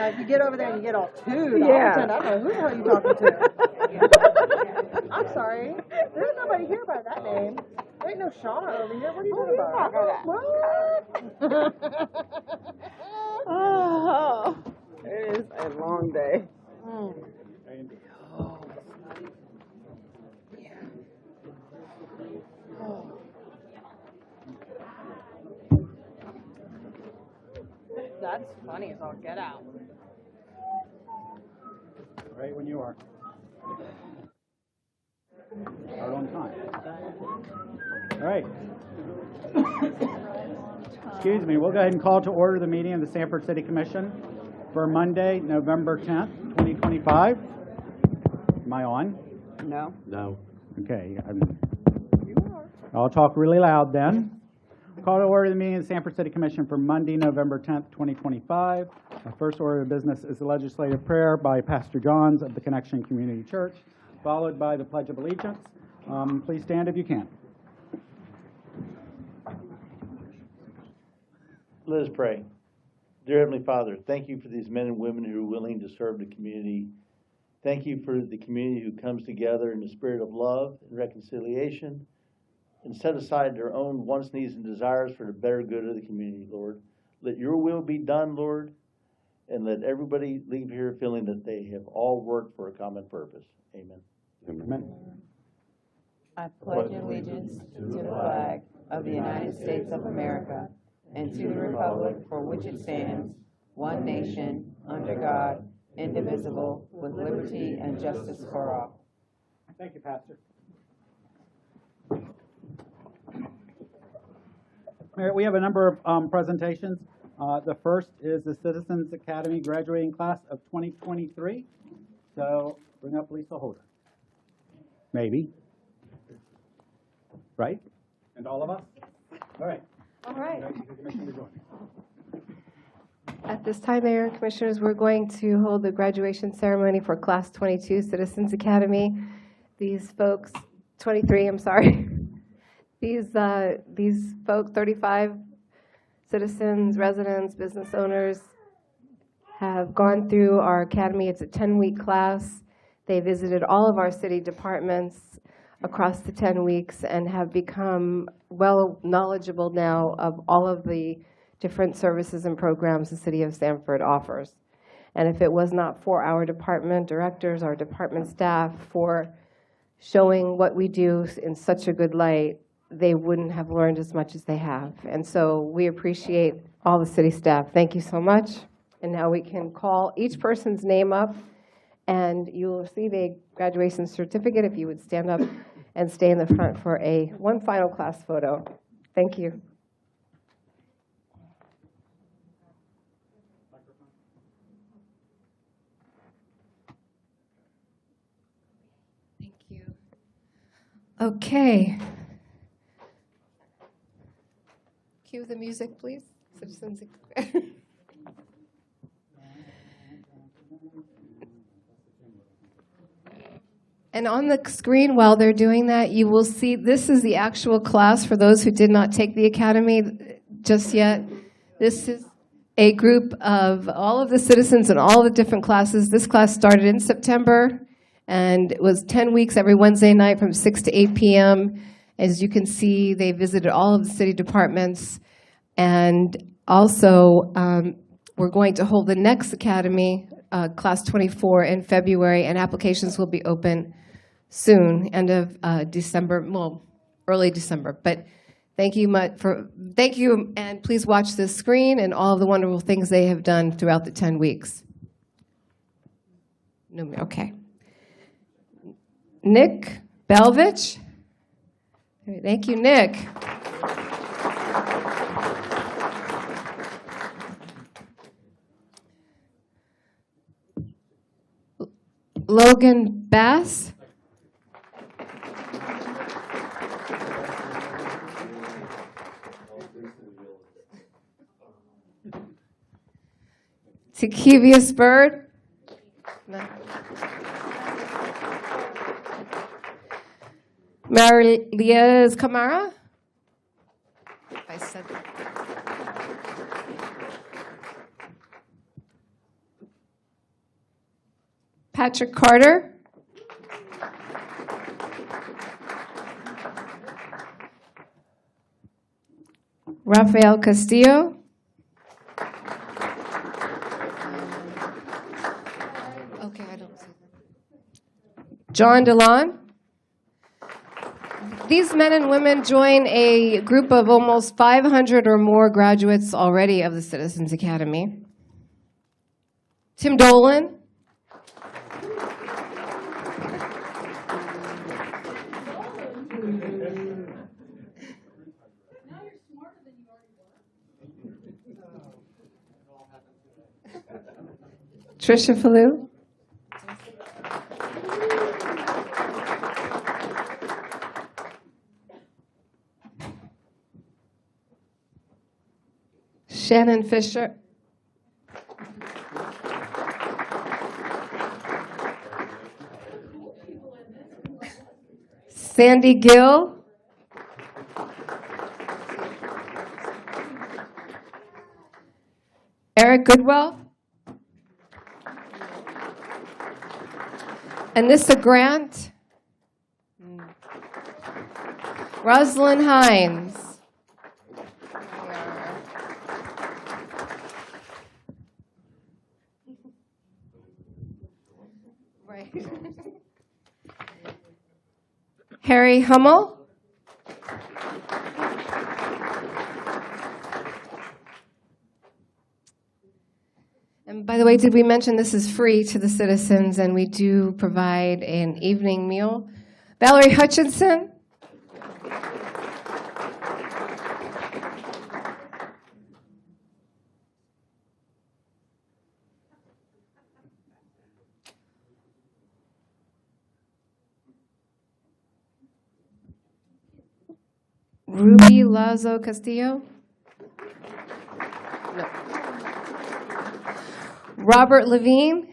If you get over there and you get all tuned, Yeah. I don't know who the hell you talking to. I'm sorry. There's nobody here by that name. There ain't no Shauna over here. What are you doing about? What? Oh, it is a long day. That's funny as all get out. Right when you are. Start on time. All right. Excuse me, we'll go ahead and call to order the meeting of the Sanford City Commission for Monday, November 10th, 2025. Am I on? No. No. Okay. I'll talk really loud then. Call to order the meeting of the Sanford City Commission for Monday, November 10th, 2025. Our first order of business is the legislative prayer by Pastor Johns of the Connection Community Church, followed by the Pledge of Allegiance. Please stand if you can. Let us pray. Dear Heavenly Father, thank you for these men and women who are willing to serve the community. Thank you for the community who comes together in the spirit of love and reconciliation and set aside their own wants, needs, and desires for the better good of the community, Lord. Let your will be done, Lord, and let everybody leave here feeling that they have all worked for a common purpose. Amen. Amen. I pledge allegiance to the flag of the United States of America and to the republic for which it stands, one nation, under God, indivisible, with liberty and justice for all. Thank you, Pastor. All right, we have a number of presentations. The first is the Citizens Academy graduating class of 2023. So bring up Lisa Holder. Maybe. Right? And all of us? All right. All right. Commissioner to join. At this time, Mayor and Commissioners, we're going to hold the graduation ceremony for Class 22 Citizens Academy. These folks, 23, I'm sorry. These folks, 35 citizens, residents, business owners, have gone through our academy. It's a 10-week class. They visited all of our city departments across the 10 weeks and have become well knowledgeable now of all of the different services and programs the city of Sanford offers. And if it was not for our department directors, our department staff for showing what we do in such a good light, they wouldn't have learned as much as they have. And so we appreciate all the city staff. Thank you so much. And now we can call each person's name up, and you will receive a graduation certificate if you would stand up and stay in the front for one final class photo. Thank you. Thank you. Okay. Cue the music, please. Citizens. And on the screen, while they're doing that, you will see this is the actual class for those who did not take the academy just yet. This is a group of all of the citizens in all the different classes. This class started in September, and it was 10 weeks every Wednesday night from 6 to 8 p.m. As you can see, they visited all of the city departments. And also, we're going to hold the next academy, Class 24, in February, and applications will be open soon, end of December, well, early December. But thank you, and please watch this screen and all of the wonderful things they have done throughout the 10 weeks. Okay. Nick Belvich. Thank you, Nick. Logan Bass. Tekevius Bird. No. Mary-Liz Camara. I said that. Patrick Carter. Rafael Castillo. Okay, I don't see that. John DeLon. These men and women join a group of almost 500 or more graduates already of the Citizens Academy. Tim Dolan. Trisha Fallu. Shannon Fisher. Sandy Gill. Eric Goodwell. Anissa Grant. Rosalind Hines. Right. Harry Hummel. And by the way, did we mention this is free to the citizens, and we do provide an evening meal? Valerie Hutchinson. Ruby Lazo Castillo. No. Robert Levine.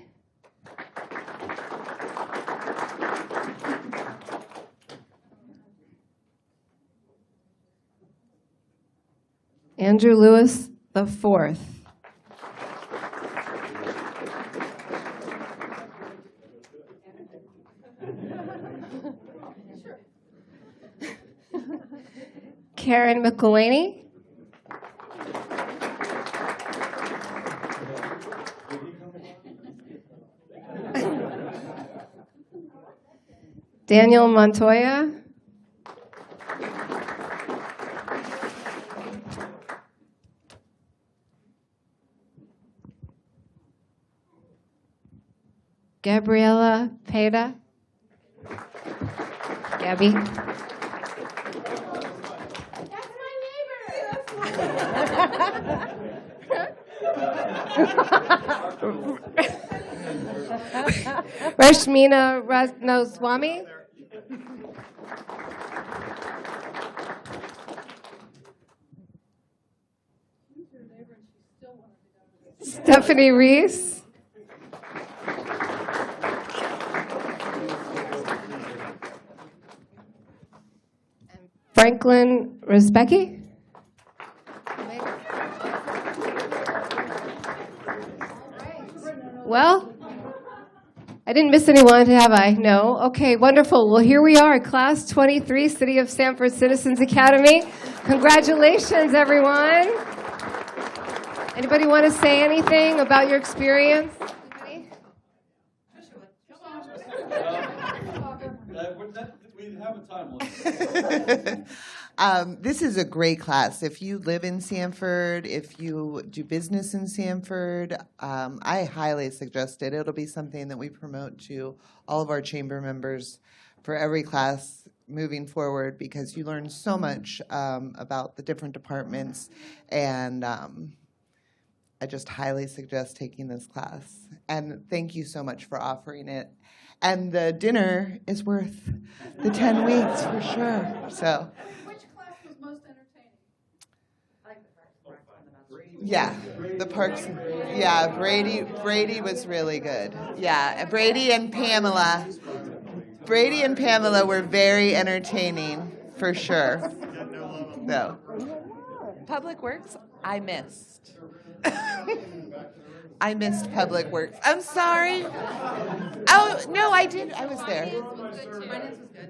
Andrew Lewis the Fourth. Karen McElhaney. Daniel Montoya. Gabriela Peda. Gabby. Rashmina Ratnaswamy. Stephanie Reese. Franklin Rezbecki. Well, I didn't miss anyone, have I? No? Okay, wonderful. Well, here we are, Class 23, City of Sanford Citizens Academy. Congratulations, everyone. Anybody want to say anything about your experience? We have a time limit. This is a great class. If you live in Sanford, if you do business in Sanford, I highly suggest it. It'll be something that we promote to all of our chamber members for every class moving forward, because you learn so much about the different departments, and I just highly suggest taking this class. And thank you so much for offering it. And the dinner is worth the 10 weeks for sure. So. Which class was most entertaining? I like the parks. Yeah, the parks. Yeah, Brady was really good. Yeah, Brady and Pamela were very entertaining for sure. So, Public Works, I missed. I missed Public Works. I'm sorry. Oh, no, I did. I was there.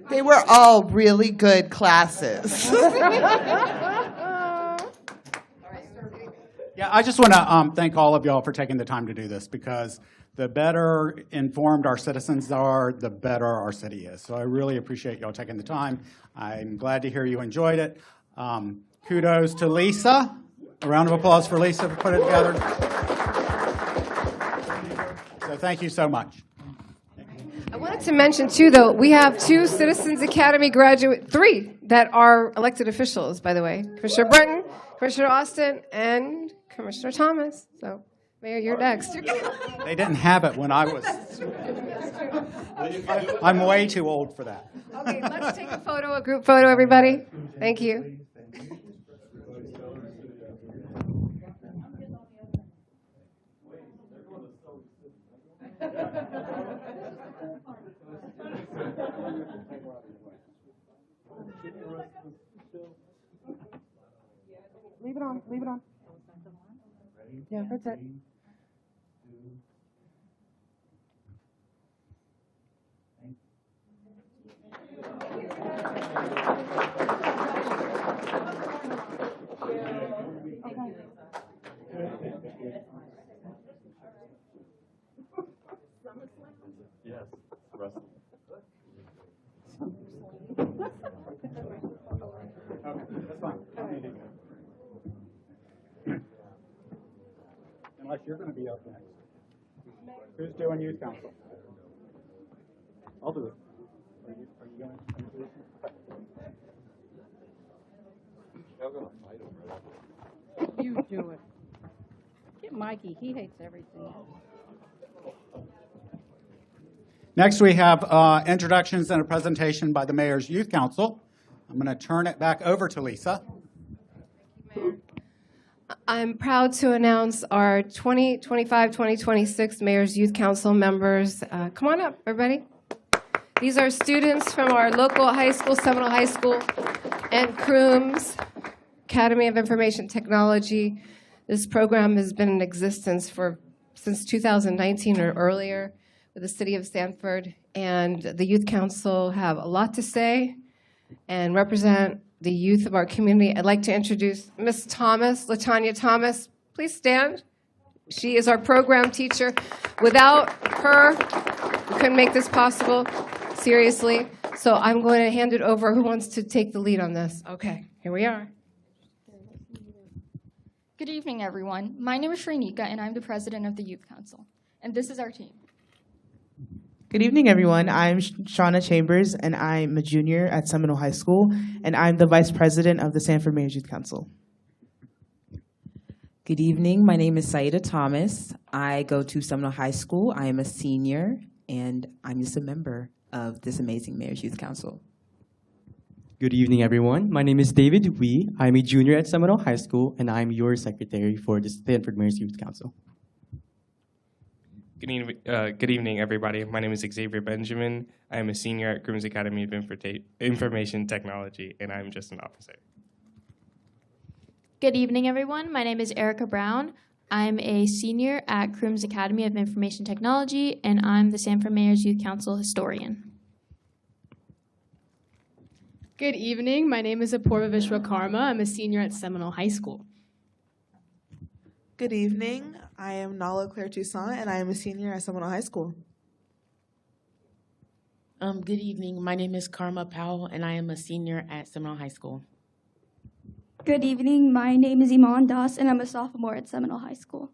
They were all really good classes. Yeah, I just want to thank all of y'all for taking the time to do this, because the better informed our citizens are, the better our city is. So I really appreciate y'all taking the time. I'm glad to hear you enjoyed it. Kudos to Lisa. A round of applause for Lisa for putting it together. So thank you so much. I wanted to mention, too, though, we have 2 Citizens Academy graduate, 3 that are elected officials, by the way. Commissioner Burton, Commissioner Austin, and Commissioner Thomas. So, Mayor, you're next. They didn't have it when I was. I'm way too old for that. Okay, let's take a photo, a group photo, everybody. Thank you. Leave it on. Leave it on. Yeah, that's it. Yes, Russell. Okay, that's fine. I need to go. Unless you're going to be up next. Who's doing youth council? I'll do it. Are you going to do it? You do it. Get Mikey. He hates everything. Next, we have introductions and a presentation by the Mayor's Youth Council. I'm going to turn it back over to Lisa. I'm proud to announce our 2025-2026 Mayor's Youth Council members. Come on up, everybody. These are students from our local high school, Seminole High School, and Crooms Academy of Information Technology. This program has been in existence since 2019 or earlier with the city of Sanford, and the Youth Council have a lot to say and represent the youth of our community. I'd like to introduce Ms. Thomas, LaTanya Thomas. Please stand. She is our program teacher. Without her, we couldn't make this possible, seriously. So I'm going to hand it over. Who wants to take the lead on this? Okay, here we are. Good evening, everyone. My name is Shrenika, and I'm the president of the Youth Council. And this is our team. Good evening, everyone. I'm Shauna Chambers, and I'm a junior at Seminole High School, and I'm the vice president of the Sanford Mayor's Youth Council. Good evening. My name is Saida Thomas. I go to Seminole High School. I am a senior, and I'm just a member of this amazing Mayor's Youth Council. Good evening, everyone. My name is David Wee. I'm a junior at Seminole High School, and I'm your secretary for the Sanford Mayor's Youth Council. Good evening, everybody. My name is Xavier Benjamin. I am a senior at Crooms Academy of Information Technology, and I'm just an officer. Good evening, everyone. My name is Erica Brown. I'm a senior at Crooms Academy of Information Technology, and I'm the Sanford Mayor's Youth Council historian. Good evening. My name is Apurva Vishwakarma. I'm a senior at Seminole High School. Good evening. I am Nala Claire Toussaint, and I am a senior at Seminole High School. Good evening. My name is Karma Powell, and I am a senior at Seminole High School. Good evening. My name is Iman Das, and I'm a sophomore at Seminole High School.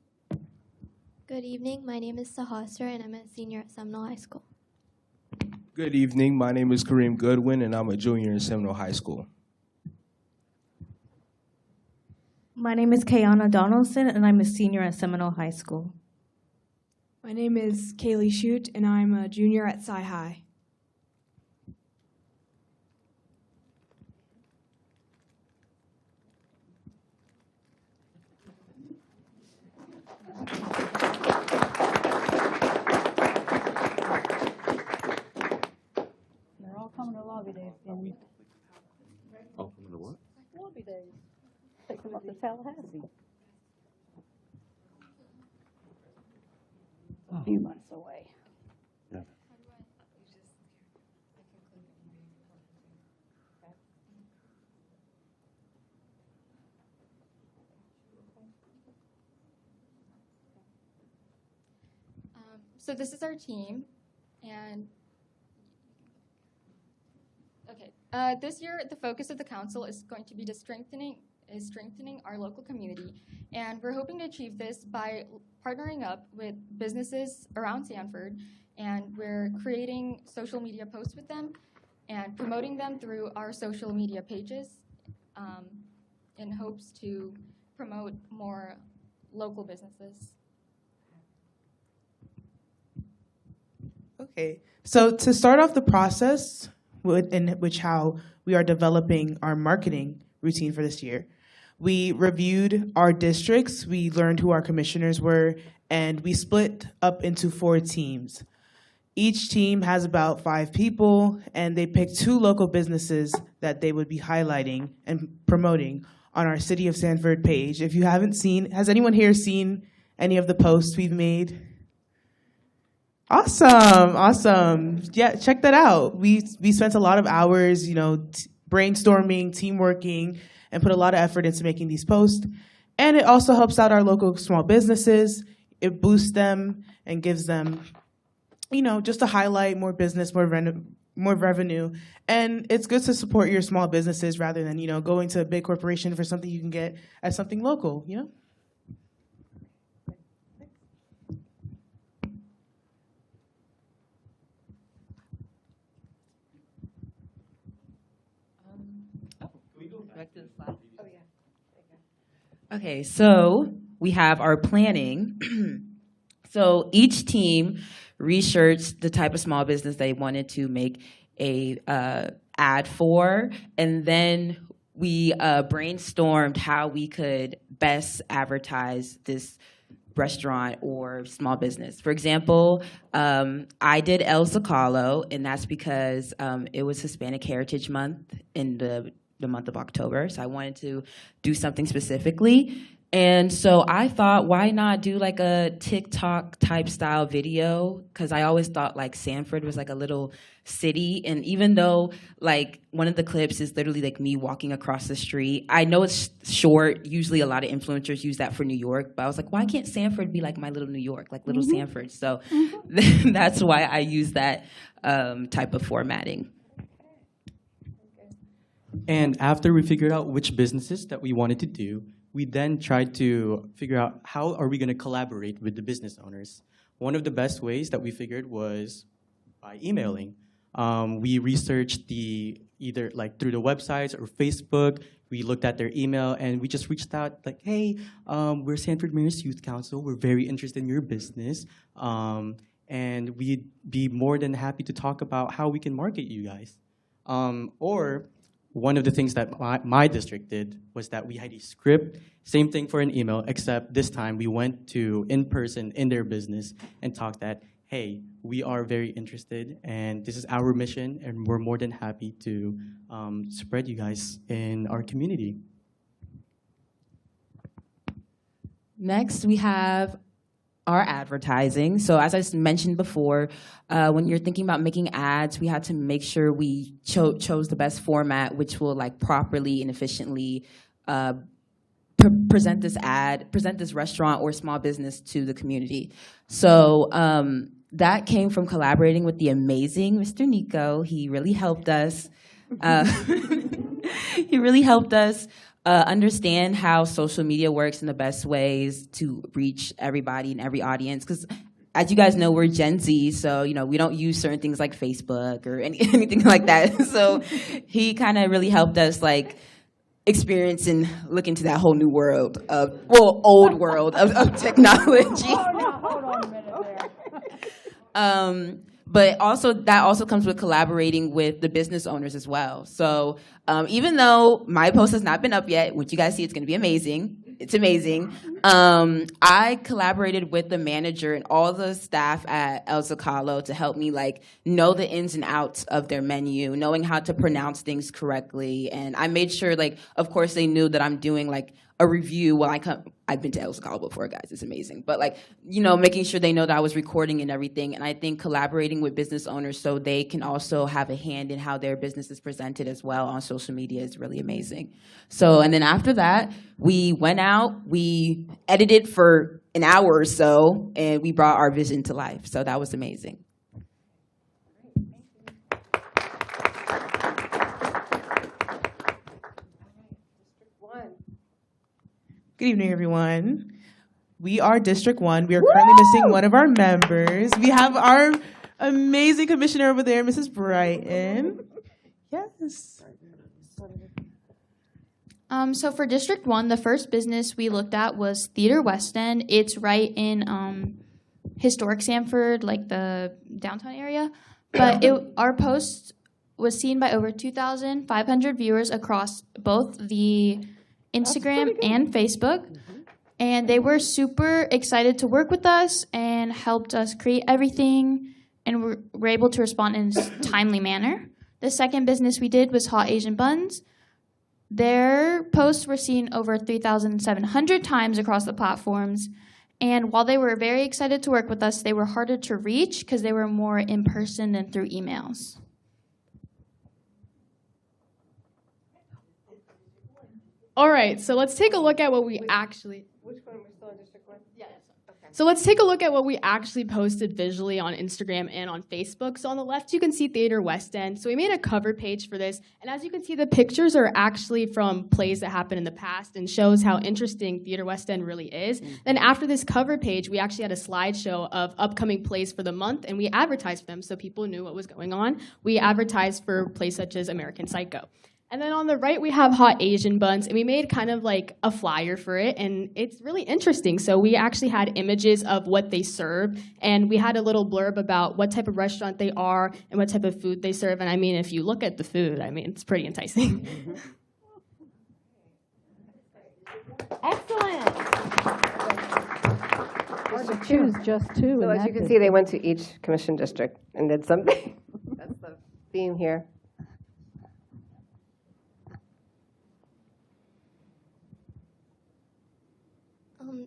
Good evening. My name is Sahasra, and I'm a senior at Seminole High School. Good evening. My name is Kareem Goodwin, and I'm a junior at Seminole High School. My name is Kayana Donaldson, and I'm a senior at Seminole High School. My name is Kaylee Shute, and I'm a junior at Sci High. They're all coming to lobby days. All coming to what? Lobby days. Take them up to Tallahassee. a few months away. Yeah. So this is our team, and okay, this year the focus of the council is going to be strengthening our local community, and we're hoping to achieve this by partnering up with businesses around Sanford, and we're creating social media posts with them and promoting them through our social media pages in hopes to promote more local businesses. Okay, so to start off the process in which how we are developing our marketing routine for this year, we reviewed our districts, we learned who our commissioners were, and we split up into 4 teams. Each team has about 5 people, and they picked 2 local businesses that they would be highlighting and promoting on our City of Sanford page. If you haven't seen, has anyone here seen any of the posts we've made? Awesome. Yeah, check that out. We spent a lot of hours, brainstorming, team working, and put a lot of effort into making these posts. And it also helps out our local small businesses. It boosts them and gives them, just to highlight more business, more revenue. And it's good to support your small businesses rather than, going to a big corporation for something you can get at something local, Okay, so we have our planning. So each team researched the type of small business they wanted to make a ad for, and then we brainstormed how we could best advertise this restaurant or small business. For example, I did El Zocalo, and that's because it was Hispanic Heritage Month in the month of October, so I wanted to do something specifically. And so I thought, why not do like a TikTok type style video? Because I always thought like Sanford was like a little city. And even though like one of the clips is literally like me walking across the street, I know it's short. Usually a lot of influencers use that for New York. But I was like, why can't Sanford be like my little New York, like little Sanford? So that's why I use that type of formatting. And after we figured out which businesses that we wanted to do, we then tried to figure out how are we going to collaborate with the business owners. One of the best ways that we figured was by emailing. We researched either like through the websites or Facebook. We looked at their email and we just reached out like, hey, we're Sanford Mayor's Youth Council. We're very interested in your business. And we'd be more than happy to talk about how we can market you guys. Or one of the things that my district did was that we had a script, same thing for an email, except this time we went to in person in their business and talked that, hey, we are very interested and this is our mission and we're more than happy to spread you guys in our community. Next, we have our advertising. So as I mentioned before, when you're thinking about making ads, we had to make sure we chose the best format, which will like properly and efficiently present this restaurant or small business to the community. So that came from collaborating with the amazing Mr. Nico. He really helped us. Understand how social media works and the best ways to reach everybody and every audience. Because as you guys know, we're Gen Z, so we don't use certain things like Facebook or anything like that. So he kind of really helped us like experience and look into that whole new world of, old world of technology. Hold on a minute there. But that also comes with collaborating with the business owners as well. So even though my post has not been up yet, which you guys see, it's going to be amazing. It's amazing. I collaborated with the manager and all the staff at El Zocalo to help me like know the ins and outs of their menu, knowing how to pronounce things correctly. And I made sure, like, of course, they knew that I'm doing like a review when I come. I've been to El Zocalo before, guys. It's amazing. But like, you know, making sure they know that I was recording and everything. And I think collaborating with business owners so they can also have a hand in how their business is presented as well on social media is really amazing. So, and then after that, we went out, we edited for an hour or so, and we brought our vision to life. So that was amazing. Good evening, everyone. We are District 1. We are currently missing one of our members. We have our amazing commissioner over there, Mrs. Brighton. Yes. So for District 1, the first business we looked at was Theater West End. It's right in historic Sanford, like the downtown area. But our post was seen by over 2,500 viewers across both the Instagram and Facebook. And they were super excited to work with us and helped us create everything. And were able to respond in a timely manner. The second business we did was Hot Asian Buns. Their posts were seen over 3,700 times across the platforms. And while they were very excited to work with us, they were harder to reach because they were more in person than through emails. All right, so let's take a look at what we actually... Which one? We're still in District 1? Yes. Okay. So let's take a look at what we actually posted visually on Instagram and on Facebook. So on the left, you can see Theater West End. So we made a cover page for this. And as you can see, the pictures are actually from plays that happened in the past and shows how interesting Theater West End really is. Then after this cover page, we actually had a slideshow of upcoming plays for the month, and we advertised them so people knew what was going on. We advertised for plays such as American Psycho. And then on the right, we have Hot Asian Buns, and we made kind of like a flyer for it, and it's really interesting. So we actually had images of what they serve, and we had a little blurb about what type of restaurant they are and what type of food they serve. And I mean, if you look at the food, I mean, it's pretty enticing. Excellent. Hard to choose just two. So as you can see, they went to each commission district and did something. That's the theme here.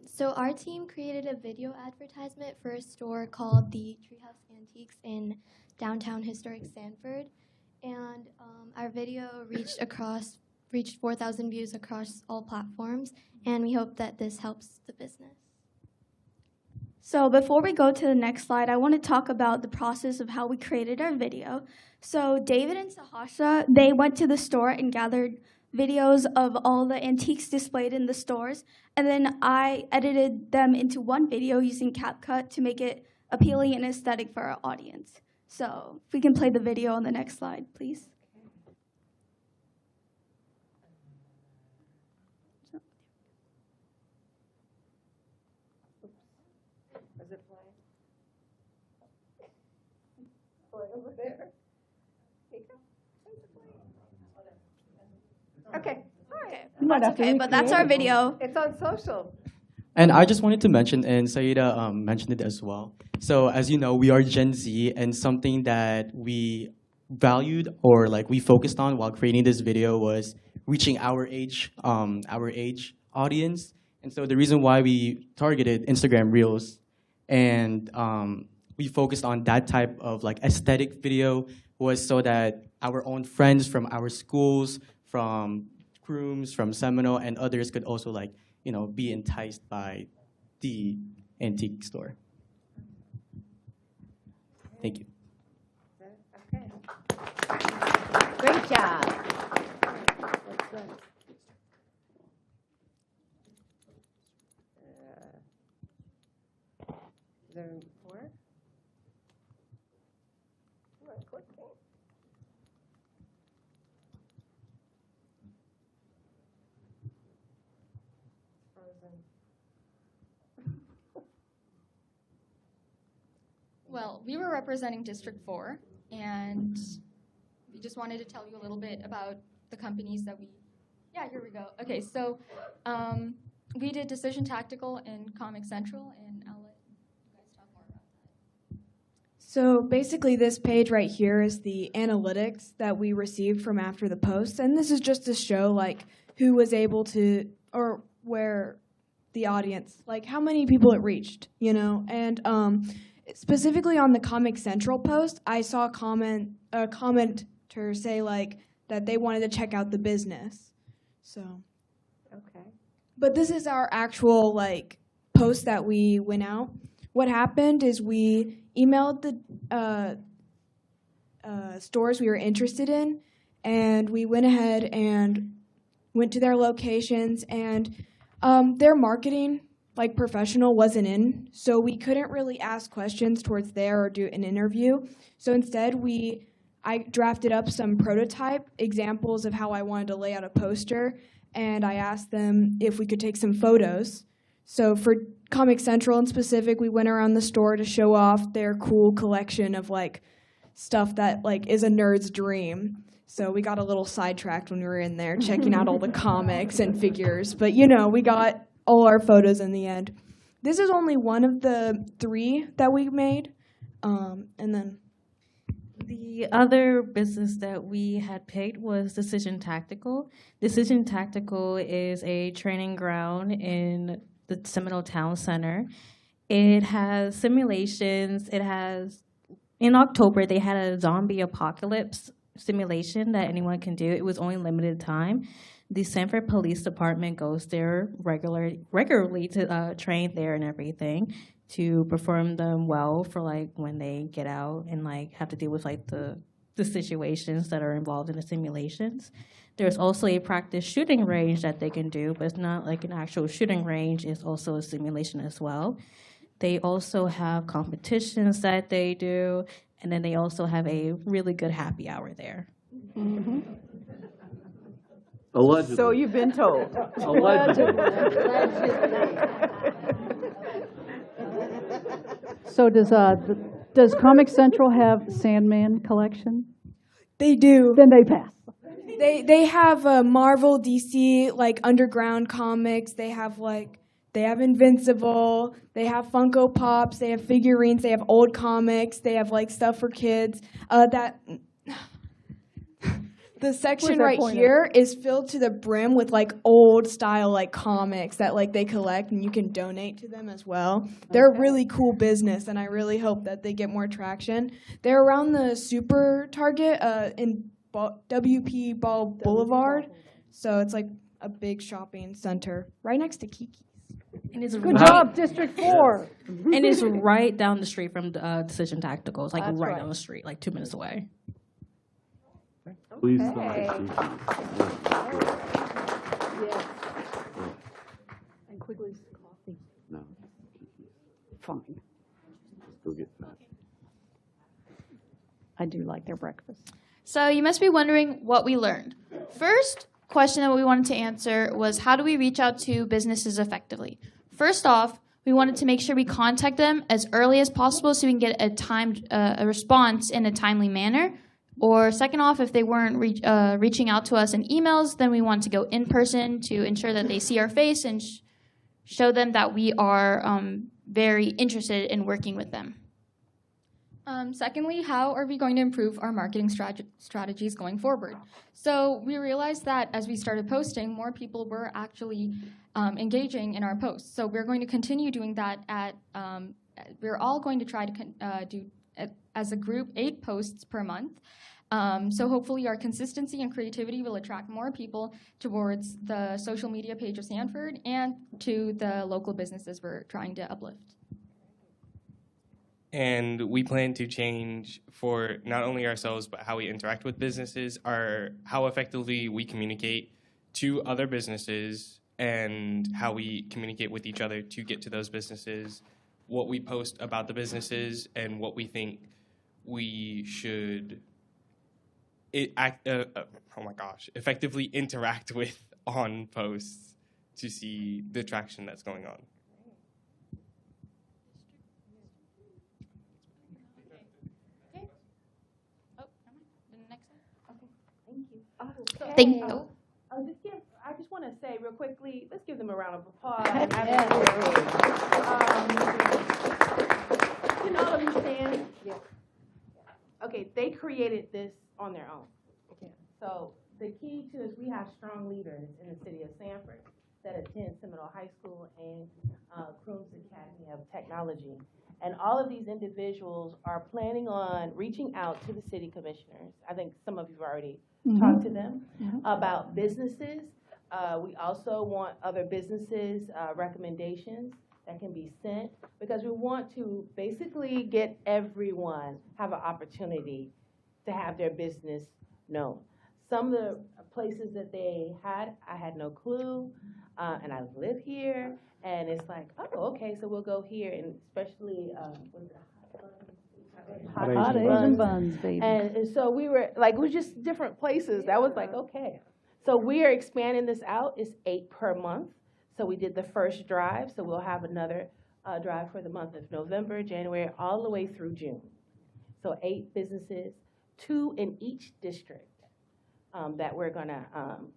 So our team created a video advertisement for a store called the Treehouse Antiques in downtown historic Sanford, and our video reached 4,000 views across all platforms, and we hope that this helps the business. So before we go to the next slide, I want to talk about the process of how we created our video. So David and Sahasha, they went to the store and gathered videos of all the antiques displayed in the stores, and then I edited them into one video using CapCut to make it appealing and aesthetic for our audience. So if we can play the video on the next slide, please. Is it playing? Play over there. Okay. All right. That's okay, but that's our video. It's on social. And I just wanted to mention, and Saida mentioned it as well. So as you know, we are Gen Z, and something that we valued or like we focused on while creating this video was reaching our age audience. And so the reason why we targeted Instagram Reels and we focused on that type of like aesthetic video was so that our own friends from our schools, from Crooms, from Seminole, and others could also like, you know, be enticed by the antique store. Thank you. Okay. Great job. Is there more? Well, we were representing District 4, and we just wanted to tell you a little bit about the companies that we... Yeah, here we go. Okay, so we did Decision Tactical and Comic Central, and I'll let you guys talk more about that. So basically, this page right here is the analytics that we received from after the post, and this is just to show like who was able to, or where the audience, like how many people it reached, you know. And specifically on the Comic Central post, I saw a commenter say like that they wanted to check out the business. So. Okay. But this is our actual like post that we went out. What happened is we emailed the stores we were interested in, and we went ahead and went to their locations, and their marketing, like professional, wasn't in, so we couldn't really ask questions towards there or do an interview. So instead, I drafted up some prototype examples of how I wanted to lay out a poster, and I asked them if we could take some photos. So for Comic Central in specific, we went around the store to show off their cool collection of like stuff that like is a nerd's dream. So we got a little sidetracked when we were in there checking out all the comics and figures. But you know, we got all our photos in the end. This is only one of the 3 that we made. And then the other business that we had picked was Decision Tactical. Decision Tactical is a training ground in the Seminole Town Center. It has simulations. In October, they had a zombie apocalypse simulation that anyone can do. It was only limited time. The Sanford Police Department goes there regularly to train there and everything, to perform them well for like when they get out and like have to deal with like the situations that are involved in the simulations. There's also a practice shooting range that they can do, but it's not like an actual shooting range. It's also a simulation as well. They also have competitions that they do, and then they also have a really good happy hour there. Mm-hmm. Allegedly. So you've been told. Allegedly. So does Comic Central have Sandman collection? They do. Then they pass. They have Marvel, DC, like underground comics. They have Invincible. They have Funko Pops. They have figurines. They have old comics. They have like stuff for kids. The section right here is filled to the brim with like old style like comics that like they collect, and you can donate to them as well. They're a really cool business, and I really hope that they get more traction. They're around the Super Target in WP Ball Boulevard, so it's like a big shopping center right next to Kiki's. And it's Good job, District 4. And it's right down the street from Decision Tactical. It's like That's right right. down the street, like 2 minutes away. Please Okay. Yes. And Quigley's coffee. No. Fine. Go get that. I do like their breakfast. So you must be wondering what we learned. First question that we wanted to answer was, how do we reach out to businesses effectively? First off, we wanted to make sure we contact them as early as possible so we can get a response in a timely manner. Or second off, if they weren't reaching out to us in emails, then we want to go in person to ensure that they see our face and show them that we are very interested in working with them. Secondly, how are we going to improve our marketing strategies going forward? So we realized that as we started posting, more people were actually engaging in our posts. So we're going to continue doing that we're all going to try to do, as a group, 8 posts per month. So hopefully our consistency and creativity will attract more people towards the social media page of Sanford and to the local businesses we're trying to uplift. And we plan to change for not only ourselves, but how we interact with businesses, how effectively we communicate to other businesses and how we communicate with each other to get to those businesses, what we post about the businesses, and what we think we should effectively interact with on posts to see the traction that's going on. Thank you. I just want to say real quickly, let's give them a round of applause. Can all of you stand? Yeah. Okay, they created this on their own. So the key to is we have strong leaders in the city of Sanford that attend Seminole High School and Crooms Academy of Technology. And all of these individuals are planning on reaching out to the city commissioners. I think some of you have already talked to them about businesses. We also want other businesses' recommendations that can be sent, because we want to basically get everyone have an opportunity to have their business known. Some of the places that they had, I had no clue, and I live here, and it's like, oh, okay, so we'll go here, and especially, Hot Asian buns, baby. And so we were, like, it was just different places. That was like, okay. So we are expanding this out. It's 8 per month. So we did the first drive, so we'll have another drive for the month of November, January, all the way through June. So 8 businesses, 2 in each district that we're gonna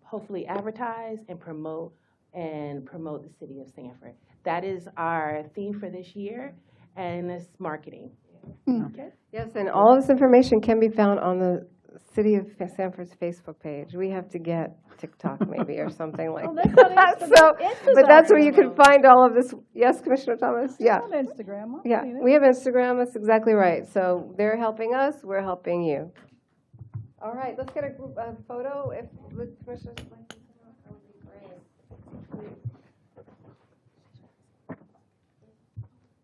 hopefully advertise and promote the city of Sanford. That is our theme for this year, and it's marketing. Okay. Yes, and all of this information can be found on the City of Sanford's Facebook page. We have to get TikTok maybe or something like that. So, but that's where you can find all of this. Yes, Commissioner Thomas? Yeah. On Instagram. Yeah, we have Instagram. That's exactly right. So they're helping us. We're helping you. All right, let's get a group photo. If the commissioners like to, that would be great.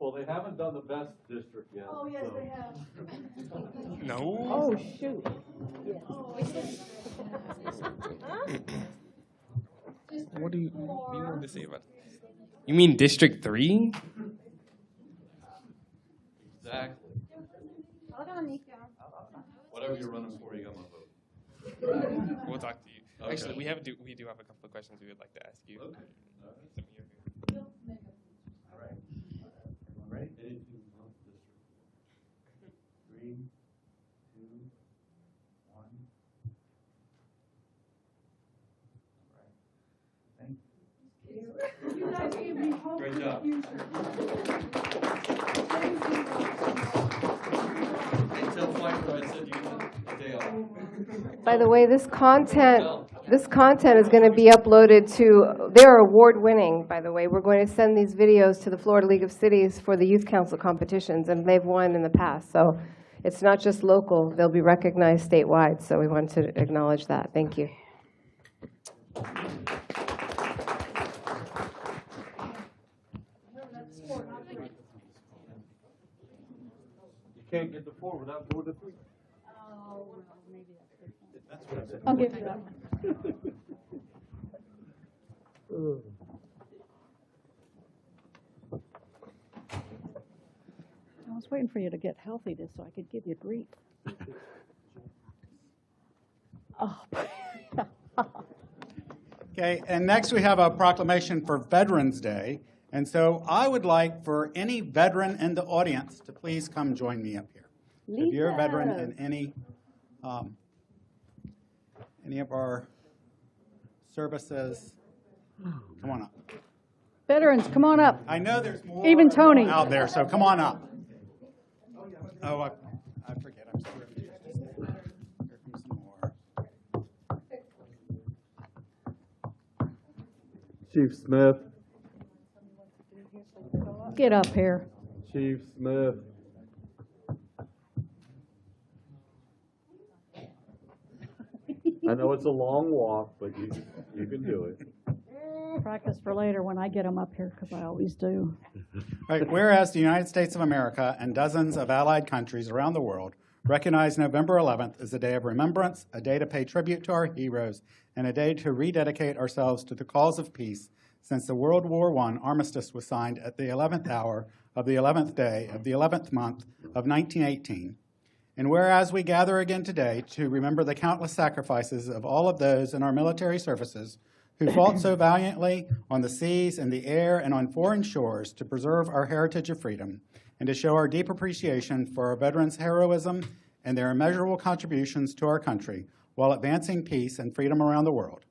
Well, they haven't done the best district yet. Oh, yes, so. they have. No. Oh, shoot. What do you want to say about it? You mean District 3? Exactly. Hold on, Nico. Whatever you're running for, you got my vote. We'll talk to you. Okay. Actually, we do have a couple of questions we would like to ask you. Okay. All right. Everyone ready? 3, 2, 1. All right. Thank you. Great job. Hey, tell Pfeiffer I said you had a day off. By the way, this content is going to be uploaded to, they're award-winning, by the way. We're going to send these videos to the Florida League of Cities for the Youth Council competitions, and they've won in the past. So it's not just local, they'll be recognized statewide. So we want to acknowledge that. Thank you. You can't get to 4 without going to 3. That's what I said. I'll give you that one. I was waiting for you to get healthy just so I could give you grief. Oh. Okay, and next we have a proclamation for Veterans Day. And so I would like for any veteran in the audience to please come join me up here. If you're a veteran in any of our services, come on up. Veterans, come on up. I know there's more Even Tony out there, so come on up. Oh, I forget. I'm sorry. Here comes some more. Chief Smith. Get up here. Chief Smith. I know it's a long walk, but you can do it. Practice for later when I get them up here, because I always do. Right, whereas the United States of America and dozens of allied countries around the world recognize November 11th as a day of remembrance, a day to pay tribute to our heroes, and a day to rededicate ourselves to the cause of peace, since the World War I armistice was signed at the 11th hour of the 11th day of the 11th month of 1918. And whereas we gather again today to remember the countless sacrifices of all of those in our military services who fought so valiantly on the seas and the air and on foreign shores to preserve our heritage of freedom, and to show our deep appreciation for our veterans' heroism and their immeasurable contributions to our country while advancing peace and freedom around the world.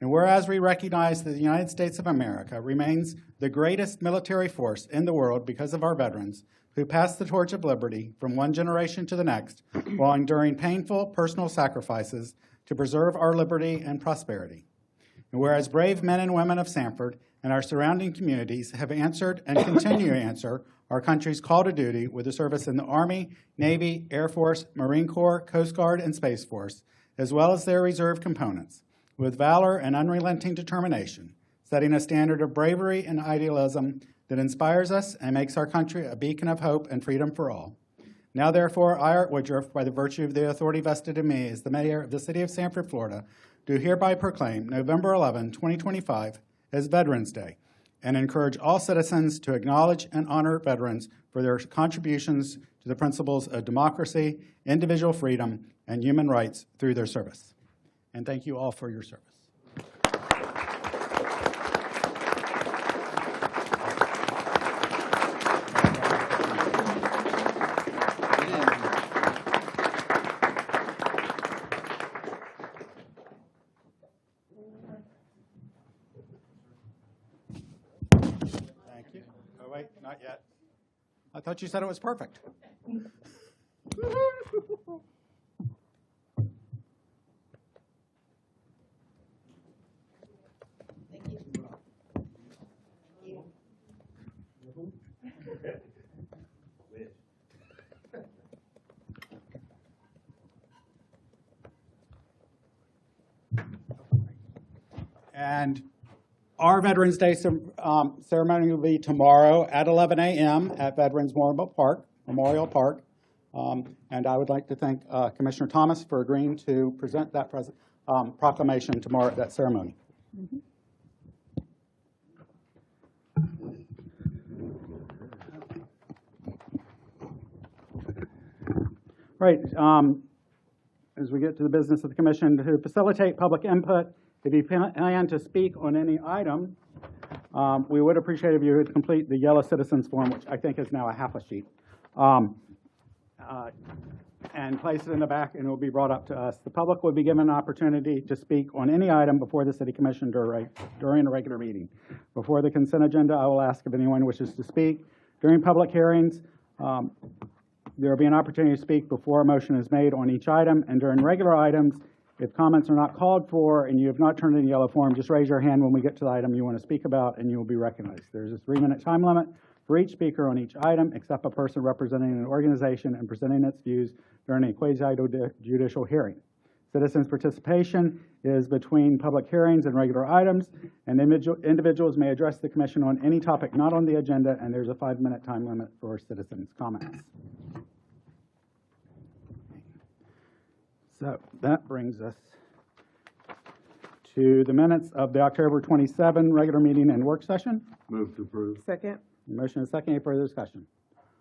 And whereas we recognize that the United States of America remains the greatest military force in the world because of our veterans who passed the torch of liberty from one generation to the next while enduring painful personal sacrifices to preserve our liberty and prosperity. And whereas brave men and women of Sanford and our surrounding communities have answered and continue to answer our country's call to duty with a service in the Army, Navy, Air Force, Marine Corps, Coast Guard, and Space Force, as well as their reserve components, with valor and unrelenting determination, setting a standard of bravery and idealism that inspires us and makes our country a beacon of hope and freedom for all. Now, therefore, I, Art Woodruff, by the virtue of the authority vested in me as the mayor of the city of Sanford, Florida, do hereby proclaim November 11, 2025 as Veterans Day and encourage all citizens to acknowledge and honor veterans for their contributions to the principles of democracy, individual freedom, and human rights through their service. And thank you all for your service. Thank you. Oh, wait, not yet. I thought you said it was perfect. And our Veterans Day ceremony will be tomorrow at 11 a.m. at Veterans Memorial Park. And I would like to thank Commissioner Thomas for agreeing to present that proclamation tomorrow at that ceremony. Mm-hmm. Right. As we get to the business of the commission, to facilitate public input, if you plan to speak on any item, we would appreciate if you would complete the yellow citizens form, which I think is now a half a sheet, and place it in the back, and it will be brought up to us. The public will be given an opportunity to speak on any item before the city commission during a regular meeting. Before the consent agenda, I will ask if anyone wishes to speak. During public hearings, there will be an opportunity to speak before a motion is made on each item, and during regular items, if comments are not called for and you have not turned in a yellow form, just raise your hand when we get to the item you want to speak about, and you will be recognized. There's a 3-minute time limit for each speaker on each item, except a person representing an organization and presenting its views during a quasi-judicial hearing. Citizens' participation is between public hearings and regular items, and individuals may address the commission on any topic not on the agenda, and there's a 5-minute time limit for citizens' comments. So that brings us to the minutes of the October 27 regular meeting and work session. Move to approve. Second. Motion is second. Any further discussion?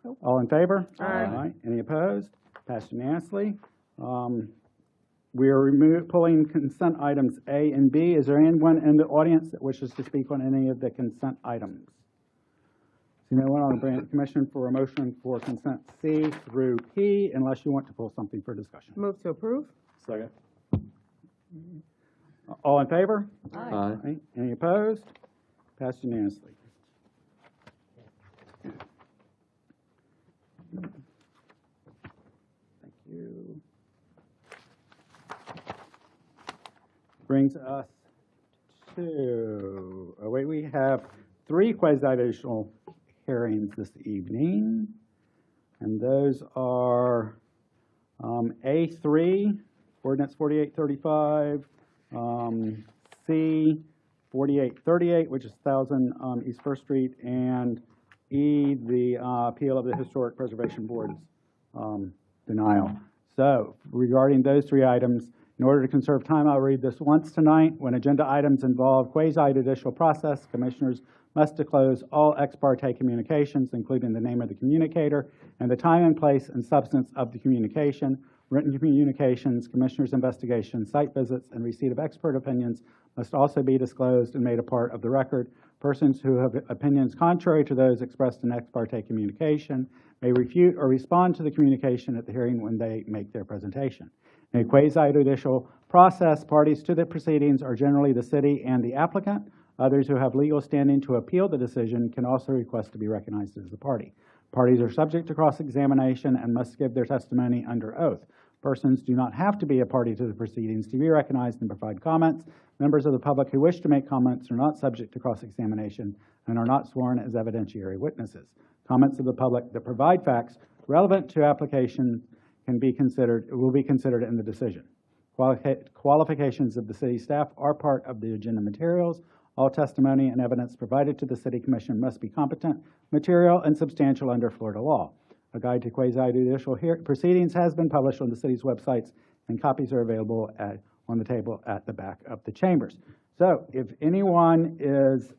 Nope. All in favor? Aye. Any opposed? Passed unanimously. We are pulling consent items A and B. Is there anyone in the audience that wishes to speak on any of the consent items? So no one, I'll bring it to the commission for a motion for consent C through P, unless you want to pull something for discussion. Move to approve. Second. All in favor? Aye. Any opposed? Passed unanimously. Thank you. Brings us to, we have 3 quasi-judicial hearings this evening, and those are A3, Ordinance 4835, C, 4838, which is 1000 East First Street, and E, the appeal of the Historic Preservation Board's denial. So regarding those 3 items, in order to conserve time, I'll read this once tonight. When agenda items involve quasi-judicial process, commissioners must disclose all ex parte communications, including the name of the communicator and the time and place and substance of the communication. Written communications, commissioners' investigations, site visits, and receipt of expert opinions must also be disclosed and made a part of the record. Persons who have opinions contrary to those expressed in ex parte communication may refute or respond to the communication at the hearing when they make their presentation. In a quasi-judicial process, parties to the proceedings are generally the city and the applicant. Others who have legal standing to appeal the decision can also request to be recognized as a party. Parties are subject to cross-examination and must give their testimony under oath. Persons do not have to be a party to the proceedings to be recognized and provide comments. Members of the public who wish to make comments are not subject to cross-examination and are not sworn as evidentiary witnesses. Comments of the public that provide facts relevant to application will be considered in the decision. Qualifications of the city staff are part of the agenda materials. All testimony and evidence provided to the City Commission must be competent, material, and substantial under Florida law. A guide to quasi-judicial proceedings has been published on the city's websites, and copies are available on the table at the back of the chambers. So if anyone is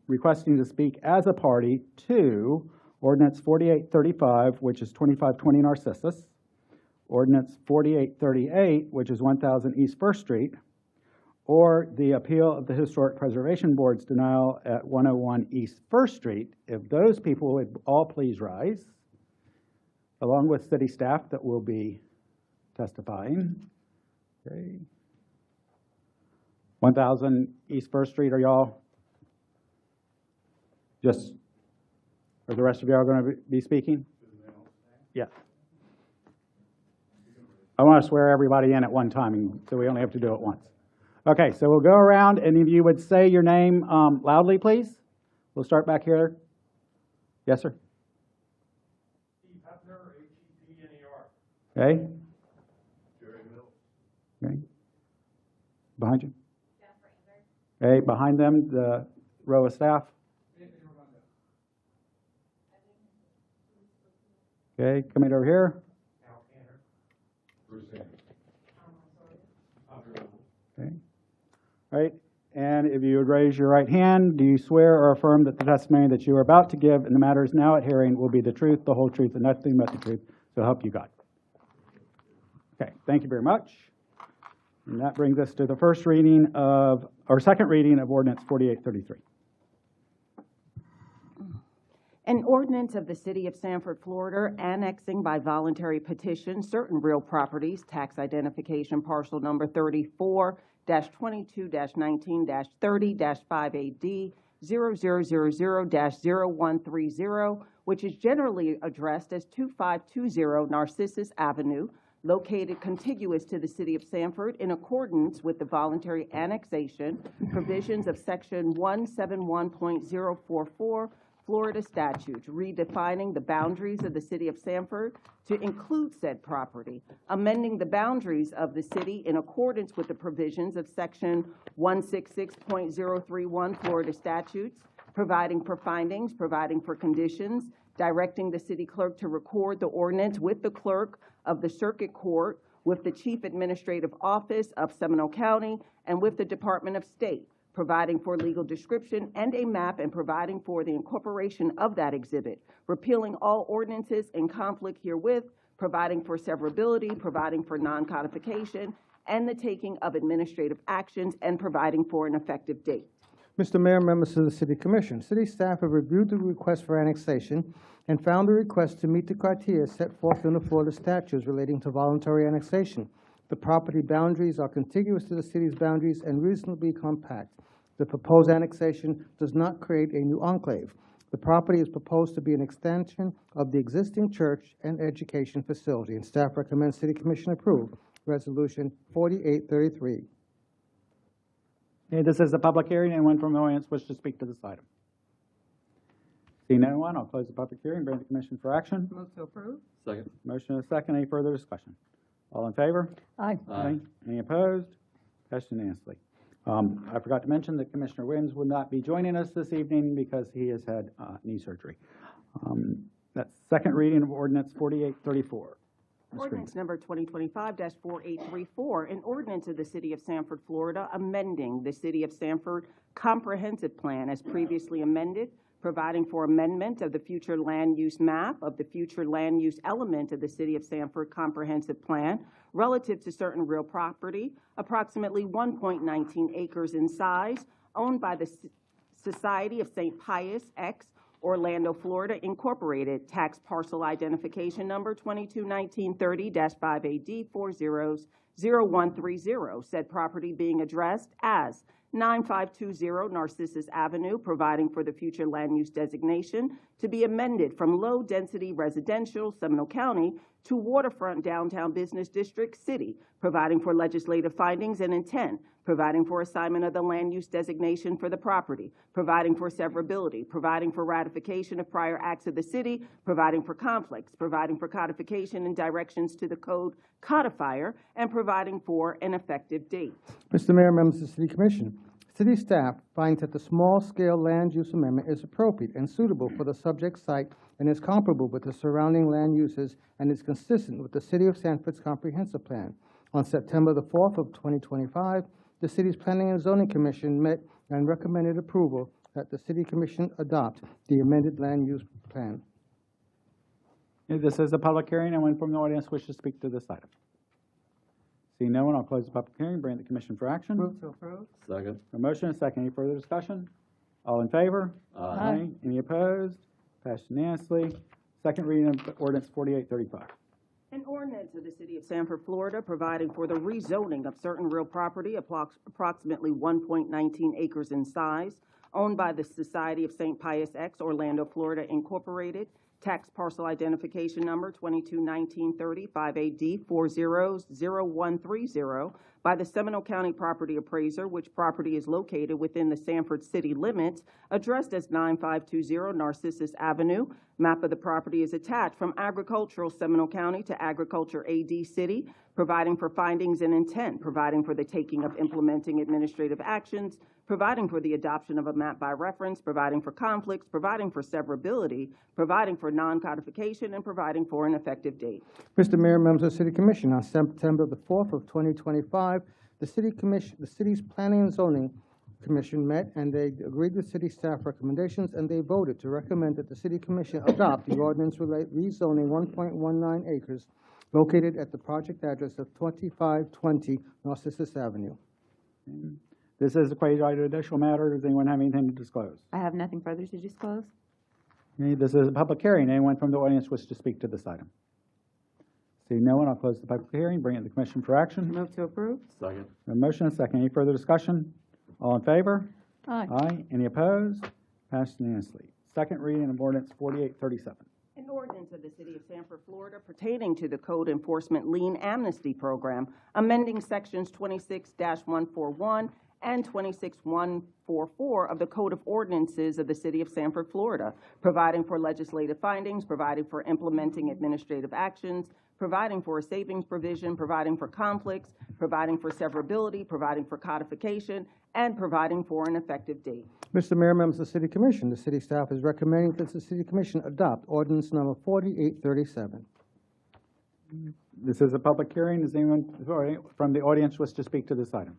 requesting to speak as a party to Ordinance 4835, which is 2520 Narcissus, Ordinance 4838, which is 1000 East First Street, or the appeal of the Historic Preservation Board's denial at 101 East First Street, if those people would all please rise, along with city staff that will be testifying. Okay. 1000 East First Street, are y'all just, are the rest of y'all going to be speaking? Yeah. I want to swear everybody in at one time, so we only have to do it once. Okay, so we'll go around, and if you would say your name loudly, please. We'll start back here. Yes, sir. Steve Hepner, H-E-P-N-E-R. Okay. Jerry Mills. Okay. Behind you. Okay, behind them, the row of staff. Okay, coming over here. Okay. All right, and if you would raise your right hand, do you swear or affirm that the testimony that you are about to give in the matters now at hearing will be the truth, the whole truth, and nothing but the truth, so help you God? Okay, thank you very much. And that brings us to the first reading of, or second reading of Ordinance 4833. An ordinance of the City of Sanford, Florida, annexing by voluntary petition certain real properties, tax identification parcel number 34-22-19-30-5AD 0000-0130, which is generally addressed as 2520 Narcissus Avenue, located contiguous to the City of Sanford in accordance with the voluntary annexation provisions of Section 171.044 Florida statutes, redefining the boundaries of the City of Sanford to include said property, amending the boundaries of the city in accordance with the provisions of Section 166.031 Florida statutes, providing for findings, providing for conditions, directing the city clerk to record the ordinance with the clerk of the circuit court, with the chief administrative office of Seminole County, and with the Department of State, providing for legal description and a map, and providing for the incorporation of that exhibit, repealing all ordinances in conflict herewith, providing for severability, providing for non-codification, and the taking of administrative actions, and providing for an effective date. Mr. Mayor, members of the City Commission, City staff have reviewed the request for annexation and found the request to meet the criteria set forth in the Florida statutes relating to voluntary annexation. The property boundaries are contiguous to the city's boundaries and reasonably compact. The proposed annexation does not create a new enclave. The property is proposed to be an extension of the existing church and education facility, and staff recommends City Commission approve Resolution 4833. Okay, this is a public hearing. Anyone from the audience wish to speak to this item? Seeing no one, I'll close the public hearing, bring the commission for action. Move to approve. Second. Motion and a second. Any further discussion? All in favor? Aye. Aye. Any opposed? Passed unanimously. I forgot to mention that Commissioner Wins will not be joining us this evening because he has had knee surgery. That's second reading of Ordinance 4834. Ordinance number 2025-4834, an ordinance of the City of Sanford, Florida, amending the City of Sanford Comprehensive Plan as previously amended, providing for amendment of the future land use map of the future land use element of the City of Sanford Comprehensive Plan relative to certain real property, approximately 1.19 acres in size, owned by the Society of St. Pius X, Orlando, Florida, Incorporated, tax parcel identification number 221930-5AD400130. Said property being addressed as 9520 Narcissus Avenue, providing for the future land use designation to be amended from low-density residential, Seminole County, to waterfront downtown business district, city, providing for legislative findings and intent, providing for assignment of the land use designation for the property, providing for severability, providing for ratification of prior acts of the city, providing for conflicts, providing for codification and directions to the code codifier, and providing for an effective date. Mr. Mayor, members of the City Commission, city staff finds that the small-scale land use amendment is appropriate and suitable for the subject site and is comparable with the surrounding land uses and is consistent with the City of Sanford's comprehensive plan. On September the 4th of 2025, the city's Planning and Zoning Commission met and recommended approval that the City Commission adopt the amended land use plan. This is a public hearing. Anyone from the audience wish to speak to this item? Seeing no one, I'll close the public hearing, bring it to the commission for action. Move to approve. Second. A motion and a second. Any further discussion? All in favor? Aye. Any opposed? Passed unanimously. Second reading of ordinance 4835. An ordinance of the City of Sanford, Florida, providing for the rezoning of certain real property approximately 1.19 acres in size, owned by the Society of St. Pius X, Orlando, Florida, Incorporated, tax parcel identification number 221930-5AD400130, by the Seminole County Property Appraiser, which property is located within the Sanford city limits, addressed as 9520 Narcissus Avenue. Map of the property is attached from Agricultural Seminole County to Agriculture AD City, providing for findings and intent, providing for the taking of implementing administrative actions, providing for the adoption of a map by reference, providing for conflicts, providing for severability, providing for non-codification, and providing for an effective date. Mr. Mayor, members of the City Commission, on September the 4th of 2025, the city's Planning and Zoning Commission met and they agreed with city staff recommendations, and they voted to recommend that the City Commission adopt the ordinance rezoning 1.19 acres located at the project address of 2520 Narcissus Avenue. This is a quasi-judicial matter. Does anyone have anything to disclose? I have nothing further to disclose. Okay, this is a public hearing. Anyone from the audience wish to speak to this item? Seeing no one, I'll close the public hearing, bring it to the commission for action. Move to approve. Second. A motion and a second. Any further discussion? All in favor? Aye. Aye. Any opposed? Passed unanimously. Second reading of ordinance 4837. An ordinance of the City of Sanford, Florida, pertaining to the Code Enforcement Lien Amnesty Program, amending sections 26-141 and 26144 of the Code of Ordinances of the City of Sanford, Florida, providing for legislative findings, providing for implementing administrative actions, providing for a savings provision, providing for conflicts, providing for severability, providing for codification, and providing for an effective date. Mr. Mayor, members of the City Commission, the city staff is recommending that the City Commission adopt ordinance number 4837. This is a public hearing. Does anyone from the audience wish to speak to this item?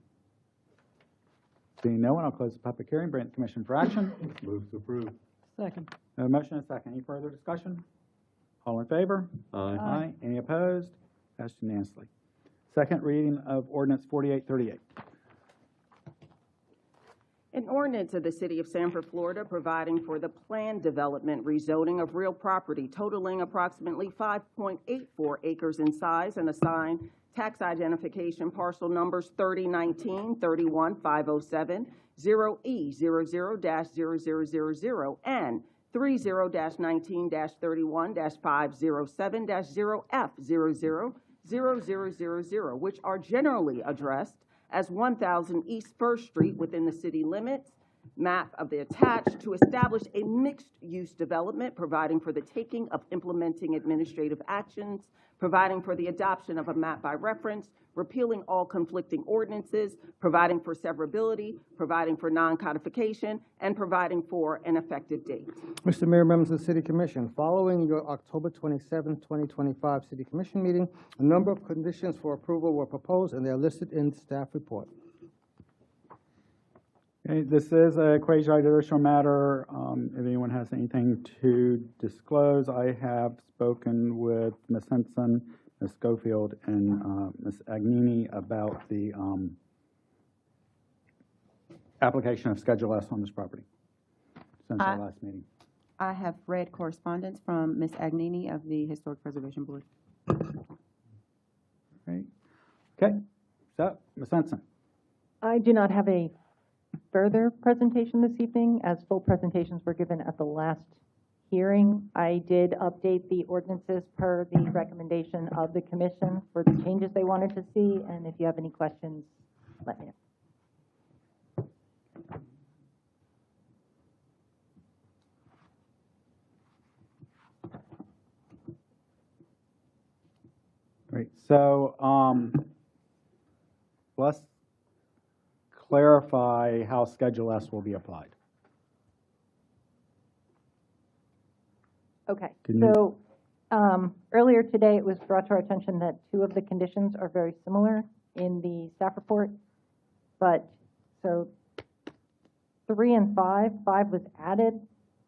Seeing no one, I'll close the public hearing, bring it to the commission for action. Move to approve. Second. A motion and a second. Any further discussion? All in favor? Aye. Aye. Any opposed? Passed unanimously. Second reading of ordinance 4838. An ordinance of the City of Sanford, Florida, providing for the planned development rezoning of real property totaling approximately 5.84 acres in size and assign tax identification parcel numbers 3019-31507, 0E00-0000, and 30-19-31-507-0F000000, which are generally addressed as 1000 East First Street within the city limits. Map of the attached to establish a mixed-use development, providing for the taking of implementing administrative actions, providing for the adoption of a map by reference, repealing all conflicting ordinances, providing for severability, providing for non-codification, and providing for an effective date. Mr. Mayor, members of the City Commission, following your October 27, 2025 City Commission meeting, a number of conditions for approval were proposed, and they are listed in the staff report. Okay, this is a quasi-judicial matter. If anyone has anything to disclose, I have spoken with Ms. Henson, Ms. Schofield, and Ms. Agnini about the application of Schedule S on this property since our last meeting. I have read correspondence from Ms. Agnini of the Historic Preservation Board. Right. Okay, so, Ms. Henson. I do not have a further presentation this evening, as full presentations were given at the last hearing. I did update the ordinances per the recommendation of the commission for the changes they wanted to see, and if you have any questions, let me know. Great, so let's clarify how Schedule S will be applied. Okay, Can you- so earlier today it was brought to our attention that two of the conditions are very similar in the staff report, but so 3 and 5 was added,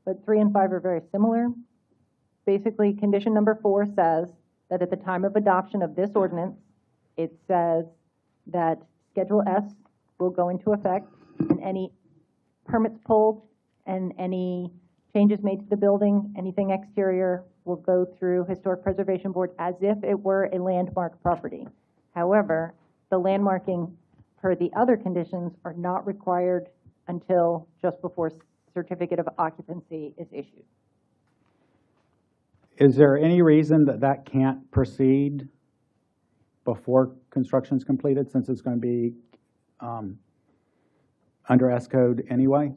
but 3 and 5 are very similar. Basically, condition number 4 says that at the time of adoption of this ordinance, it says that Schedule S will go into effect, and any permits pulled and any changes made to the building, anything exterior, will go through Historic Preservation Board as if it were a landmark property. However, the landmarking per the other conditions are not required until just before certificate of occupancy is issued. Is there any reason that that can't proceed before construction is completed, since it's going to be under S code anyway?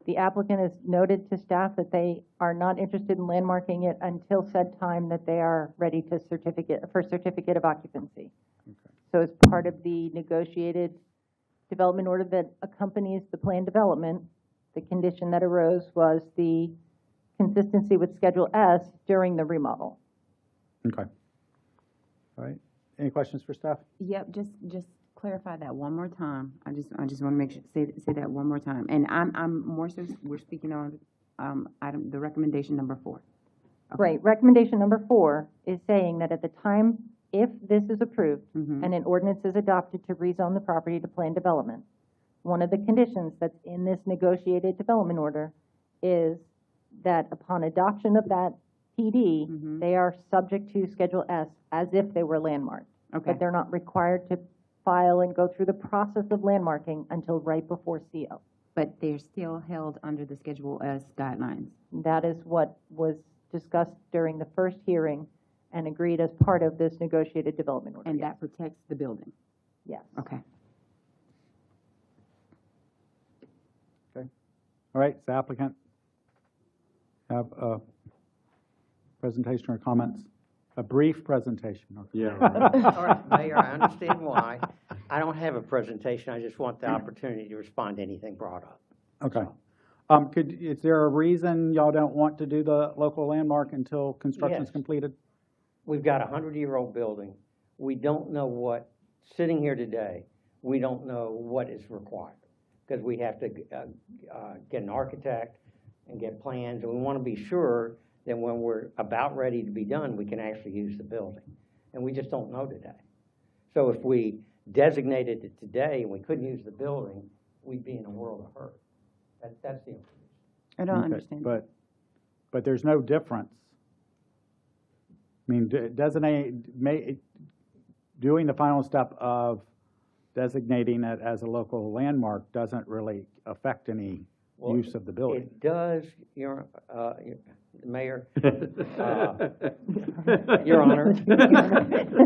The applicant has noted to staff that they are not interested in landmarking it until said time that they are ready to certificate of occupancy. Okay. So as part of the negotiated development order that accompanies the plan development, the condition that arose was the consistency with Schedule S during the remodel. Okay. All right. Any questions for staff? Yep, just clarify that one more time. I just want to make sure, say that one more time. And I'm more so, we're speaking on the recommendation number 4. Okay. Right. Recommendation number 4 is saying that at the time, if this is approved and an ordinance is adopted to rezone the property to planned development, one of the conditions that's in this negotiated development order is that upon adoption of that PD, they are subject to Schedule S as if they were landmarked. Okay. But they're not required to file and go through the process of landmarking until right before CO. But they're still held under the Schedule S guidelines. That is what was discussed during the first hearing and agreed as part of this negotiated development order. And that protects the building? Yes. Okay. Okay. All right, so applicant have a presentation or comments? A brief presentation. Okay. Yeah. All right, Mayor, I understand why. I don't have a presentation. I just want the opportunity to respond to anything brought up. Okay. Is there a reason y'all don't want to do the local landmark until construction is Yes. completed? We've got a 100-year-old building. We don't know what, sitting here today, we don't know what is required, because we have to get an architect and get plans, and we want to be sure that when we're about ready to be done, we can actually use the building. And we just don't know today. So if we designated it today and we couldn't use the building, we'd be in a world of hurt. That's the information. I don't Okay, understand. But there's no difference. I mean, doing the final step of designating it as a local landmark doesn't really affect any use of the building. It does, Your Mayor, Your Honor.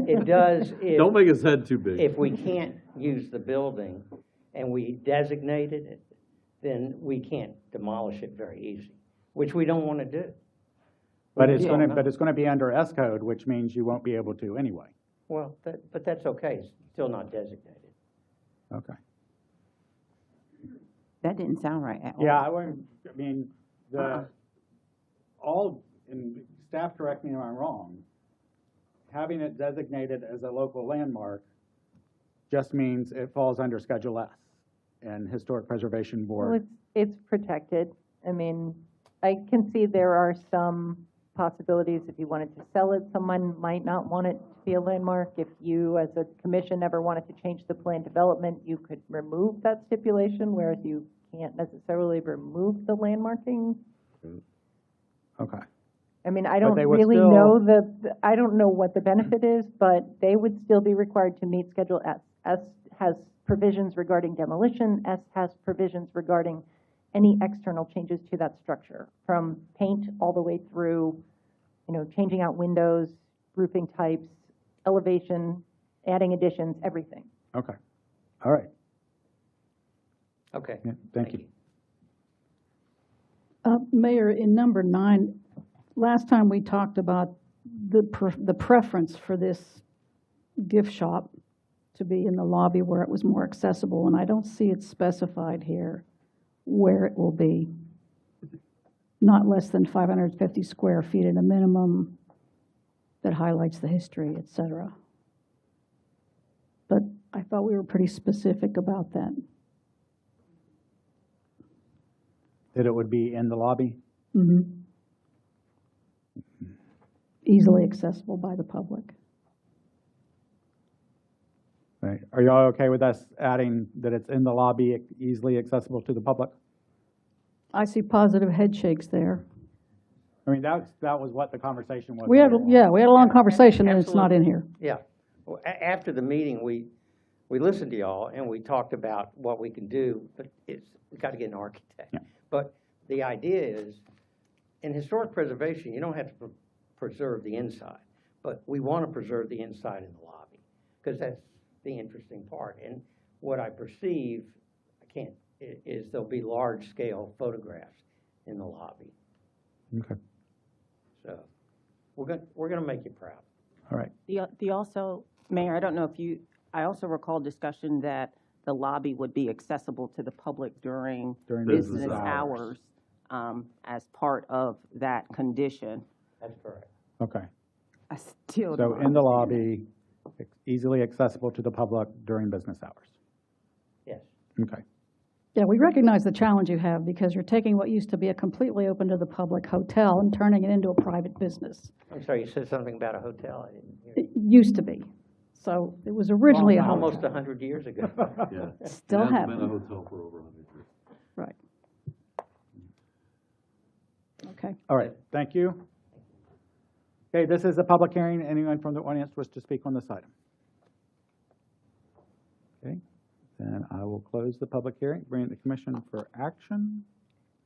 It does. Don't make his head too big. If we can't use the building and we designated it, then we can't demolish it very easy, which we don't want to do. But it's going to be under S code, which means you won't be able to anyway. Well, but that's okay. It's still not designated. Okay. That didn't sound right at all. Yeah, I mean, and staff correct me if I'm wrong, having it designated as a local landmark just means it falls under Schedule S and Historic Preservation Board. Well, it's protected. I mean, I can see there are some possibilities if you wanted to sell it, someone might not want it to be a landmark. If you, as a commission, ever wanted to change the plan development, you could remove that stipulation, whereas you can't necessarily remove the landmarking. Okay. I mean, I But don't they would really still- know I don't know what the benefit is, but they would still be required to meet Schedule S. S has provisions regarding demolition. S has provisions regarding any external changes to that structure, from paint all the way through, changing out windows, roofing types, elevation, adding additions, everything. Okay. All right. Okay. Yeah, thank you. Mayor, in number 9, last time we talked about the preference for this gift shop to be in the lobby where it was more accessible, and I don't see it specified here where it will be. Not less than 550 square feet at a minimum, that highlights the history, et cetera. But I thought we were pretty specific about that. That it would be in the lobby? Mhm. Easily accessible by the public. Right. Are y'all okay with us adding that it's in the lobby, easily accessible to the public? I see positive head shakes there. I mean, that was what the conversation was. We had a long conversation, and it's not in here. Yeah. Well, after the meeting, we listened to y'all, and we talked about what we can do, but we got to get an architect. Yeah. But the idea is, in historic preservation, you don't have to preserve the inside, but we want to preserve the inside in the lobby, because that's the interesting part. And what I perceive, is there'll be large-scale photographs in the lobby. Okay. So we're gonna make you proud. All right. The also, Mayor, I don't know if I also recall discussion that the lobby would be accessible to the public during business hours as part of that condition. That's correct. Okay. I still So don't in the understand lobby, easily accessible to the public during business hours? Yes. Okay. Yeah, we recognize the challenge you have because you're taking what used to be a completely open to the public hotel and turning it into a private business. I'm sorry, you said something about a hotel. I didn't hear. It used to be. So it was originally a hotel. Almost 100 years ago. Yeah. Still It hasn't have been a them. hotel for over 100 years. Right. Okay. All right, thank you. Okay, this is a public hearing. Anyone from the audience wish to speak on this item? Okay, then I will close the public hearing, bring it to the commission for action.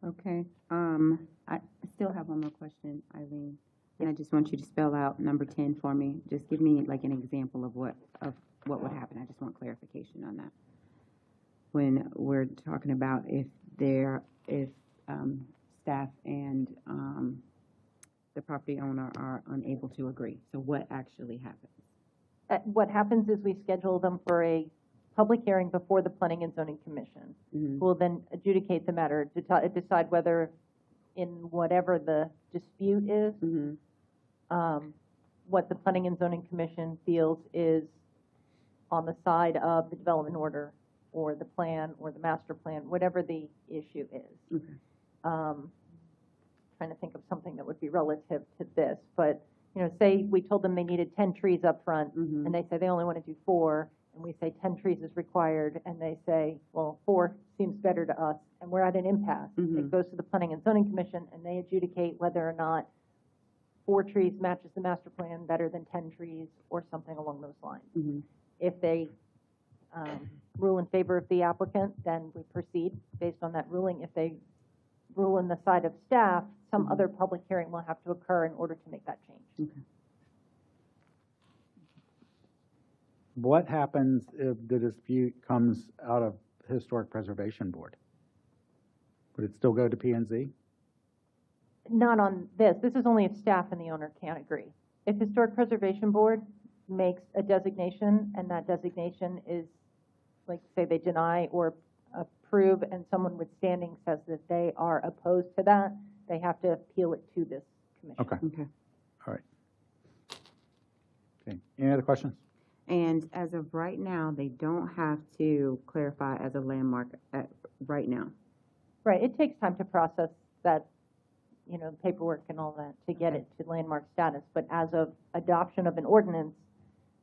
Okay, I still have one more question, Eileen. And I just want you to spell out number 10 for me. Just give me like an example of what would happen. I just want clarification on that. When we're talking about if staff and the property owner are unable to agree. So what actually happens? What happens is we schedule them for a public hearing before the Planning and Zoning Commission. Mhm. Who will then adjudicate the matter, decide whether, in whatever the dispute is, what the Planning and Zoning Commission feels is on the side of the development order or the plan or the master plan, whatever the issue is. Trying to think of something that would be relative to this, but say we told them they needed 10 trees up front, and they say they only want to do 4, and we say 10 trees is required, and they say, well, 4 seems better to us, and we're at an impasse. It goes to the Planning and Zoning Commission, and they adjudicate whether or not 4 trees matches the master plan better than 10 trees or something along those lines. If they rule in favor of the applicant, then we proceed based on that ruling. If they rule in the side of staff, some other public hearing will have to occur in order to make that change. What happens if the dispute comes out of Historic Preservation Board? Would it still go to P&Z? Not on this. This is only if staff and the owner can't agree. If Historic Preservation Board makes a designation, and that designation is, like, say they deny or approve, and someone with standing says that they are opposed to that, they have to appeal it to this commission. Okay. All right. Okay. Any other questions? And as of right now, they don't have to clarify as a landmark right now. Right. It takes time to process that, paperwork and all that to get it to landmark status. But as of adoption of an ordinance,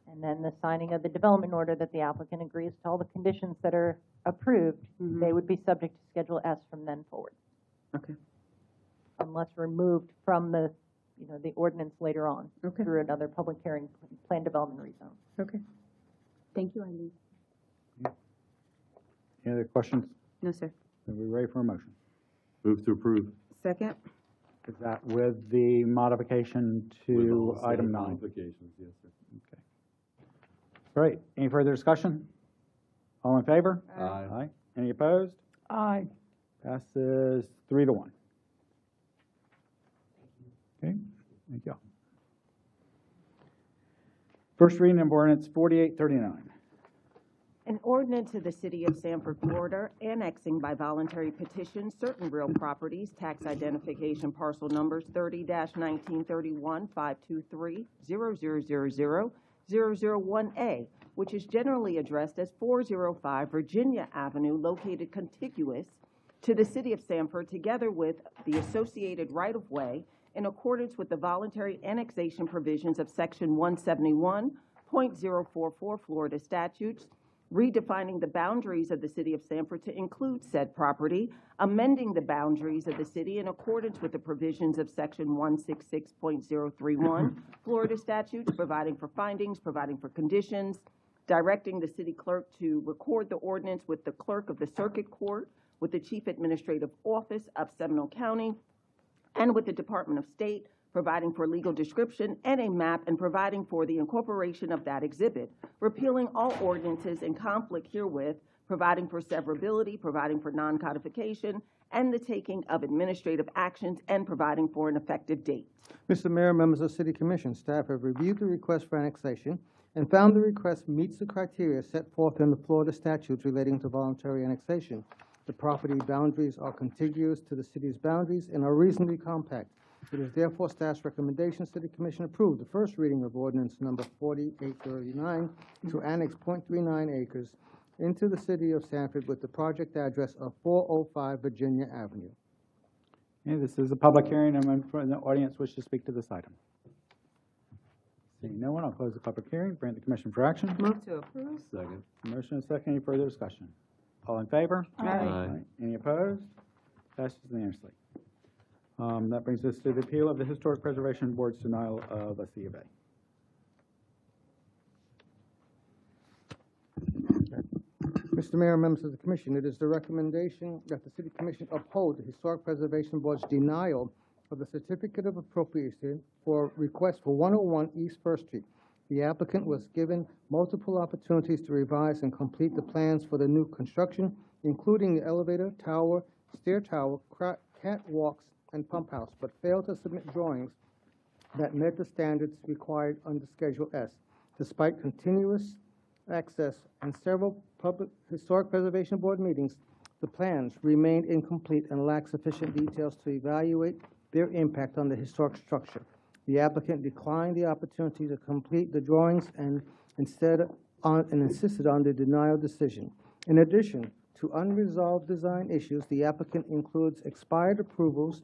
and then the signing of the development order that the applicant agrees to all the conditions that are approved, they would be subject to Schedule S from then forward. Okay. unless removed from the, the ordinance later on through another public hearing, plan development rezone. Okay. Thank you, Eileen. Any other questions? No, sir. Are we ready for a motion? Move to approve. Second? Is that with the modification With all to said item 9? modifications, yes, sir. Okay. Great. Any further discussion? All in favor? Aye. Any opposed? Aye. Passes 3-1. Okay, thank you. First reading of ordinance 4839. An ordinance of the City of Sanford, Florida, annexing by voluntary petition certain real properties, tax identification parcel numbers 30-1931, 523-0000, 001A, which is generally addressed as 405 Virginia Avenue, located contiguous to the City of Sanford, together with the associated right-of-way, in accordance with the voluntary annexation provisions of Section 171.044 Florida statutes, redefining the boundaries of the City of Sanford to include said property, amending the boundaries of the city in accordance with the provisions of Section 166.031 Florida statutes, providing for findings, providing for conditions, directing the city clerk to record the ordinance with the clerk of the circuit court, with the chief administrative office of Seminole County, and with the Department of State, providing for legal description and a map, and providing for the incorporation of that exhibit, repealing all ordinances in conflict herewith, providing for severability, providing for non-codification, and the taking of administrative actions, and providing for an effective date. Mr. Mayor, members of the City Commission, staff have reviewed the request for annexation and found the request meets the criteria set forth in the Florida statutes relating to voluntary annexation. The property boundaries are contiguous to the city's boundaries and are reasonably compact. It is therefore staff's recommendation City Commission approve the first reading of ordinance number 4839 to annex 0.39 acres into the City of Sanford with the project address of 405 Virginia Avenue. Okay, this is a public hearing. Anyone from the audience wish to speak to this item? Seeing no one, I'll close the public hearing, bring it to commission for action. Move to approve. Second. Motion and second. Any further discussion? All in favor? Aye. Any opposed? Passes unanimously. That brings us to the appeal of the Historic Preservation Board's denial of a C of A. Mr. Mayor, members of the Commission, it is the recommendation that the City Commission uphold the Historic Preservation Board's denial of the Certificate of Appropriation for request for 101 East First Street. The applicant was given multiple opportunities to revise and complete the plans for the new construction, including the elevator, tower, stair tower, catwalks, and pump house, but failed to submit drawings that met the standards required under Schedule S. Despite continuous access and several public Historic Preservation Board meetings, the plans remained incomplete and lacked sufficient details to evaluate their impact on the historic structure. The applicant declined the opportunity to complete the drawings and insisted on the denial decision. In addition to unresolved design issues, the applicant includes expired approvals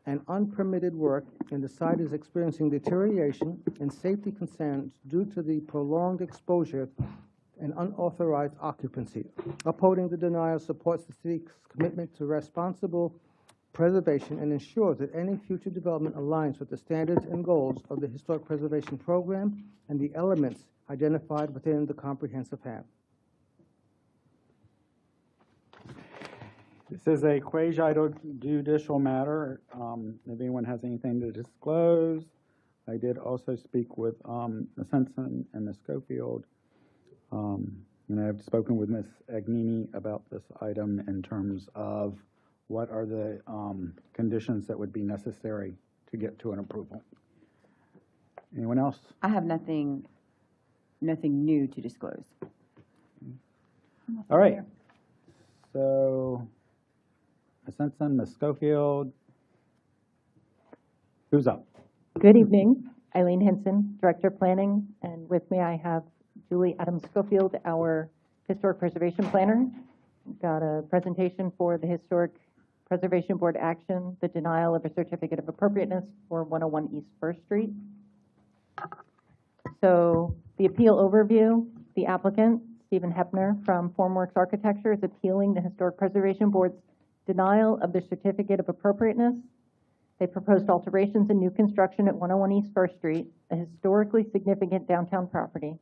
and unpermitted work, and the site is experiencing deterioration and safety concerns due to the prolonged exposure and unauthorized occupancy. Upholding the denial supports the city's commitment to responsible preservation and ensures that any future development aligns with the standards and goals of the Historic Preservation Program and the elements identified within the comprehensive plan. This is a quasi-judicial matter. If anyone has anything to disclose, I did also speak with Ms. Henson and Ms. Schofield. And I've spoken with Ms. Agnini about this item in terms of what are the conditions that would be necessary to get to an approval. Anyone else? I have nothing new to disclose. All right. So, Ms. Henson, Ms. Schofield, who's up? Good evening, Eileen Henson, Director of Planning, and with me I have Julie Adams Schofield, our Historic Preservation Planner. Got a presentation for the Historic Preservation Board action, the denial of a certificate of appropriateness for 101 East First Street. So the appeal overview, the applicant, Stephen Hepner from Formworks Architecture, is appealing the Historic Preservation Board's denial of the certificate of appropriateness They proposed alterations and new construction at 101 East First Street, a historically significant downtown property.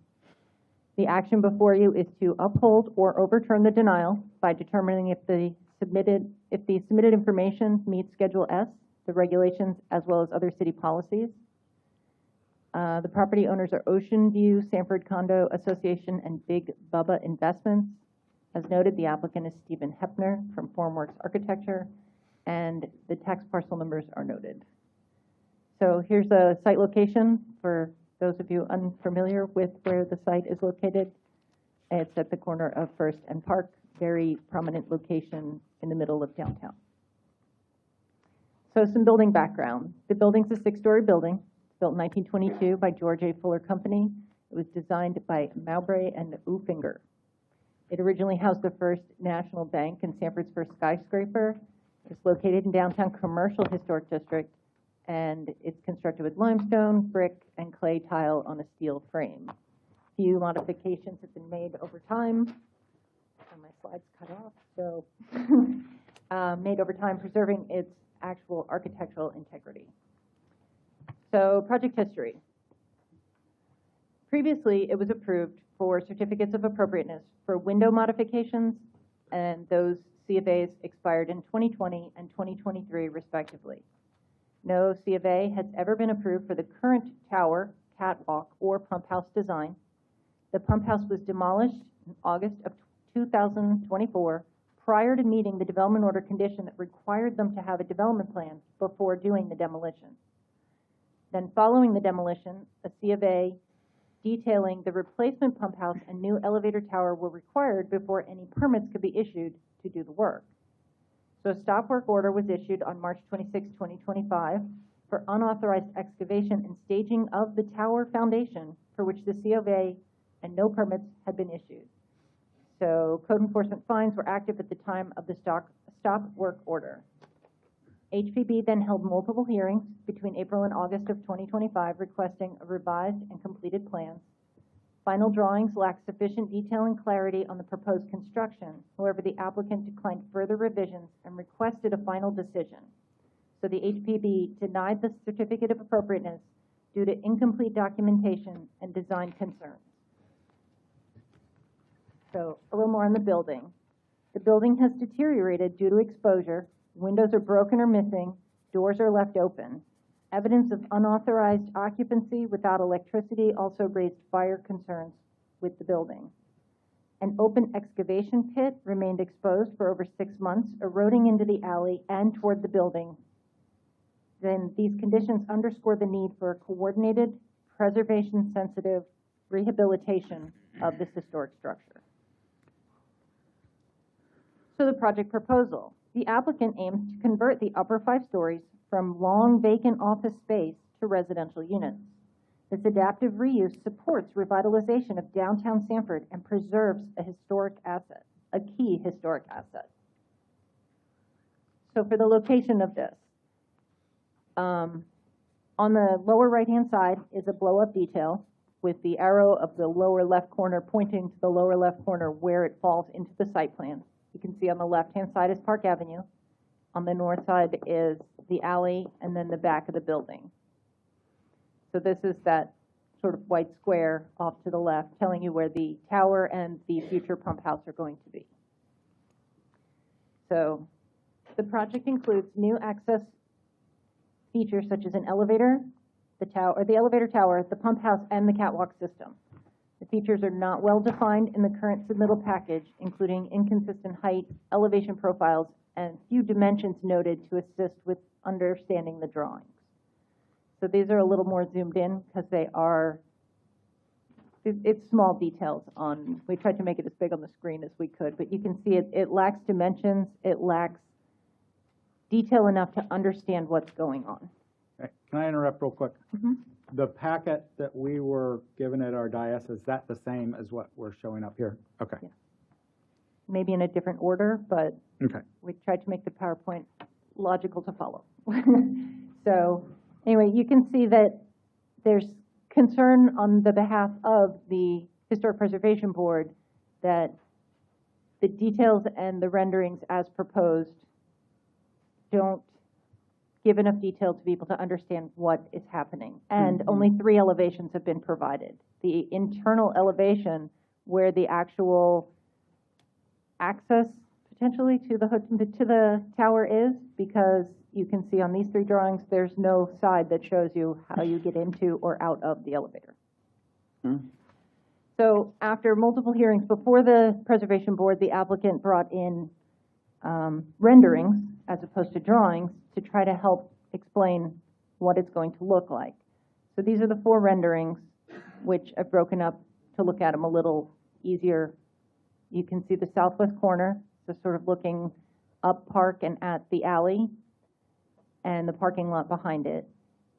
The action before you is to uphold or overturn the denial by determining if the submitted information meets Schedule S, the regulations, as well as other city policies. The property owners are Ocean View, Sanford Condo Association, and Big Bubba Investments. As noted, the applicant is Stephen Hepner from Formworks Architecture, and the tax parcel numbers are noted. So here's a site location for those of you unfamiliar with where the site is located. It's at the corner of First and Park, very prominent location in the middle of downtown. So some building background. The building's a 6-story building, built in 1922 by George A. Fuller Company. It was designed by Mowbray and Ufinger. It originally housed the First National Bank and Sanford's first skyscraper. It's located in downtown Commercial Historic District, and it's constructed with limestone, brick, and clay tile on a steel frame. Few modifications have been made over time. And my slides cut off, so made over time, preserving its actual architectural integrity. So project history. Previously, it was approved for certificates of appropriateness for window modifications, and those CFAs expired in 2020 and 2023, respectively. No CFA has ever been approved for the current tower, catwalk, or pump house design. The pump house was demolished in August of 2024 prior to meeting the development order condition that required them to have a development plan before doing the demolition. Then following the demolition, a CFA detailing the replacement pump house and new elevator tower were required before any permits could be issued to do the work. So a stop work order was issued on March 26, 2025 for unauthorized excavation and staging of the tower foundation for which the CFA and no permits had been issued. So code enforcement fines were active at the time of the stop work order. HPB then held multiple hearings between April and August of 2025 requesting a revised and completed plan. Final drawings lacked sufficient detail and clarity on the proposed construction. However, the applicant declined further revisions and requested a final decision. So the HPB denied the certificate of appropriateness due to incomplete documentation and design concerns. So a little more on the building. The building has deteriorated due to exposure. Windows are broken or missing. Doors are left open. Evidence of unauthorized occupancy without electricity also raised fire concerns with the building. An open excavation pit remained exposed for over 6 months, eroding into the alley and toward the building. Then these conditions underscore the need for a coordinated, preservation-sensitive rehabilitation of this historic structure. So the project proposal. The applicant aims to convert the upper 5 stories from long vacant office space to residential units. This adaptive reuse supports revitalization of downtown Sanford and preserves a historic asset, a key historic asset. So for the location of this, on the lower right-hand side is a blow-up detail with the arrow of the lower left corner pointing to the lower left corner where it falls into the site plan. You can see on the left-hand side is Park Avenue. On the north side is the alley, and then the back of the building. So this is that sort of white square off to the left, telling you where the tower and the future pump house are going to be. So the project includes new access features such as an elevator, the elevator tower, the pump house, and the catwalk system. The features are not well defined in the current submittal package, including inconsistent height, elevation profiles, and few dimensions noted to assist with understanding the drawings. So these are a little more zoomed in because it's small details on, we tried to make it as big on the screen as we could, but you can see it lacks dimensions, it lacks detail enough to understand what's going on. Okay. Can I interrupt real quick? Mm-hmm. The packet that we were given at our dais, is that the same as what we're showing up here? Okay. Yeah. Maybe in a different order, but okay. We tried to make the PowerPoint logical to follow. So anyway, you can see that there's concern on the behalf of the Historic Preservation Board that the details and the renderings as proposed don't give enough detail to be able to understand what is happening. And only 3 elevations have been provided. The internal elevation where the actual access potentially to the tower is, because you can see on these 3 drawings, there's no side that shows you how you get into or out of the elevator. So after multiple hearings before the Preservation Board, the applicant brought in renderings as opposed to drawings to try to help explain what it's going to look like. So these are the 4 renderings, which I've broken up to look at them a little easier. You can see the southwest corner, so sort of looking up Park and at the alley and the parking lot behind it.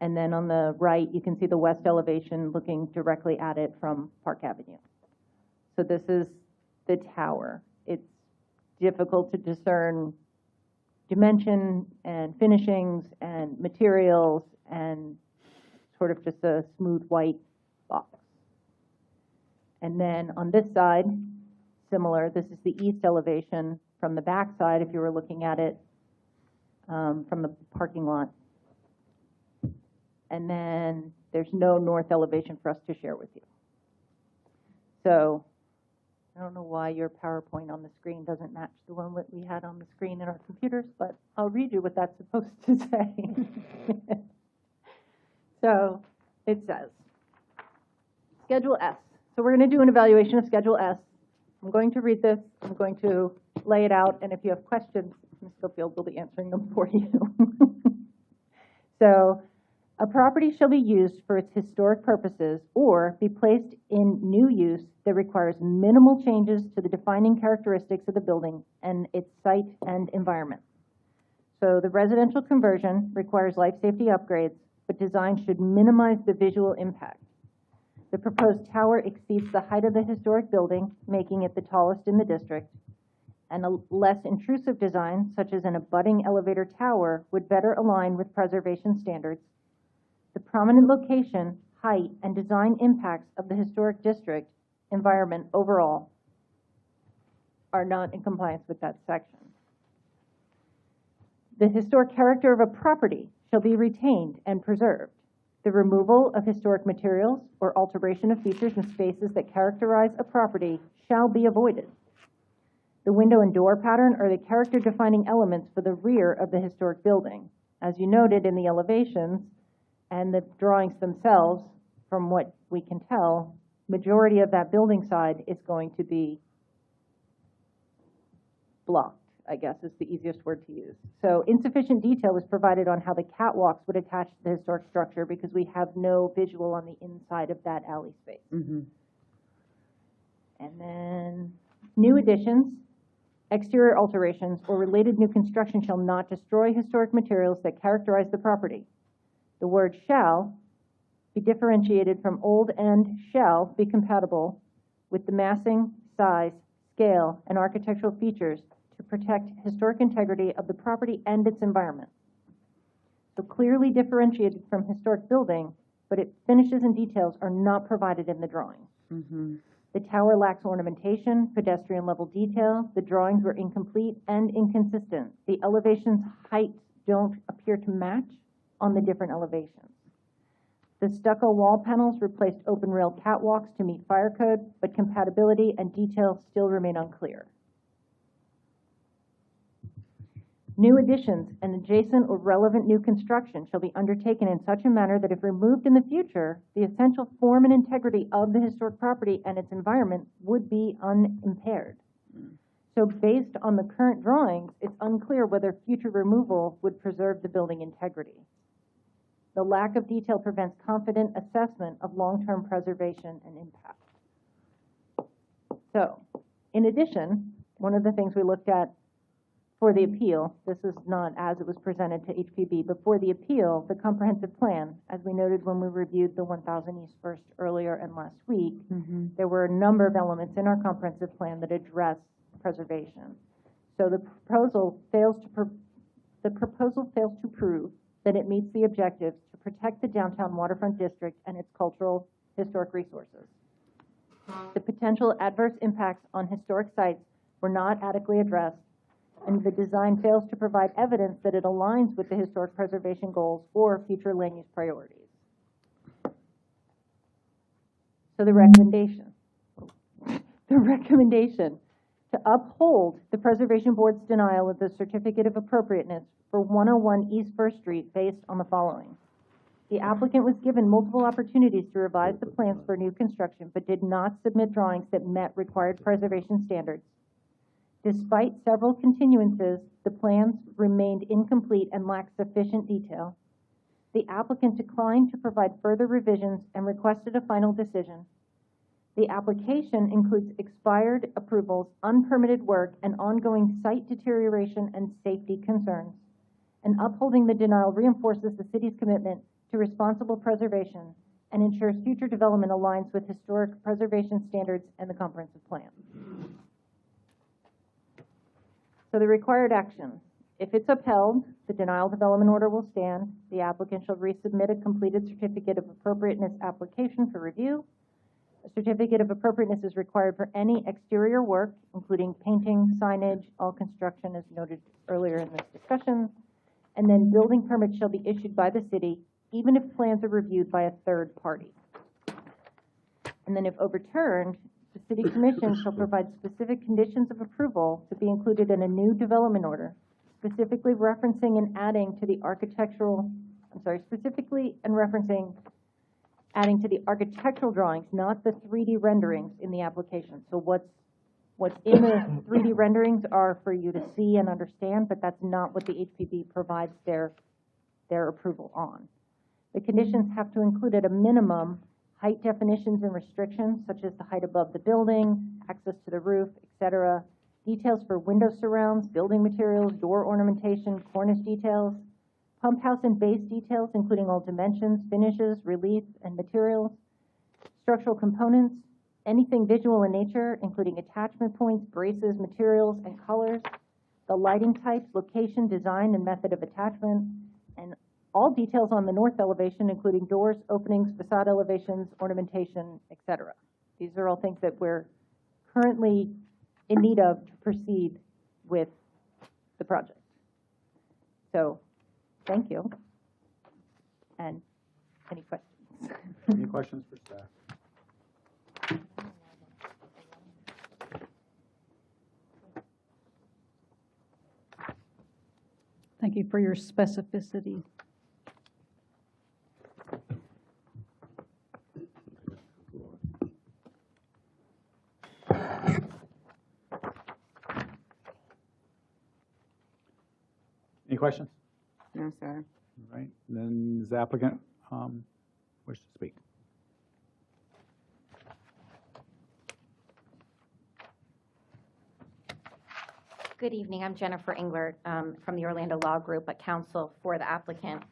And then on the right, you can see the west elevation looking directly at it from Park Avenue. So this is the tower. It's difficult to discern dimension and finishings and materials and sort of just a smooth white box. And then on this side, similar, this is the east elevation from the back side if you were looking at it from the parking lot. And then there's no north elevation for us to share with you. So I don't know why your PowerPoint on the screen doesn't match the one that we had on the screen in our computers, but I'll read you what that's supposed to say. So it says, Schedule S. So we're going to do an evaluation of Schedule S. I'm going to read this. I'm going to lay it out, and if you have questions, Ms. Schofield will be answering them for you. So, a property shall be used for its historic purposes or be placed in new use that requires minimal changes to the defining characteristics of the building and its site and environment. So the residential conversion requires life safety upgrades, but design should minimize the visual impact. The proposed tower exceeds the height of the historic building, making it the tallest in the district, and a less intrusive design, such as an abutting elevator tower, would better align with preservation standards. The prominent location, height, and design impacts of the historic district environment overall are not in compliance with that section. The historic character of a property shall be retained and preserved. The removal of historic materials or alteration of features and spaces that characterize a property shall be avoided. The window and door pattern are the character-defining elements for the rear of the historic building. As you noted in the elevations and the drawings themselves, from what we can tell, majority of that building side is going to be blocked, I guess is the easiest word to use. So insufficient detail is provided on how the catwalks would attach to the historic structure because we have no visual on the inside of that alley space. And then new additions, exterior alterations, or related new construction shall not destroy historic materials that characterize the property. The word shall be differentiated from old and shall be compatible with the massing, size, scale, and architectural features to protect historic integrity of the property and its environment. So clearly differentiated from historic building, but its finishes and details are not provided in the drawing. The tower lacks ornamentation, pedestrian level detail. The drawings were incomplete and inconsistent. The elevation's heights don't appear to match on the different elevations. The stucco wall panels replaced open rail catwalks to meet fire code, but compatibility and detail still remain unclear. New additions and adjacent or relevant new construction shall be undertaken in such a manner that if removed in the future, the essential form and integrity of the historic property and its environment would be unimpaired. So based on the current drawings, it's unclear whether future removal would preserve the building integrity. The lack of detail prevents confident assessment of long-term preservation and impact. So, in addition, one of the things we looked at for the appeal, this is not as it was presented to HPB, but for the appeal, the comprehensive plan, as we noted when we reviewed the 1000 East First earlier and last week, there were a number of elements in our comprehensive plan that address preservation. So the proposal fails to prove that it meets the objectives to protect the downtown waterfront district and its cultural historic resources. The potential adverse impacts on historic sites were not adequately addressed, and the design fails to provide evidence that it aligns with the historic preservation goals or future land use priorities. So the recommendation to uphold the Preservation Board's denial of the certificate of appropriateness for 101 East First Street based on the following. The applicant was given multiple opportunities to revise the plans for new construction, but did not submit drawings that met required preservation standards. Despite several continuances, the plans remained incomplete and lacked sufficient detail. The applicant declined to provide further revisions and requested a final decision. The application includes expired approvals, unpermitted work, and ongoing site deterioration and safety concerns. And upholding the denial reinforces the city's commitment to responsible preservation and ensures future development aligns with historic preservation standards and the comprehensive plan. So the required action. If it's upheld, the denial development order will stand. The applicant shall resubmit a completed certificate of appropriateness application for review. A certificate of appropriateness is required for any exterior work, including painting, signage, all construction as noted earlier in this discussion. And then building permits shall be issued by the city, even if plans are reviewed by a third party. And then if overturned, the City Commission shall provide specific conditions of approval to be included in a new development order, specifically referencing and adding to the architectural drawings, not the 3D renderings in the application. So what's in the 3D renderings are for you to see and understand, but that's not what the HPB provides their approval on. The conditions have to include at a minimum height definitions and restrictions, such as the height above the building, access to the roof, etc., details for window surrounds, building materials, door ornamentation, cornice details, pump house and base details, including all dimensions, finishes, relief, and materials, structural components, anything visual in nature, including attachment points, braces, materials, and colors, the lighting types, location, design, and method of attachment, and all details on the north elevation, including doors, openings, facade elevations, ornamentation, etc. These are all things that we're currently in need of to proceed with the project. So, thank you. And any questions? Any questions for staff? Thank you for your specificity. Any questions? No, sir. All right, then does the applicant wish to speak? Good evening. I'm Jennifer Englert from the Orlando Law Group at counsel for the applicant.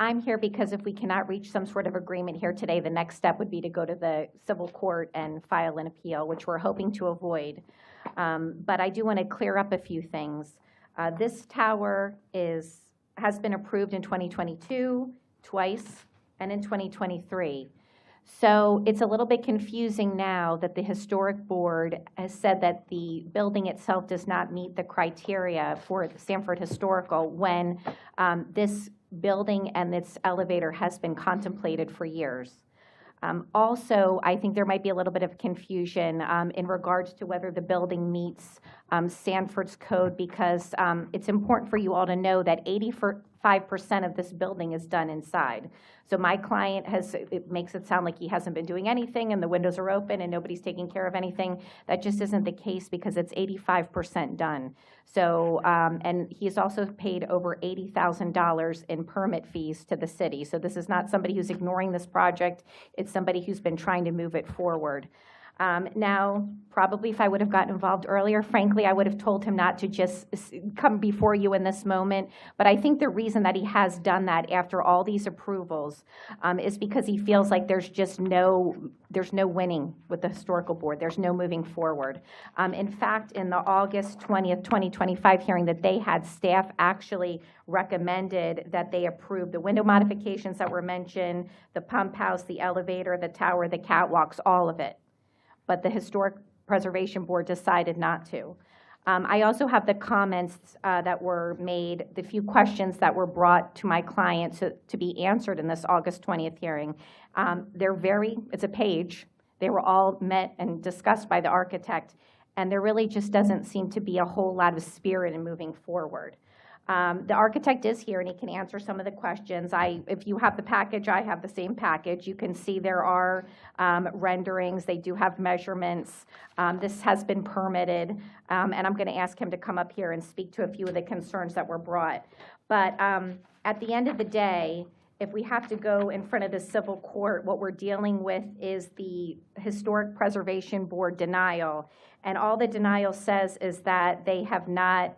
I'm here because if we cannot reach some sort of agreement here today, the next step would be to go to the civil court and file an appeal, which we're hoping to avoid. But I do want to clear up a few things. This tower has been approved in 2022, twice, and in 2023. So it's a little bit confusing now that the historic board has said that the building itself does not meet the criteria for the Sanford Historical when this building and its elevator has been contemplated for years. Also, I think there might be a little bit of confusion in regards to whether the building meets Sanford's code, because it's important for you all to know that 85% of this building is done inside. So my client it makes it sound like he hasn't been doing anything and the windows are open and nobody's taking care of anything. That just isn't the case because it's 85% done. So, and he's also paid over $80,000 in permit fees to the city. So this is not somebody who's ignoring this project. It's somebody who's been trying to move it forward. Now, probably if I would have gotten involved earlier, frankly, I would have told him not to just come before you in this moment. But I think the reason that he has done that after all these approvals is because he feels like there's no winning with the historical board. There's no moving forward. In fact, in the August 20th, 2025 hearing that they had, staff actually recommended that they approve the window modifications that were mentioned, the pump house, the elevator, the tower, the catwalks, all of it. But the historic Preservation Board decided not to. I also have the comments that were made, the few questions that were brought to my client to be answered in this August 20th hearing. It's a page. They were all met and discussed by the architect, and there really just doesn't seem to be a whole lot of spirit in moving forward. The architect is here, and he can answer some of the questions. If you have the package, I have the same package. You can see there are renderings. They do have measurements. This has been permitted, and I'm going to ask him to come up here and speak to a few of the concerns that were brought. But at the end of the day, if we have to go in front of the civil court, what we're dealing with is the Historic Preservation Board denial. And all the denial says is that they have not,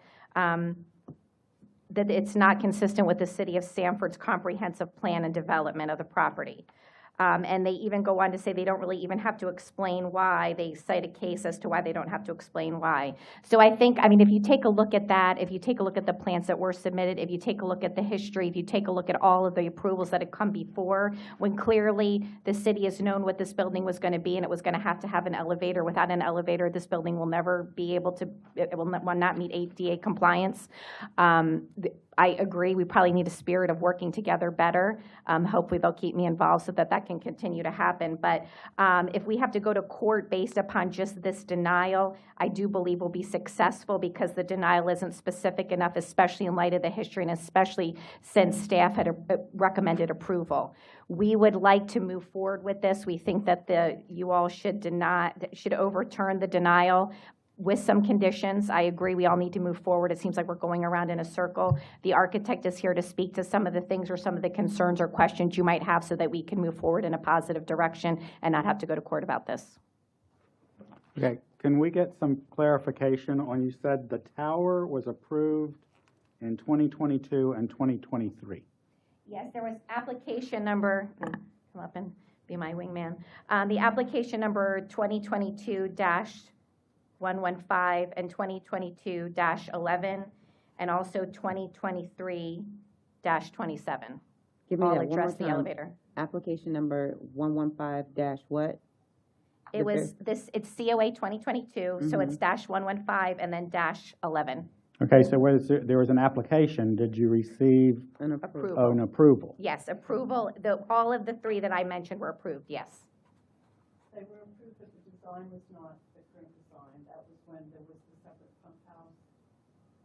that it's not consistent with the City of Sanford's comprehensive plan and development of the property. And they even go on to say they don't really even have to explain why. They cite a case as to why they don't have to explain why. So I think, I mean, if you take a look at that, if you take a look at the plans that were submitted, if you take a look at the history, if you take a look at all of the approvals that had come before, when clearly the city has known what this building was going to be and it was going to have an elevator. Without an elevator, this building will never be able to, it will not meet ADA compliance. I agree, we probably need a spirit of working together better. Hopefully they'll keep me involved so that can continue to happen. But if we have to go to court based upon just this denial, I do believe we'll be successful because the denial isn't specific enough, especially in light of the history and especially since staff had recommended approval. We would like to move forward with this. We think that you all should overturn the denial with some conditions. I agree we all need to move forward. It seems like we're going around in a circle. The architect is here to speak to some of the things or some of the concerns or questions you might have so that we can move forward in a positive direction and not have to go to court about this. Okay, can we get some clarification on, you said the tower was approved in 2022 and 2023? Yes, there was application number, come up and be my wingman. The application number 2022-115 and 2022-11, and also 2023-27. Give me all that one more address the time. elevator. Application number 115 dash what? It was this. It's COA 2022, so it's -115 and then -11. Okay, so there was an application. Did you receive an approval? Oh, an approval. Yes, approval. All of the three that I mentioned were approved. Yes. They were approved, but the design was not the current design. That was when there was the separate pump house.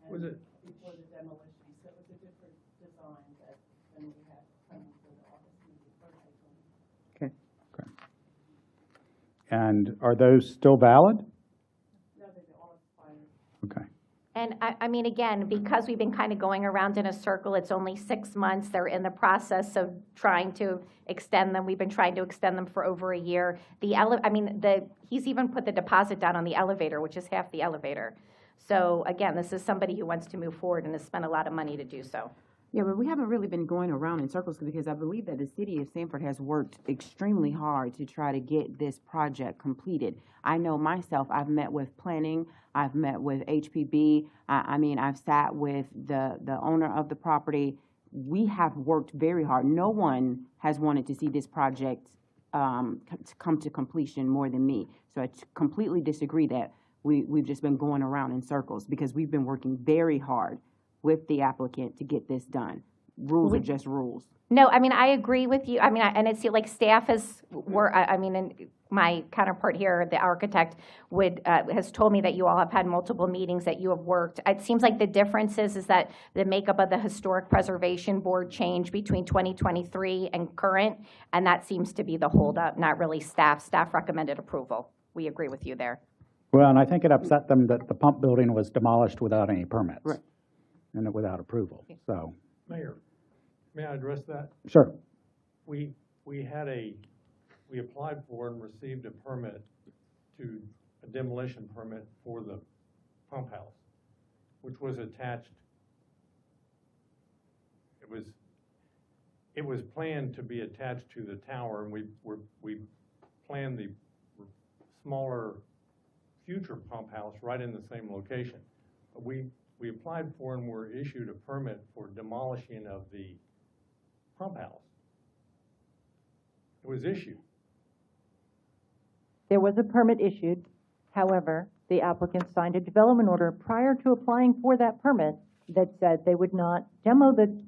And Was it? before the demolition, so it was a different design that when we had come for the office meeting. Okay. And are those still valid? No, they all expired. Okay. And I mean, again, because we've been kind of going around in a circle, it's only 6 months. They're in the process of trying to extend them. We've been trying to extend them for over a year. He's even put the deposit down on the elevator, which is half the elevator. So again, this is somebody who wants to move forward and has spent a lot of money to do so. Yeah, but we haven't really been going around in circles because I believe that the city of Sanford has worked extremely hard to try to get this project completed. I know myself, I've met with planning, I've met with HPB, I've sat with the owner of the property. We have worked very hard. No one has wanted to see this project come to completion more than me. So I completely disagree that we've just been going around in circles because we've been working very hard with the applicant to get this done. Rules are just rules. No, I agree with you. And it's like staff has and my counterpart here, the architect, has told me that you all have had multiple meetings, that you have worked. It seems like the difference is that the makeup of the Historic Preservation Board changed between 2023 and current, and that seems to be the holdup, not really staff. Staff recommended approval. We agree with you there. Well, and I think it upset them that the pump building was demolished without any permits. Right. And without approval, so. Mayor, may I address that? Sure. We applied for and received a demolition permit for the pump house, which was attached. It was planned to be attached to the tower, and we planned the smaller future pump house right in the same location. We applied for and were issued a permit for demolishing of the pump house. It was issued. There was a permit issued. However, the applicant signed a development order prior to applying for that permit that said they would not demo the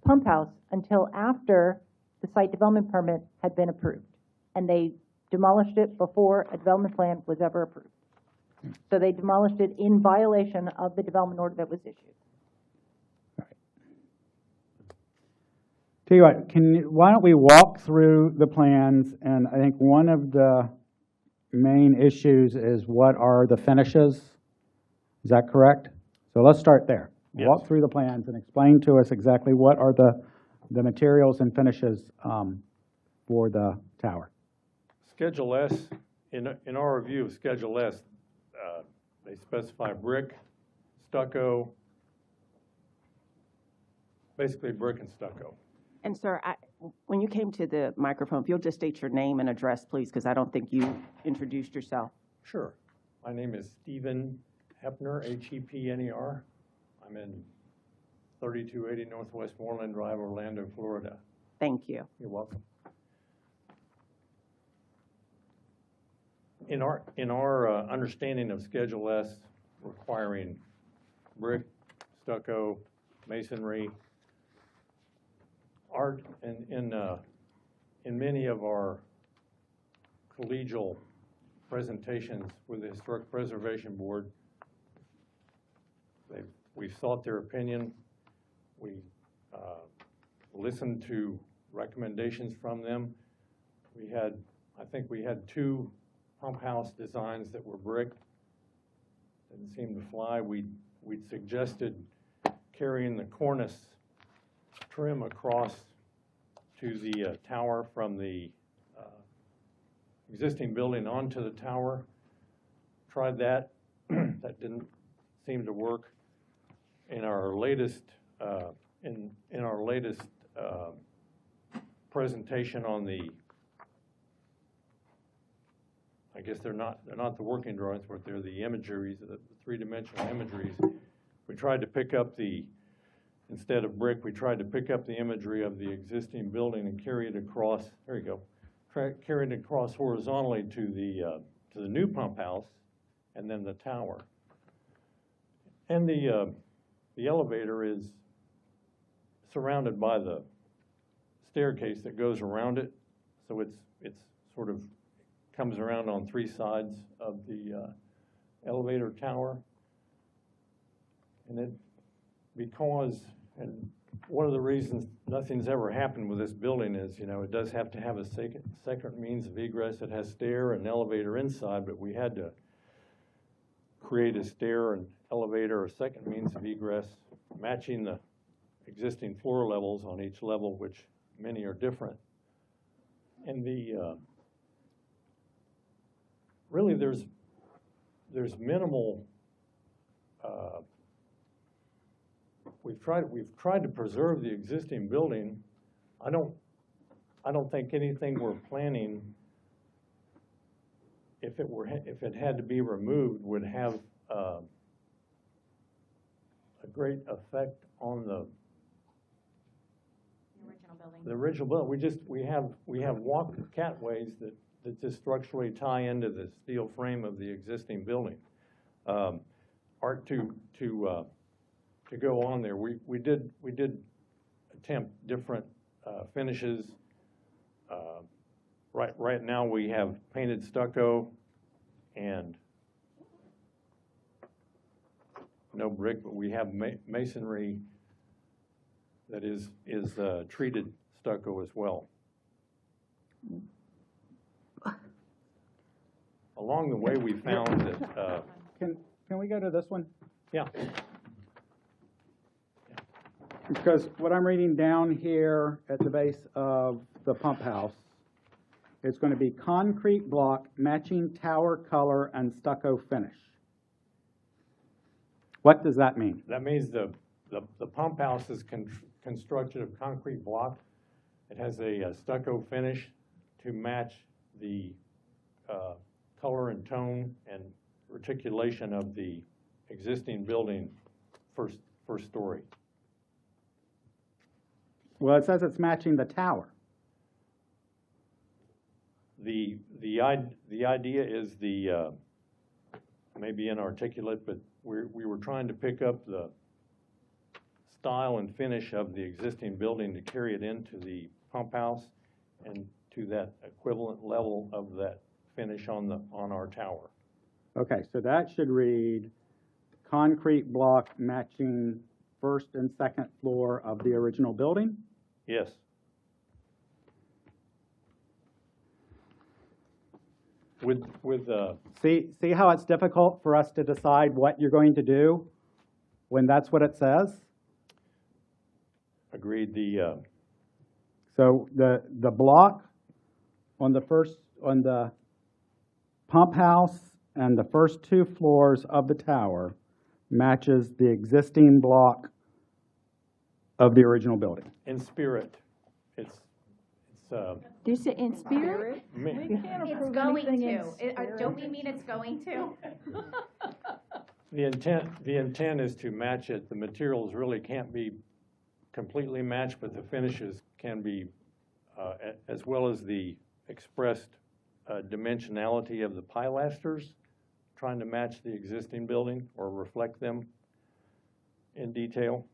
pump house until after the site development permit had been approved. And they demolished it before a development plan was ever approved. So they demolished it in violation of the development order that was issued. Tell you what, why don't we walk through the plans, and I think one of the main issues is what are the finishes? Is that correct? So let's start there. Yes. Walk through the plans and explain to us exactly what are the materials and finishes for the tower. Schedule S, in our review of Schedule S, they specify brick, stucco, basically brick and stucco. And sir, when you came to the microphone, if you'll just state your name and address, please, because I don't think you introduced yourself. Sure. My name is Stephen Hepner, Hepner. I'm in 3280 Northwest Moreland Drive, Orlando, Florida. Thank you. You're welcome. In our understanding of Schedule S, requiring brick, stucco, masonry, art, and in many of our collegial presentations with the Historic Preservation Board, we've sought their opinion. We listened to recommendations from them. I think we had 2 pump house designs that were brick. Didn't seem to fly. We'd suggested carrying the cornice trim across to the tower from the existing building onto the tower. Tried that. That didn't seem to work. In our latest presentation on the, I guess they're not the working drawings, but they're the imageries, the 3-dimensional imageries. We tried to pick up instead of brick, we tried to pick up the imagery of the existing building and carry it across. There you go. Carry it across horizontally to the new pump house, and then the tower. And the elevator is surrounded by the staircase that goes around it, so it's sort of comes around on 3 sides of the elevator tower. And and one of the reasons nothing's ever happened with this building is, it does have to have a second means of egress. It has stair and elevator inside, but we had to create a stair and elevator, a second means of egress, matching the existing floor levels on each level, which many are different. And really there's minimal. We've tried to preserve the existing building. I don't think anything we're planning, if it had to be removed, would have a great effect on the original building. The original building. We have catways that just structurally tie into the steel frame of the existing building. Art to go on there. We did attempt different finishes. Right now we have painted stucco and no brick, but we have masonry that is treated stucco as well. Along the way, we found that. Can we go to this one? Yeah. Because what I'm reading down here at the base of the pump house, it's going to be concrete block matching tower color and stucco finish. What does that mean? That means the pump house is constructed of concrete block. It has a stucco finish to match the color and tone and reticulation of the existing building first story. Well, it says it's matching the tower. The idea is the maybe inarticulate, but we were trying to pick up the style and finish of the existing building to carry it into the pump house and to that equivalent level of that finish on our tower. Okay, so that should read concrete block matching first and second floor of the original building? Yes. See how it's difficult for us to decide what you're going to do when that's what it says? Agreed. So the block on the pump house and the first two floors of the tower matches the existing block of the original building. In spirit, it's. Is it in spirit? It's going to. Don't we mean it's going to? The intent is to match it. The materials really can't be completely matched, but the finishes can be, as well as the expressed dimensionality of the pilasters, trying to match the existing building or reflect them in detail.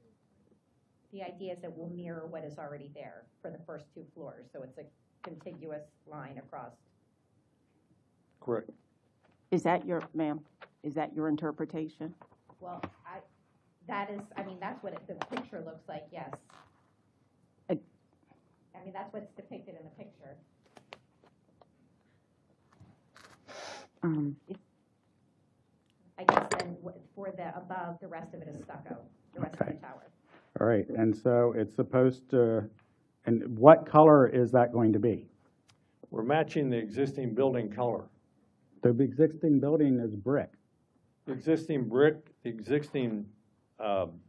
The idea is that we'll mirror what is already there for the first two floors, so it's a contiguous line across. Correct. Is that your, ma'am, is that your interpretation? Well, that's what the picture looks like, yes. I mean, that's what's depicted in the picture. I guess then for the above, the rest of it is stucco, the rest of the tower. All right, and so it's supposed to, and what color is that going to be? We're matching the existing building color. The existing building is brick. The existing brick, the existing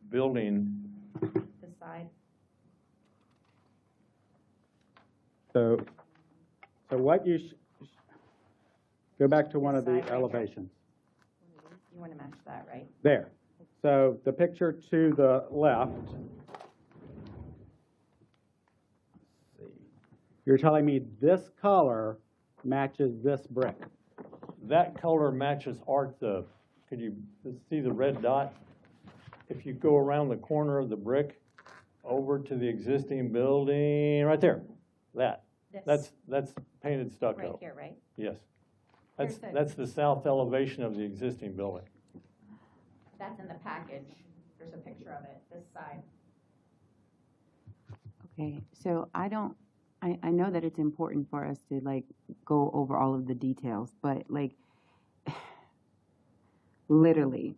building. The side. So what you go back to one of the Right elevations. You want to match that, right? There. So the picture to the left. Let's see. You're telling me this color matches this brick. That color matches could you see the red dot? If you go around the corner of the brick over to the existing building, right there, that's painted stucco. Right here, right? Yes. That's the south elevation of the existing building. That's in the package. There's a picture of it, this side. Okay, so I know that it's important for us to like go over all of the details, but like literally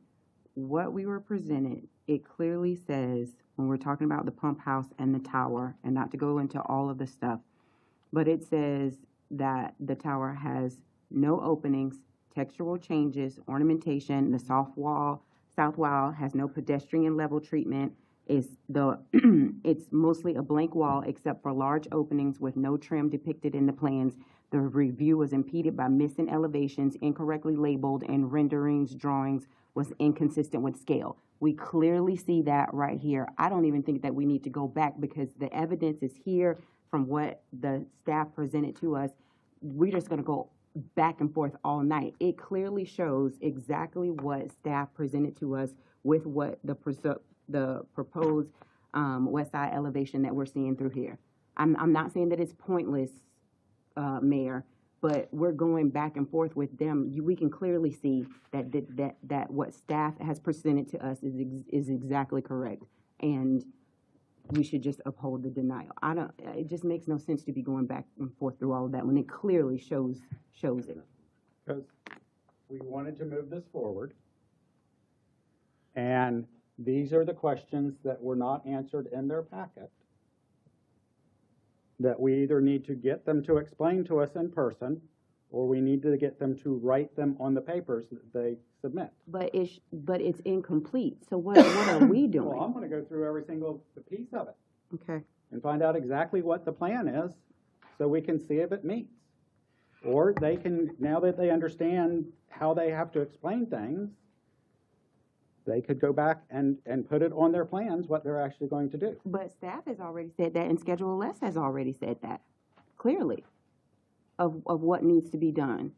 what we were presented, it clearly says when we're talking about the pump house and the tower, and not to go into all of the stuff, but it says that the tower has no openings, textural changes, ornamentation, the south wall has no pedestrian level treatment. It's mostly a blank wall except for large openings with no trim depicted in the plans. The review was impeded by missing elevations, incorrectly labeled, and renderings, drawings was inconsistent with scale. We clearly see that right here. I don't even think that we need to go back because the evidence is here from what the staff presented to us. We're just gonna go back and forth all night. It clearly shows exactly what staff presented to us with what the proposed west side elevation that we're seeing through here. I'm not saying that it's pointless, Mayor, but we're going back and forth with them. We can clearly see that what staff has presented to us is exactly correct, and we should just uphold the denial. It just makes no sense to be going back and forth through all of that when it clearly shows it. Because we wanted to move this forward, and these are the questions that were not answered in their packet that we either need to get them to explain to us in person, or we need to get them to write them on the papers that they submit. But it's incomplete. So what are we doing? Well, I'm going to go through every single piece of it. Okay. And find out exactly what the plan is, so we can see if it meets. Or they can, now that they understand how they have to explain things, they could go back and put it on their plans what they're actually going to do. But staff has already said that, and Schedule S has already said that, clearly, of what needs to be done.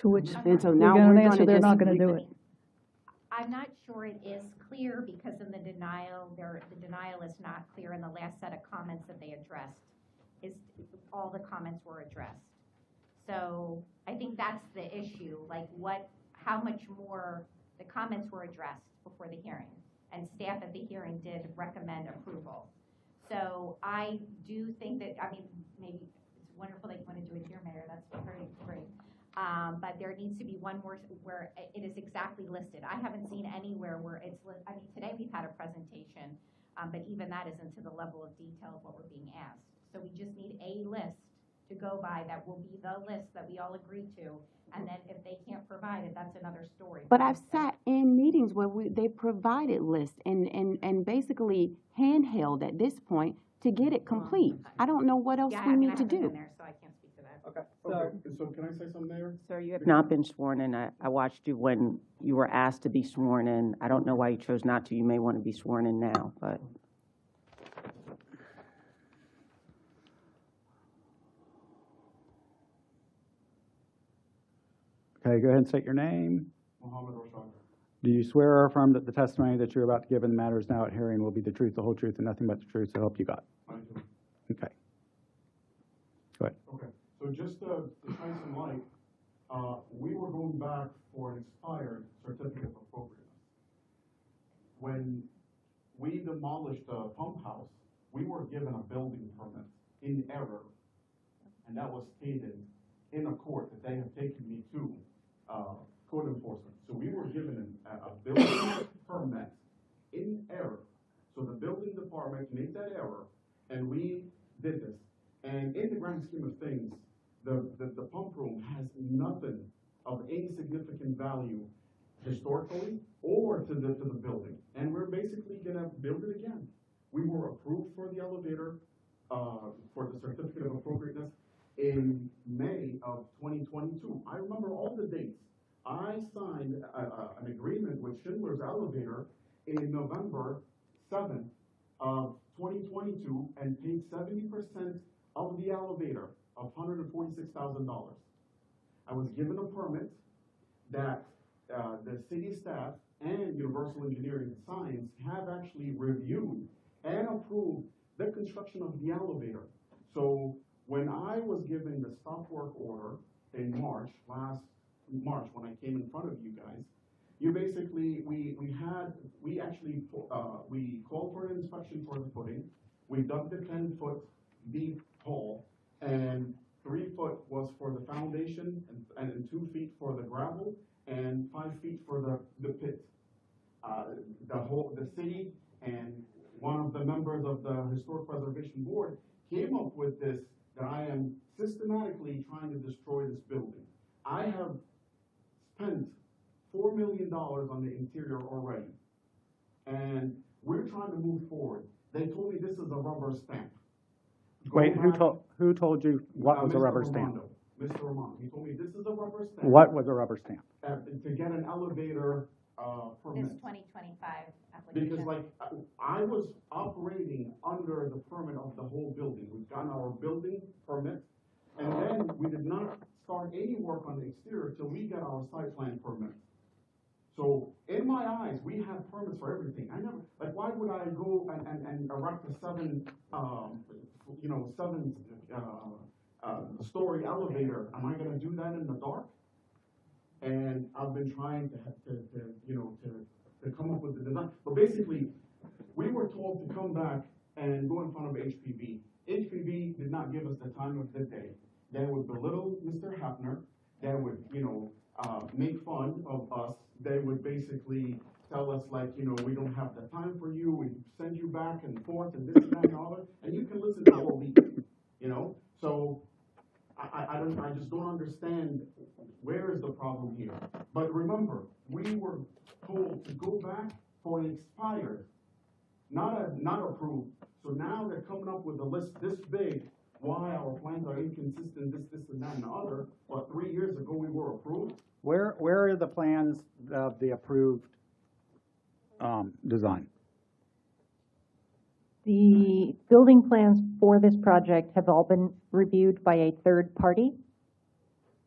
To which And so we're now getting we're an answer, gonna they're just not gonna do it. I'm not sure it is clear because in the denial, the denial is not clear in the last set of comments that they addressed. All the comments were addressed. So I think that's the issue, like how much more, the comments were addressed before the hearing. And staff at the hearing did recommend approval. So I do think that, I mean, maybe it's wonderful that you want to do it here, Mayor, that's very great. But there needs to be one more where it is exactly listed. I haven't seen anywhere where it's, I mean, today we've had a presentation, but even that isn't to the level of detail of what we're being asked. So we just need a list to go by that will be the list that we all agree to. And then if they can't provide it, that's another story. But I've sat in meetings where they provided lists and basically handheld at this point to get it complete. I don't know what else we need to do. So I can't speak to that. Okay, so can I say something, Mayor? Sir, you have not been sworn in. I watched you when you were asked to be sworn in. I don't know why you chose not to. You may want to be sworn in now, but. Okay, go ahead and state your name. Mohammed Roshaka. Do you swear or affirm that the testimony that you're about to give in the matters now at hearing will be the truth, the whole truth, and nothing but the truth, so help you God? I do. Okay. Go ahead. Okay, so just to shine some light, we were going back for an expired certificate of appropriateness. When we demolished the pump house, we were given a building permit in error, and that was stated in a court that they have taken me to code enforcement. So we were given a building permit in error. So the building department made that error, and we did this. And in the grand scheme of things, the pump room has nothing of any significant value historically or to the building. And we're basically gonna build it again. We were approved for the elevator, for the certificate of appropriateness in May of 2022. I remember all the dates. I signed an agreement with Schindler's Elevator in November 7th of 2022 and paid 70% of the elevator of $146,000. I was given a permit that the city staff and Universal Engineering and Science have actually reviewed and approved the construction of the elevator. So when I was given the stop work order in last March, when I came in front of you guys, you basically, we called for an inspection for the footing. We dug the 10-foot deep hole, and 3 foot was for the foundation, and 2 feet for the gravel, and 5 feet for the pit. The city and one of the members of the Historic Preservation Board came up with this, that I am systematically trying to destroy this building. I have spent $4 million on the interior already, and we're trying to move forward. They told me this is a rubber stamp. Wait, who told you what was a rubber stamp? Mr. Romano, he told me this is a rubber stamp. What was a rubber stamp? To get an elevator permit. This 2025 application. Because like, I was operating under the permit of the whole building. We've gotten our building permit, and then we did not start any work on the exterior till we got our site plan permit. So in my eyes, we have permits for everything. I never, like, why would I go and erect a seven story elevator? Am I gonna do that in the dark? And I've been trying to come up with the design. But basically, we were told to come back and go in front of HPV. HPV did not give us the time of the day. They would belittle Mr. Hafner. They would, make fun of us. They would basically tell us, like, we don't have the time for you. We send you back and forth and this and that and all that. And you can listen to all week, So I just don't understand where is the problem here. But remember, we were told to go back for an expired, not approved. So now they're coming up with a list this big, why our plans are inconsistent, this and that and the other. But 3 years ago we were approved. Where are the plans of the approved design? The building plans for this project have all been reviewed by a third party.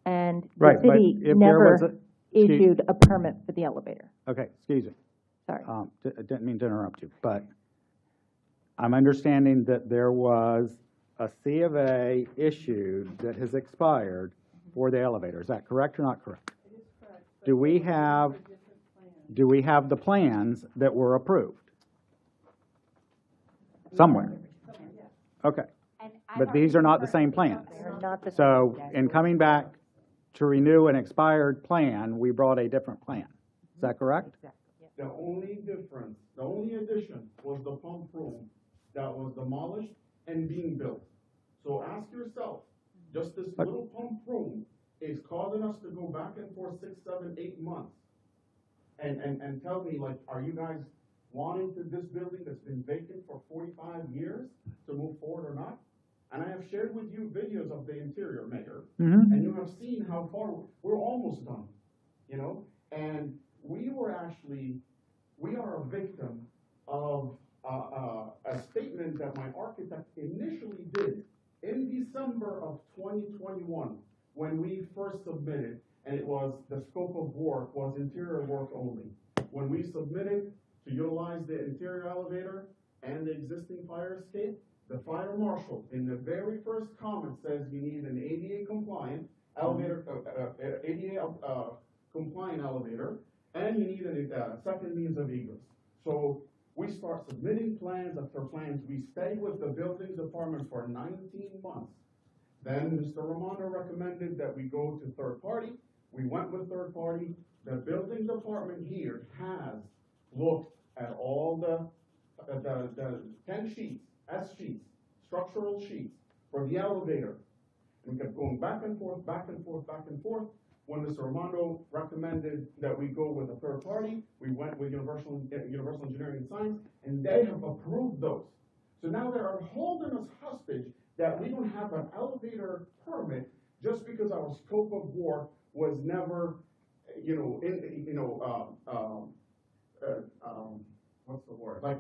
and the Right, but city if there was never excuse- issued a permit for the elevator. Okay, excuse me. Sorry. I didn't mean to interrupt you, but I'm understanding that there was a C of A issued that has expired for the elevator. Is that correct or not correct? Do we have the plans that were approved? Somewhere. Okay. But these are not the same plans. They're not the So same. in coming back to renew an expired plan, we brought a different plan. Is that correct? The only difference, the only addition was the pump room that was demolished and being built. So ask yourself, just this little pump room is causing us to go back and forth 6, 7, 8 months. And tell me, like, are you guys wanting to this building that's been vacant for 45 years to move forward or not? And I have shared with you videos of the interior, Mayor, and you have seen how far we're almost done, you know? And we are a victim of a statement that my architect initially did in December of 2021 when we first submitted, and it was the scope of work was interior work only. When we submitted to utilize the interior elevator and the existing fire escape, the fire marshal in the very first comment says you need an ADA compliant elevator, compliant elevator, and you need a second means of egress. So we start submitting plans after plans. We stay with the buildings department for 19 months. Then Mr. Romano recommended that we go to third party. We went with third party. The building department here has looked at all the 10 sheets, S sheets, structural sheets for the elevator. And we kept going back and forth, back and forth, back and forth. When Mr. Romano recommended that we go with a third party, we went with Universal Engineering and Science, and they have approved those. So now they are holding us hostage that we don't have an elevator permit just because our scope of work was never, what's the word? Like,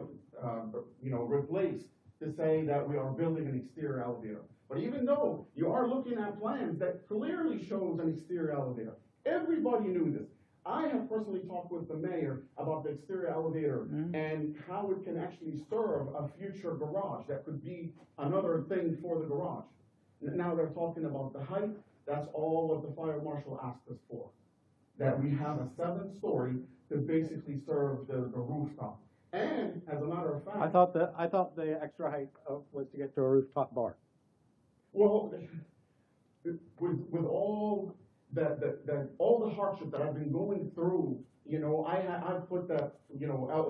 replaced to say that we are building an exterior elevator. But even though you are looking at plans that clearly shows an exterior elevator, everybody knew this. I have personally talked with the mayor about the exterior elevator and how it can actually serve a future garage. That could be another thing for the garage. Now they're talking about the height. That's all what the fire marshal asked us for. That we have a 7-story to basically serve the rooftop. And as a matter of fact, I thought the extra height was to get to a rooftop bar. well, with all all the hardship that I've been going through, I've put that,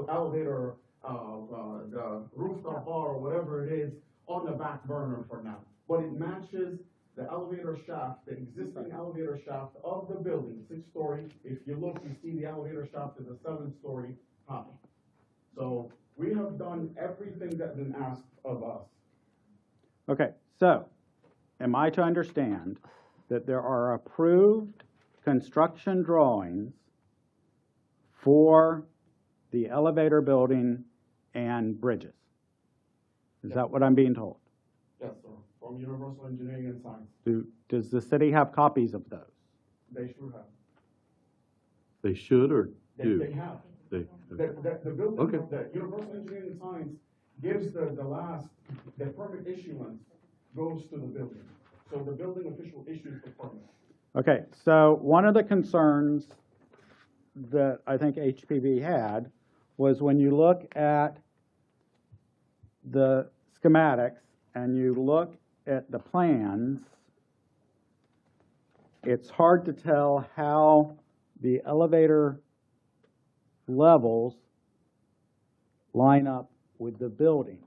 elevator, the rooftop bar or whatever it is on the back burner for now. But it matches the elevator shaft, the existing elevator shaft of the building, 6-story. If you look, you see the elevator shaft is a 7-story high. So we have done everything that's been asked of us. Okay, so am I to understand that there are approved construction drawings for the elevator building and bridges? Is that what I'm being told? Yes, sir. From Universal Engineering and Science. Does the city have copies of those? They should have. They should or do? They have. They, The building, Okay. the Universal Engineering and Science gives the permit issuance goes to the building. So the building official issues the permit. Okay, so one of the concerns that I think HPV had was when you look at the schematics and you look at the plans, it's hard to tell how the elevator levels line up with the building.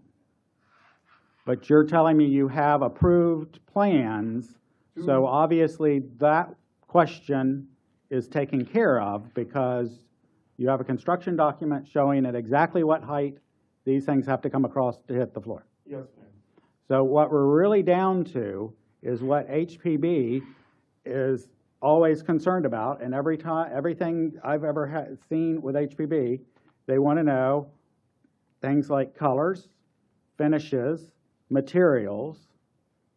But you're telling me you have approved plans, so obviously that question is taken care of because you have a construction document showing at exactly what height these things have to come across to hit the floor. Yes, ma'am. So what we're really down to is what HPB is always concerned about, and everything I've ever seen with HPB, they want to know things like colors, finishes, materials,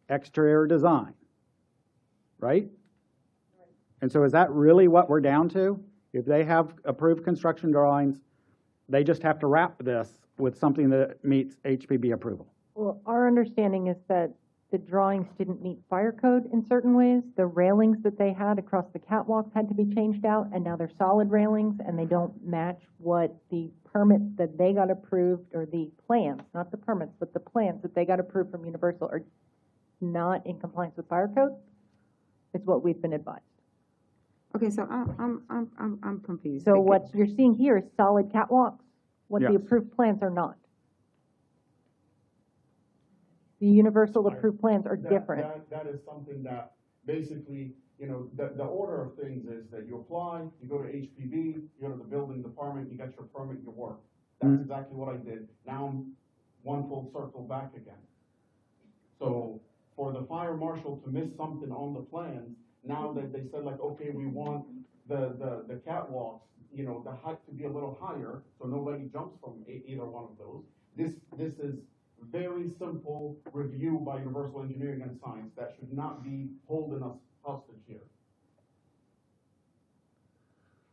exterior design, right? And so is that really what we're down to? If they have approved construction drawings, they just have to wrap this with something that meets HPB approval? Well, our understanding is that the drawings didn't meet fire code in certain ways. The railings that they had across the catwalks had to be changed out, and now they're solid railings, and they don't match what the permits that they got approved, or the plans, not the permits, but the plans that they got approved from Universal are not in compliance with fire code, is what we've been advised. Okay, so I'm confused. So what you're seeing here is solid catwalks. What the Yes. approved plans are not. The Universal approved plans are different. That is something that basically, you know, the order of things is that you apply, you go to HPB, you go to the building department, you get your permit, you work. That's exactly what I did. Now I'm one full circle back again. So for the fire marshal to miss something on the plans, now that they said like, okay, we want the catwalks, you know, the height to be a little higher, so nobody jumps from either one of those. This is very simple review by Universal Engineering and Science that should not be holding us hostage here.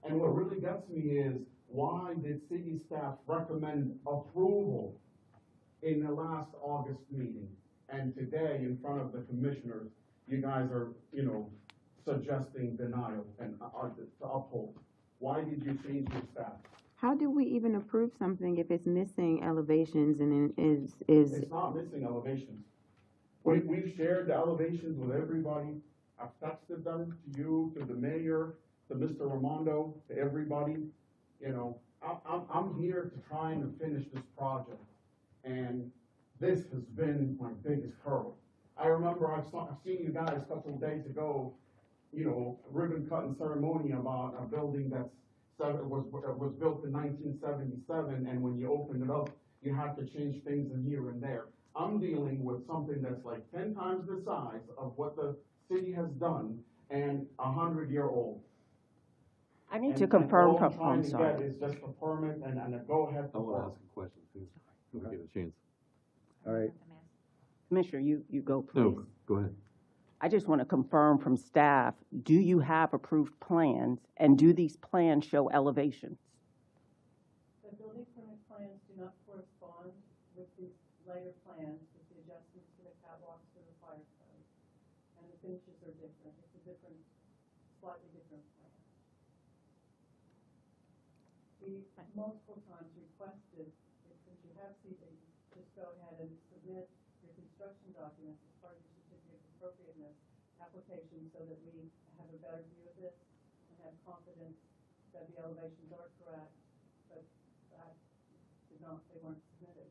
And what really gets me is, why did city staff recommend approval in the last August meeting? And today, in front of the commissioners, you guys are, you know, suggesting denial and to uphold. Why did you change your staff? How do we even approve something if it's missing elevations and is? It's not missing elevations. We've shared the elevations with everybody. I've texted them to you, to the mayor, to Mr. Ramondo, to everybody. You know, I'm here to try and finish this project. And this has been my biggest hurdle. I remember I've seen you guys a couple of days ago, you know, ribbon cutting ceremony about a building that's was built in 1977, and when you open it up, you have to change things in here and there. I'm dealing with something that's like 10 times the size of what the city has done, and 100-year-old. I need to confirm. All I'm trying I'm to sorry. get is just a permit and a go-ahead to work. Question, too. We'll get a chance. All right. Commissioner, you go, please. No, go ahead. I just want to confirm from staff, do you have approved plans, and do these plans show elevations? The building permit plans do not correspond with the later plans, with the adjustments to the catwalks to the fire code. And the finishes are different. It's a different, slightly different plan. We multiple times requested, since you have CD, just go ahead and submit your construction documents as part of your certificate of appropriateness application so that we have a better view of this and have confidence that the elevations are correct, but that they weren't submitted.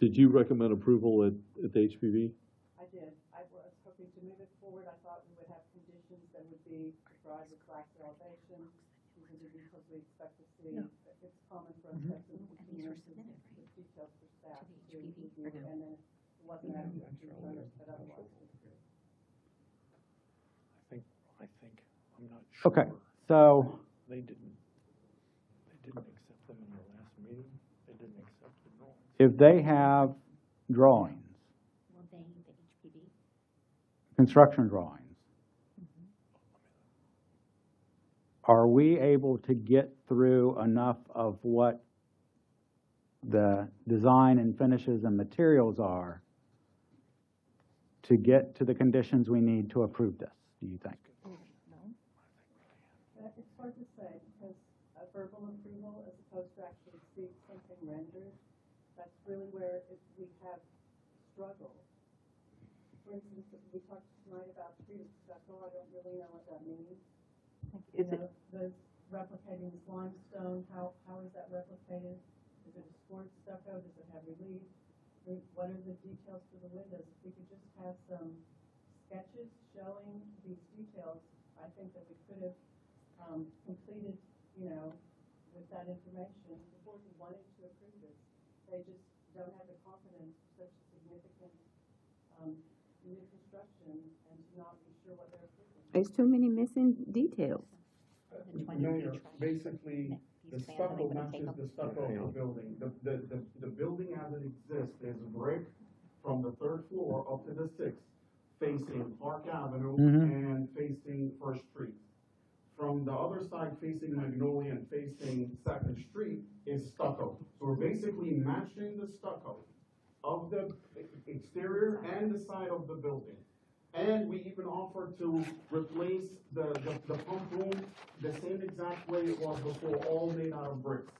Did you recommend approval at the HPV? I did. I was hoping to move it forward. I thought we would have conditions that would be described as glass elevation, because we expect to see, it's common for us to have some details for staff to review, and then it wasn't adequate to but otherwise. I think, I'm not sure. Okay, so They didn't accept them in the last meeting. They didn't accept the drawings. if they have drawings, construction drawings, are we able to get through enough of what the design and finishes and materials are to get to the conditions we need to approve this, do you think? It's hard to say, because a verbal approval as opposed to actually see something rendered, that's really where we have struggled. For instance, we talked tonight about treated stucco. I don't really know what that means. Is it the replicating this limestone? How is that replicated? Is it a scored stucco? Does it have relief? What are the details for the windows? If we could just have some sketches showing these details, I think that we could have completed, you know, with that information before we wanted to approve this. They just don't have the confidence for such a significant new construction and to not be sure what they're approving. There's too many missing details. Mayor, basically, the stucco matches the stucco of the building. The building as it exists is brick from the 3rd floor up to the 6th, facing Park Avenue Mhm. and facing First Street. From the other side facing Magnolia and facing Second Street is stucco. So we're basically matching the stucco of the exterior and the side of the building. And we even offered to replace the pump room the same exact way it was before, all made out of bricks.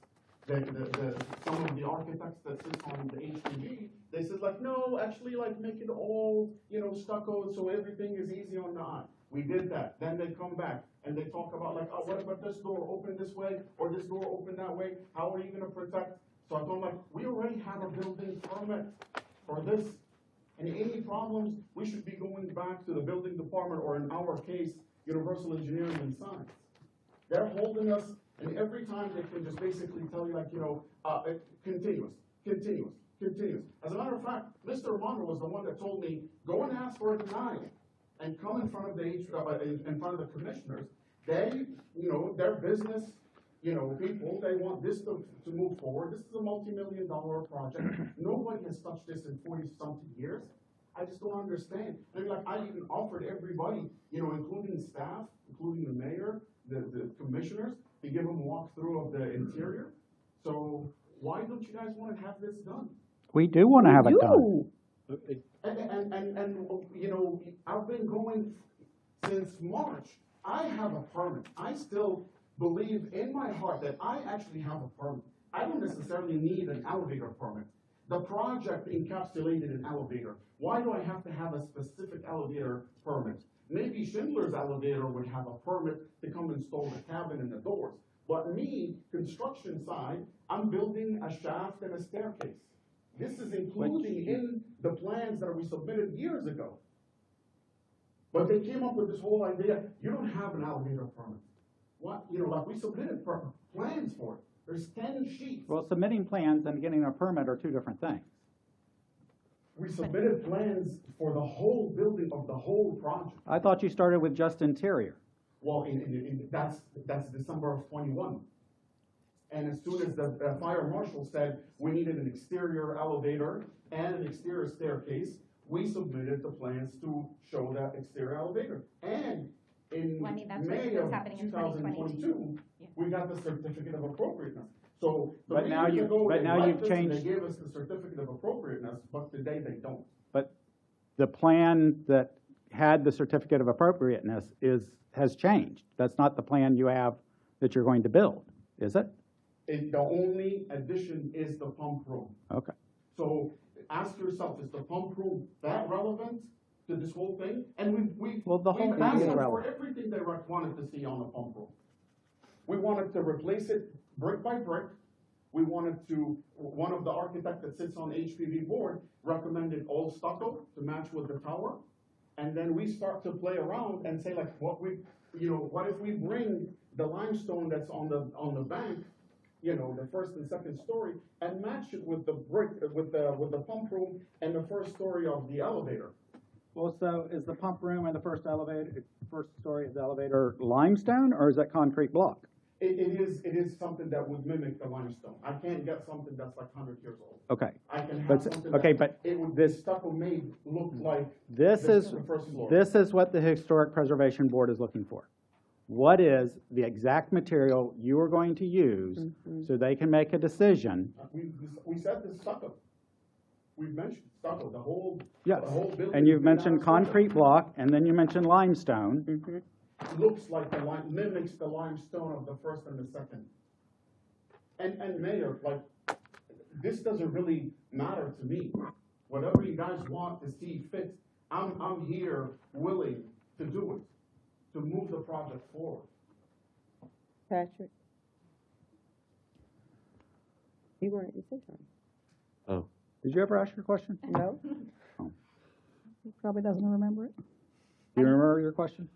Some of the architects that sit on the HPV, they said like, no, actually like make it all, stucco so everything is easy on the eye. We did that. Then they come back and they talk about like, oh, what about this door open this way or this door open that way? How are you gonna protect? So I told them like, we already have a building permit for this. And any problems, we should be going back to the building department, or in our case, Universal Engineering and Science. They're holding us, and every time they can just basically tell you like, continuous. As a matter of fact, Mr. Monroe was the one that told me, go and ask for a denial and come in front of the in front of the commissioners. They, their business, people, they want this to move forward. This is a multi-million-dollar project. Nobody has touched this in 40-something years. I just don't understand. I mean, like, I even offered everybody, including staff, including the mayor, the commissioners, to give them a walkthrough of the interior. So why don't you guys want to have this done? We do want to have it done. And I've been going since March. I have a permit. I still believe in my heart that I actually have a permit. I don't necessarily need an elevator permit. The project encapsulated an elevator. Why do I have to have a specific elevator permit? Maybe Schindler's Elevator would have a permit to come install the cabin and the doors. But me, construction side, I'm building a shaft and a staircase. This is including in the plans that we submitted years ago. But they came up with this whole idea, you don't have an elevator permit. What, like we submitted plans for it. There's 10 sheets. Well, submitting plans and getting a permit are two different things. We submitted plans for the whole building of the whole project. I thought you started with just interior. Well, that's December of 21. And as soon as the fire marshal said we needed an exterior elevator and an exterior staircase, we submitted the plans to show that exterior elevator. And in May of 2022, we got the certificate of appropriateness. So But now you've changed. They gave us the certificate of appropriateness, but today they don't. But the plan that had the certificate of appropriateness has changed. That's not the plan you have that you're going to build, is it? The only addition is the pump room. Okay. So ask yourself, is the pump room that relevant to this whole thing? And we've asked them for everything they wanted to see on the pump room. We wanted to replace it brick by brick. We wanted to, one of the architects that sits on the HPV board recommended all stucco to match with the tower. And then we start to play around and say like, what if we bring the limestone that's on the bank, the first and second story, and match it with the brick, with the pump room and the first story of the elevator. Well, so is the pump room and the first story of the elevator limestone, or is that concrete block? It is something that would mimic the limestone. I can't get something that's like 100 years old. Okay. I can have something it would this stucco made look like the first floor. This is what the Historic Preservation Board is looking for. What is the exact material you are going to use so they can make a decision? We said the stucco. We've mentioned stucco, the whole building. And you've mentioned concrete block, and then you mentioned limestone. Looks like mimics the limestone of the first and the second. And Mayor, like, this doesn't really matter to me. Whatever you guys want to see fit, I'm here willing to do it, to move the project forward. Patrick? You wanted to say something? Oh. Did you ever ask your question? No. Oh. He probably doesn't remember it. Do you remember your question?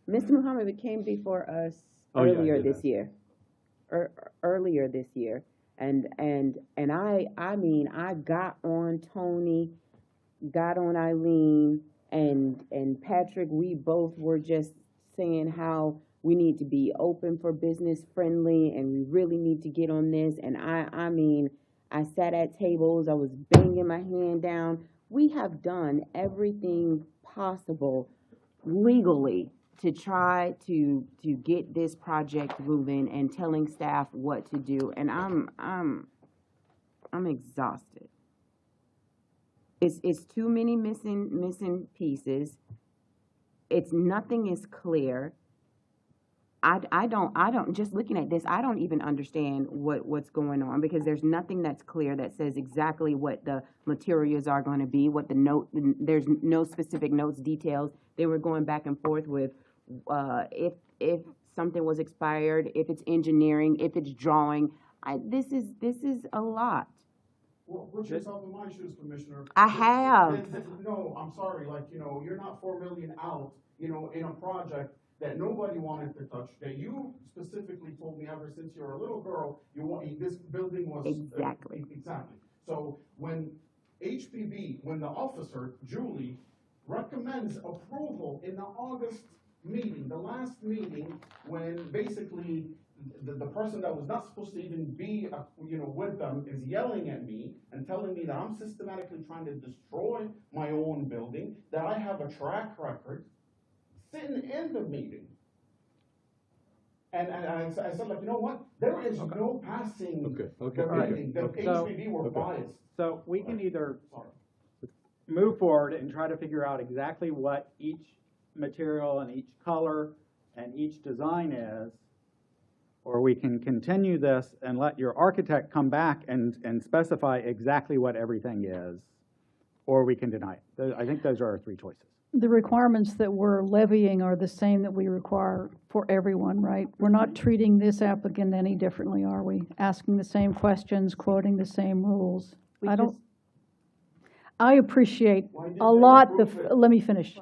Mr. Muhammad came before us earlier this year. Earlier this year. And I got on Tony, got on Eileen, and Patrick. We both were just saying how we need to be open for business, friendly, and we really need to get on this. And I I sat at tables, I was banging my hand down. We have done everything possible legally to try to get this project moving and telling staff what to do, and I'm exhausted. It's too many missing pieces. It's nothing is clear. I don't, just looking at this, I don't even understand what's going on, because there's nothing that's clear that says exactly what the materials are going to be, what the note, there's no specific notes, details. They were going back and forth with if something was expired, if it's engineering, if it's drawing. This is a lot. Well, put yourself in my shoes, Commissioner. I have. No, I'm sorry, like, you're not 4 million out, in a project that nobody wanted to touch, that you specifically told me ever since you're a little girl, this building was. Exactly. Exactly. So when when the officer, Julie, recommends approval in the August meeting, the last meeting, when basically the person that was not supposed to even be, with them is yelling at me and telling me that I'm systematically trying to destroy my own building, that I have a track record, sitting in the meeting. And I said, like, you know what? There is no passing the meeting. The HPV were biased. So we can either move forward and try to figure out exactly what each material and each color and each design is, or we can continue this and let your architect come back and specify exactly what everything is, or we can deny it. I think those are our three choices. The requirements that we're levying are the same that we require for everyone, right? We're not treating this applicant any differently, are we? Asking the same questions, quoting the same rules. I appreciate a lot let me finish.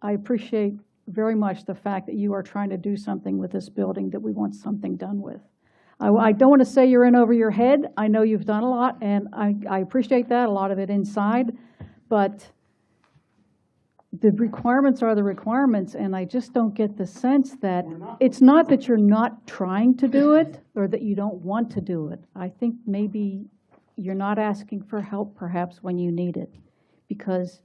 I appreciate very much the fact that you are trying to do something with this building that we want something done with. I don't want to say you're in over your head. I know you've done a lot, and I appreciate that, a lot of it inside, but the requirements are the requirements, and I just don't get the sense that it's not that you're not trying to do it or that you don't want to do it. I think maybe you're not asking for help perhaps when you need it, because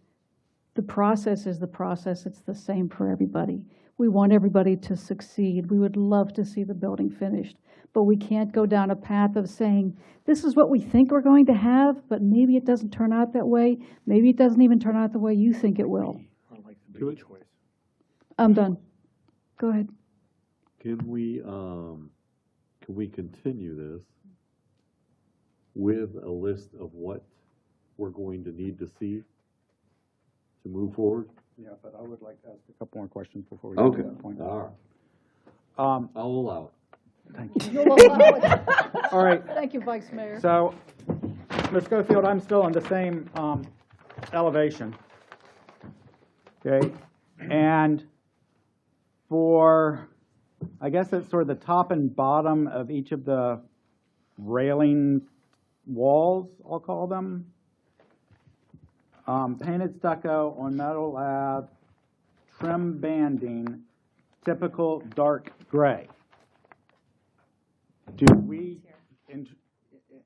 the process is the process. It's the same for everybody. We want everybody to succeed. We would love to see the building finished, but we can't go down a path of saying, this is what we think we're going to have, but maybe it doesn't turn out that way. Maybe it doesn't even turn out the way you think it will. I'm done. Go ahead. Can we continue this with a list of what we're going to need to see to move forward? Yeah, but I would like to ask a couple more questions before we get to that point. All right. I'll allow it. Thank you. You'll allow it. All right. Thank you, Vice Mayor. So, Ms. Schofield, I'm still on the same elevation. Okay, and for, I guess it's sort of the top and bottom of each of the railing walls, I'll call them, painted stucco on metal lab, trim banding, typical dark gray. Do we,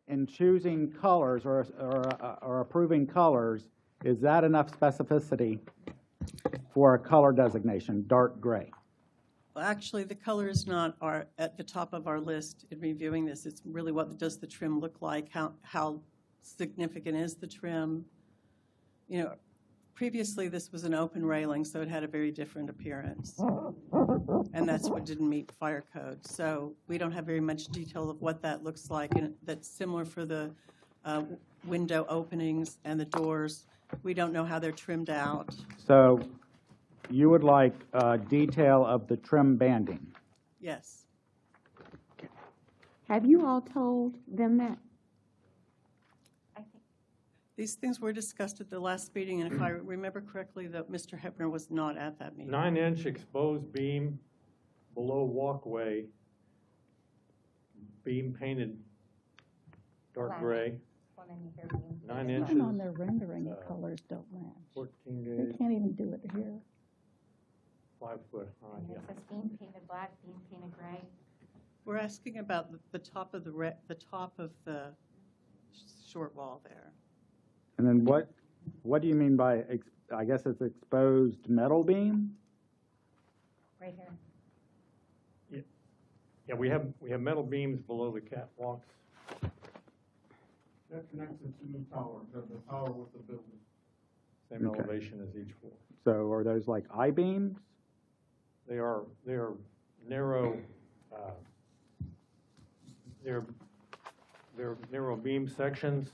in choosing colors or approving colors, is that enough specificity for a color designation, dark gray? Well, actually, the color is not at the top of our list in reviewing this. It's really what does the trim look like, how significant is the trim. Previously this was an open railing, so it had a very different appearance. And that's what didn't meet fire code. So we don't have very much detail of what that looks like, and that's similar for the window openings and the doors. We don't know how they're trimmed out. So you would like detail of the trim banding? Yes. Have you all told them that? These things were discussed at the last meeting, and if I remember correctly, that Mr. Hepner was not at that meeting. 9-inch exposed beam below walkway, beam painted dark gray. 9 inches. Even on their rendering, the colors don't match. 14 They gauge, can't even do it here. 5 foot high. And it says beam painted black, beam painted gray. We're asking about the top of the short wall there. And then what do you mean by, I guess it's exposed metal beam? Right here. Yeah, we have metal beams below the catwalks. That connects it to the tower, the tower with the building. Same Okay. elevation as each floor. So are those like I-beams? They are narrow, they're narrow beam sections.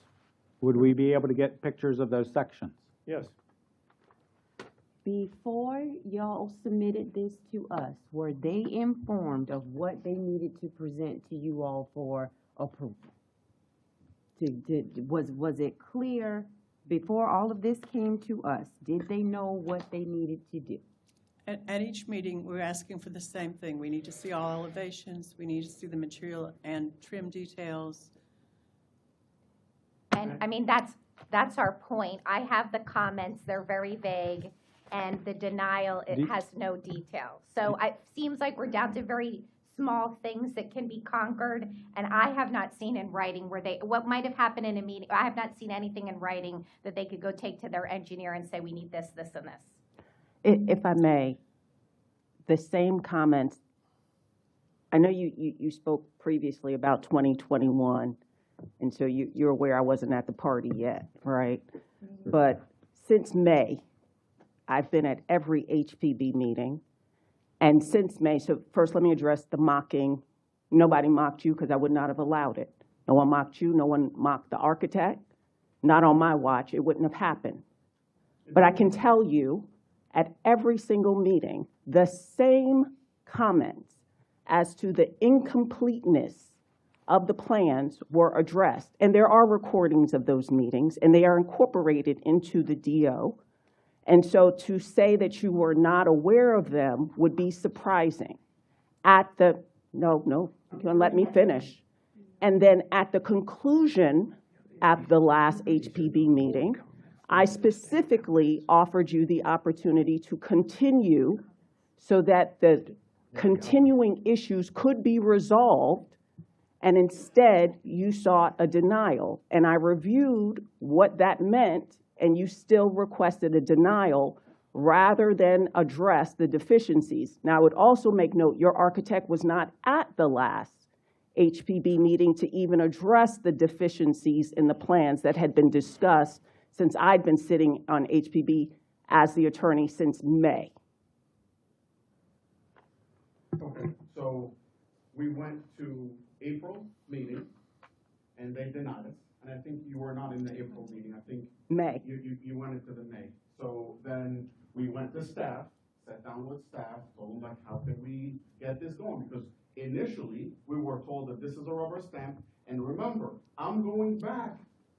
Would we be able to get pictures of those sections? Yes. Before y'all submitted this to us, were they informed of what they needed to present to you all for approval? Was it clear before all of this came to us? Did they know what they needed to do? At each meeting, we're asking for the same thing. We need to see all elevations, we need to see the material and trim details. And, I mean, that's our point. I have the comments, they're very vague, and the denial, it has no detail. So it seems like we're down to very small things that can be conquered, and I have not seen in writing what might have happened in a meeting, I have not seen anything in writing that they could go take to their engineer and say, we need this, this, and this. If I may, the same comments, I know you spoke previously about 2021, and so you're aware I wasn't at the party yet, right? But since May, I've been at every HPB meeting, and since May, so first let me address the mocking. Nobody mocked you because I would not have allowed it. No one mocked you, no one mocked the architect. Not on my watch, it wouldn't have happened. But I can tell you, at every single meeting, the same comments as to the incompleteness of the plans were addressed. And there are recordings of those meetings, and they are incorporated into the DO. And so to say that you were not aware of them would be surprising. No, let me finish. And then at the conclusion, at the last HPB meeting, I specifically offered you the opportunity to continue so that the continuing issues could be resolved, and instead you sought a denial. And I reviewed what that meant, and you still requested a denial rather than address the deficiencies. Now, I would also make note, your architect was not at the last HPB meeting to even address the deficiencies in the plans that had been discussed since I'd been sitting on HPB as the attorney since May. Okay, so we went to April meeting, and they denied us. And I think you were not in the April meeting. I think May. You went into the May. So then we went to staff, sat down with staff, told them, like, how can we get this going? Because initially, we were told that this is a rubber stamp. And remember, I'm going back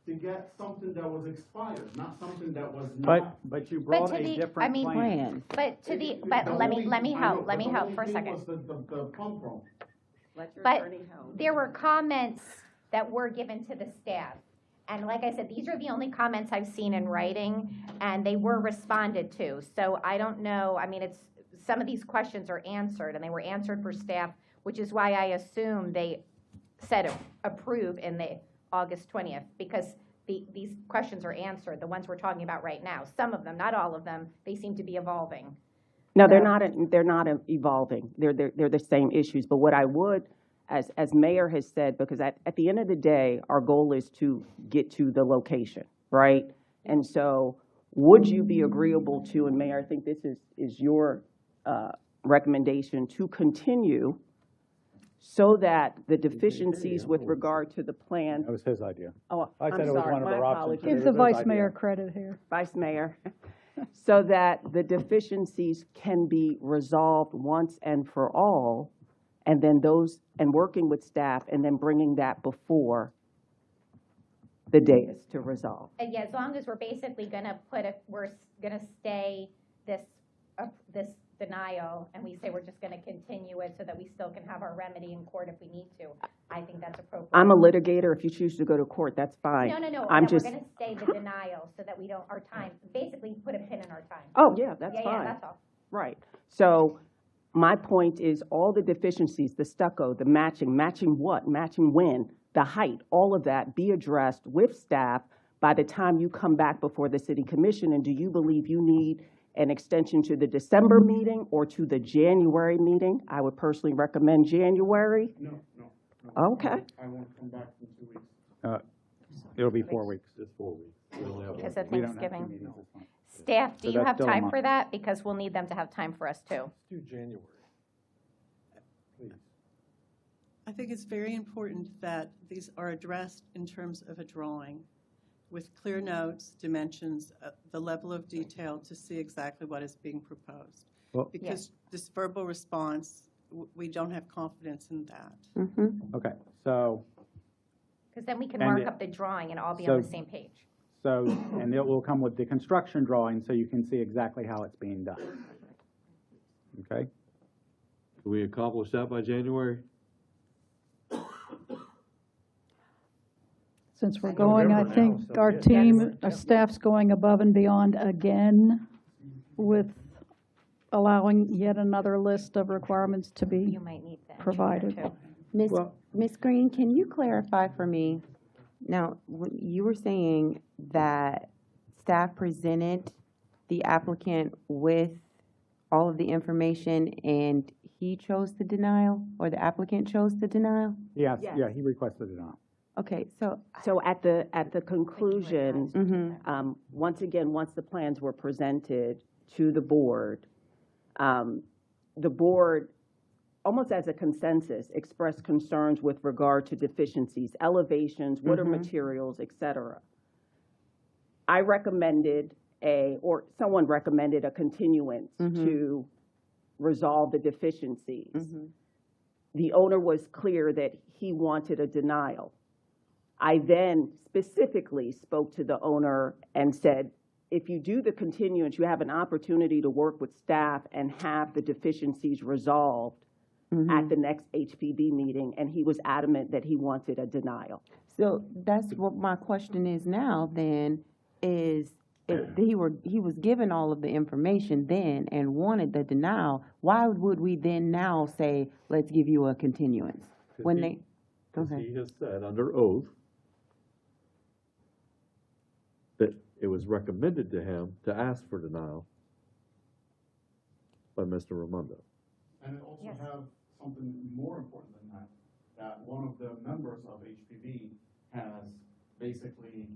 to get something that was expired, not something that was not. But you brought a different plan. But let me help for a second. Was the pump room. But there were comments that were given to the staff. And like I said, these are the only comments I've seen in writing, and they were responded to. So I don't know, I mean, some of these questions are answered, and they were answered for staff, which is why I assume they said approve in the August 20th, because these questions are answered, the ones we're talking about right now. Some of them, not all of them, they seem to be evolving. No, they're not evolving. They're the same issues. But what I would, as Mayor has said, because at the end of the day, our goal is to get to the location, right? And so would you be agreeable to, and Mayor, I think this is your recommendation, to continue so that the deficiencies with regard to the plan. That was his idea. Oh, I said I'm it was sorry, one of my our options. apologies. Give the vice mayor credit here. Vice Mayor, so that the deficiencies can be resolved once and for all, and then and working with staff, and then bringing that before the dais to resolve. Yeah, as long as we're basically gonna we're gonna stay this denial, and we say we're just gonna continue it so that we still can have our remedy in court if we need to. I think that's appropriate. I'm a litigator. If you choose to go to court, that's fine. No. I'm We're just. gonna stay the denial so that we don't, our time, basically put a pin in our time. Oh, yeah, that's fine. Yeah, that's all. Right. So my point is all the deficiencies, the stucco, the matching what? Matching when? the height, all of that be addressed with staff by the time you come back before the city commission? And do you believe you need an extension to the December meeting or to the January meeting? I would personally recommend January. No. Okay. I want to come back in 2 weeks. It'll be 4 weeks. It's 4 weeks. We only have Because one. of We don't have two Thanksgiving. meetings this month. Staff, do So you that's have still a time month. for that? Because we'll need them to have time for us too. Let's do January. Please. I think it's very important that these are addressed in terms of a drawing with clear notes, dimensions, the level of detail to see exactly what is being proposed. Well- Because this verbal response, we don't have confidence in that. Okay, so, Because then we can And mark it- up the drawing and all be so- on the same page. and it will come with the construction drawing, so you can see exactly how it's being done. Okay? Can we accomplish that by January? Since we're going, I think our team, our staff's going above and beyond again with allowing yet another list of requirements to be You might need the engineer provided. too. Ms. Green, can you clarify for me? Now, you were saying that staff presented the applicant with all of the information and he chose the denial, or the applicant chose the denial? Yes, Yes. yeah, he requested it on. Okay, so, So at the conclusion, mhm. once again, once the plans were presented to the board, the board, almost as a consensus, expressed concerns with regard to deficiencies, elevations, what are materials, et cetera. I recommended or someone recommended a continuance to resolve the deficiencies. The owner was clear that he wanted a denial. I then specifically spoke to the owner and said, if you do the continuance, you have an opportunity to work with staff and have the deficiencies resolved at the next HPB meeting, and he was adamant that he wanted a denial. So that's what my question is now then, is if he was given all of the information then and wanted the denial, why would we then now say, let's give you a continuance? When they, go ahead. He has said under oath that it was recommended to him to ask for denial by Mr. Raimondo. And I also have something more important than that, that one of the members of HPV has basically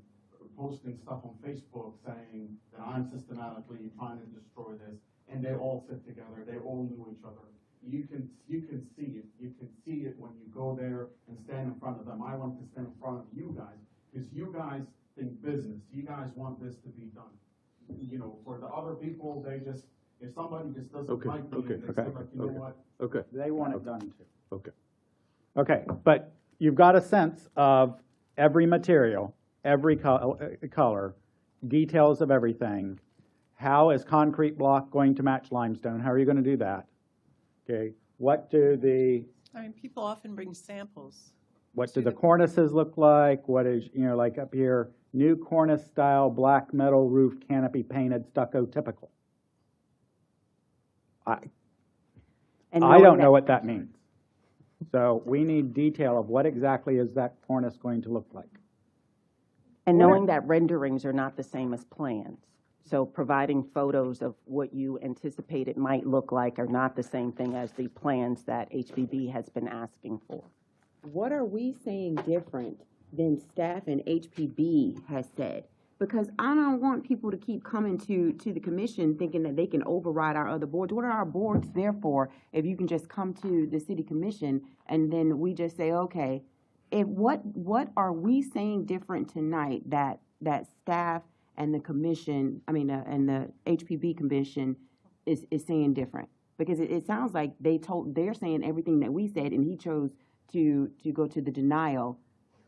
posting stuff on Facebook saying that I'm systematically trying to destroy this, and they all sit together, they all knew each other. You can see it. You can see it when you go there and stand in front of them. I want to stand in front of you guys, because you guys think business. You guys want this to be done. You know, for the other people, they just, if somebody just doesn't like me, they say like, you know what? Okay. They want it done too. Okay. Okay, but you've got a sense of every material, every color, details of everything. How is concrete block going to match limestone? How are you going to do that? Okay, what do the People often bring samples. cornices look like? What is, like up here, new cornice style, black metal roof canopy painted stucco typical? I don't know what that means. So we need detail of what exactly is that cornice going to look like. And knowing that renderings are not the same as plans. So providing photos of what you anticipate it might look like are not the same thing as the plans that HPB has been asking for. What are we saying different than staff and HPB has said? Because I don't want people to keep coming to the commission thinking that they can override our other boards. What are our boards there for if you can just come to the city commission and then we just say, okay, what are we saying different tonight that staff and the commission, and the HPB commission is saying different? Because it sounds like they're saying everything that we said, and he chose to go to the denial,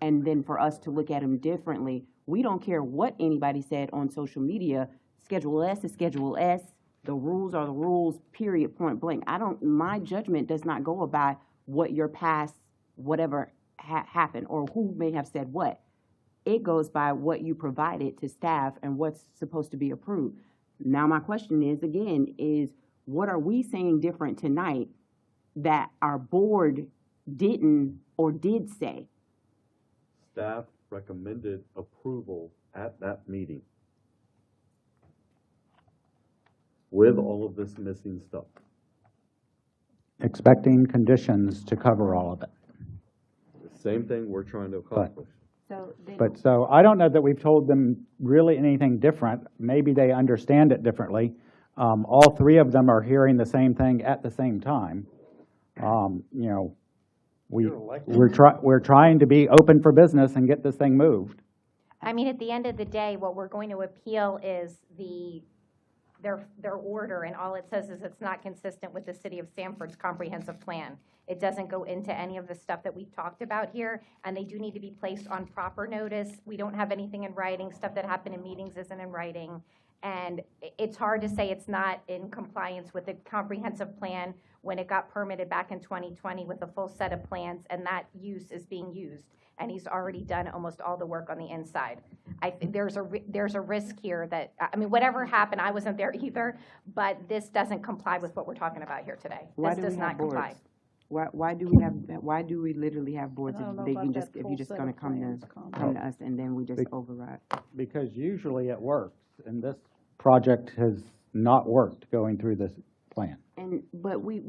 and then for us to look at him differently. We don't care what anybody said on social media. Schedule S is Schedule S. The rules are the rules, period, point blank. My judgment does not go by what your past, whatever happened, or who may have said what. It goes by what you provided to staff and what's supposed to be approved. Now, my question is, again, what are we saying different tonight that our board didn't or did say? staff recommended approval at that meeting with all of this missing stuff. Expecting conditions to cover all of it. The same thing we're trying to accomplish. So I don't know that we've told them really anything different. Maybe they understand it differently. All three of them are hearing the same thing at the same time. You know, we're trying to be open for business and get this thing moved. I mean, at the end of the day, what we're going to appeal is their order, and all it says is it's not consistent with the City of Sanford's comprehensive plan. It doesn't go into any of the stuff that we've talked about here, and they do need to be placed on proper notice. We don't have anything in writing. Stuff that happened in meetings isn't in writing. And it's hard to say it's not in compliance with the comprehensive plan when it got permitted back in 2020 with a full set of plans, and that use is being used. And he's already done almost all the work on the inside. I think there's a risk here that, I mean, whatever happened, I wasn't there either, but this doesn't comply with what we're talking about here today. Why This do does we have not comply. boards? Why do we literally have boards if you're just gonna come to us and then we just override? Because usually it works, and this project has not worked going through this plan. But we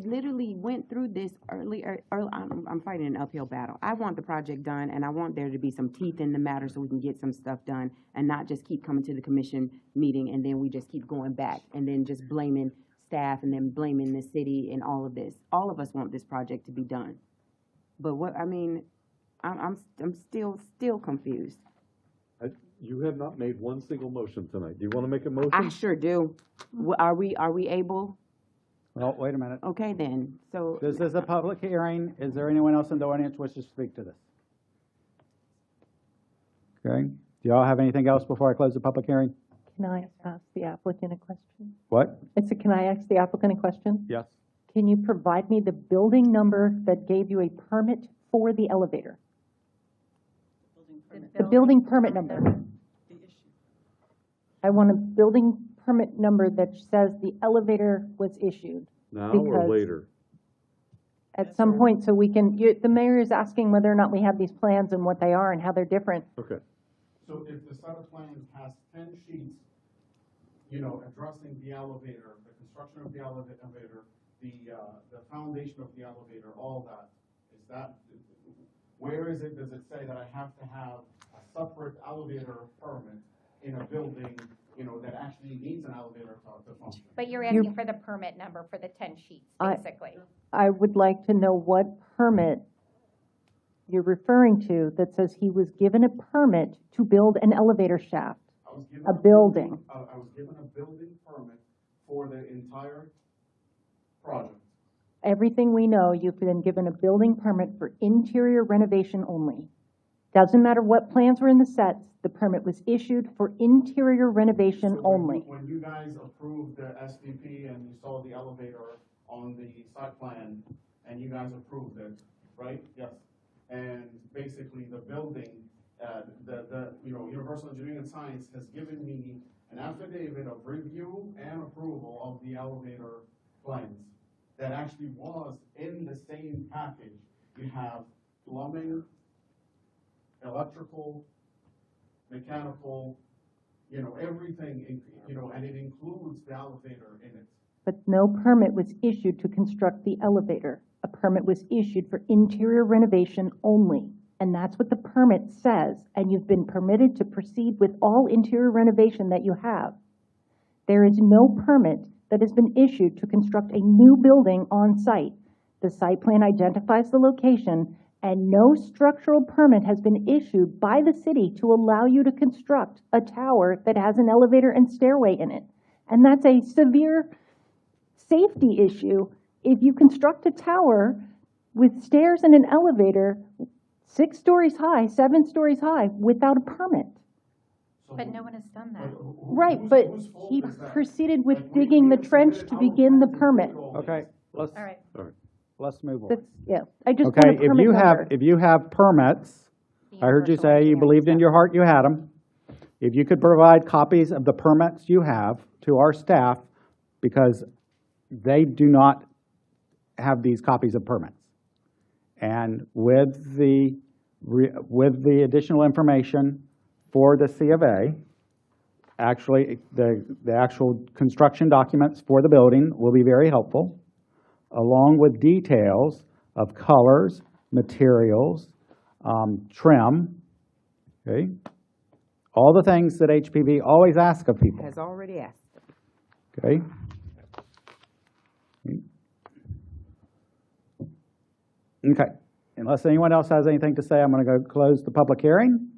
literally went through this earlier. I'm fighting an uphill battle. I want the project done, and I want there to be some teeth in the matter so we can get some stuff done and not just keep coming to the commission meeting and then we just keep going back and then just blaming staff and then blaming the city and all of this. All of us want this project to be done. But I'm still confused. You have not made one single motion tonight. Do you want to make a motion? I sure do. Are we able? Well, wait a minute. Okay, then. So this is a public hearing. Is there anyone else in the audience who wishes to speak to this? Okay. Do y'all have anything else before I close the public hearing? Can I ask the applicant a question? What? Can I ask the applicant a question? Yes. Can you provide me the building number that gave you a permit for the elevator? The building permit number. I want a building permit number that says the elevator was issued. Now or later? At some point, so we can, the mayor is asking whether or not we have these plans and what they are and how they're different. Okay. So if the set of plans has 10 sheets, you know, addressing the elevator, the construction of the elevator, the foundation of the elevator, all that, where is it, does it say that I have to have a separate elevator permit in a building, you know, that actually needs an elevator to function? But you're asking for the permit number for the 10 sheets, basically. I would like to know what permit you're referring to that says he was given a permit to build an elevator shaft, a building. I was given a building permit for the entire project. Everything we know, you've been given a building permit for interior renovation only. Doesn't matter what plans were in the sets, the permit was issued for interior renovation only. When you guys approved the SVP and you saw the elevator on the site plan and you guys approved it, right? Yes. And basically the building, Universal Engineering and Science has given me an affidavit of review and approval of the elevator plans that actually was in the same package. You have plumbing, electrical, mechanical, you know, everything, you know, and it includes the elevator in it. But no permit was issued to construct the elevator. A permit was issued for interior renovation only. And that's what the permit says. And you've been permitted to proceed with all interior renovation that you have. There is no permit that has been issued to construct a new building on site. The site plan identifies the location, and no structural permit has been issued by the city to allow you to construct a tower that has an elevator and stairway in it. And that's a severe safety issue if you construct a tower with stairs and an elevator 6 stories high, 7 stories high, without a permit. But no one has done that. Right, but he proceeded with digging the trench to begin the permit. Okay, All right. let's move on. Yeah, I just Okay, want a permit number. if you have permits, I heard you say you believed in your heart you had them. If you could provide copies of the permits you have to our staff, because they do not have these copies of permits. And with the with the additional information for the C of A. Actually, the actual construction documents for the building will be very helpful, along with details of colors, materials, trim, okay? All the things that HPV always ask of people, Has already asked. okay? Okay, unless anyone else has anything to say, I'm going to go close the public hearing.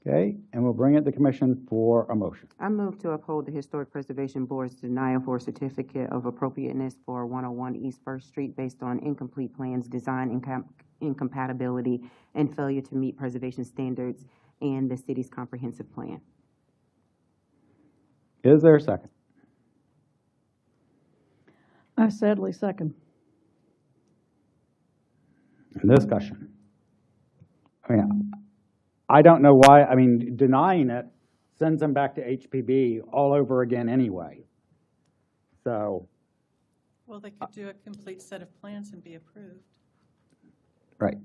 Okay, and we'll bring it to the commission for a motion. I move to uphold the Historic Preservation Board's denial for a certificate of appropriateness for 101 East First Street based on incomplete plans, design incompatibility, and failure to meet preservation standards and the city's comprehensive plan. Is there a second? I sadly second. Discussion. I mean, I don't know why, I mean, denying it sends them back to HPB all over again anyway. So. Well, they could do a complete set of plans and be approved. Right.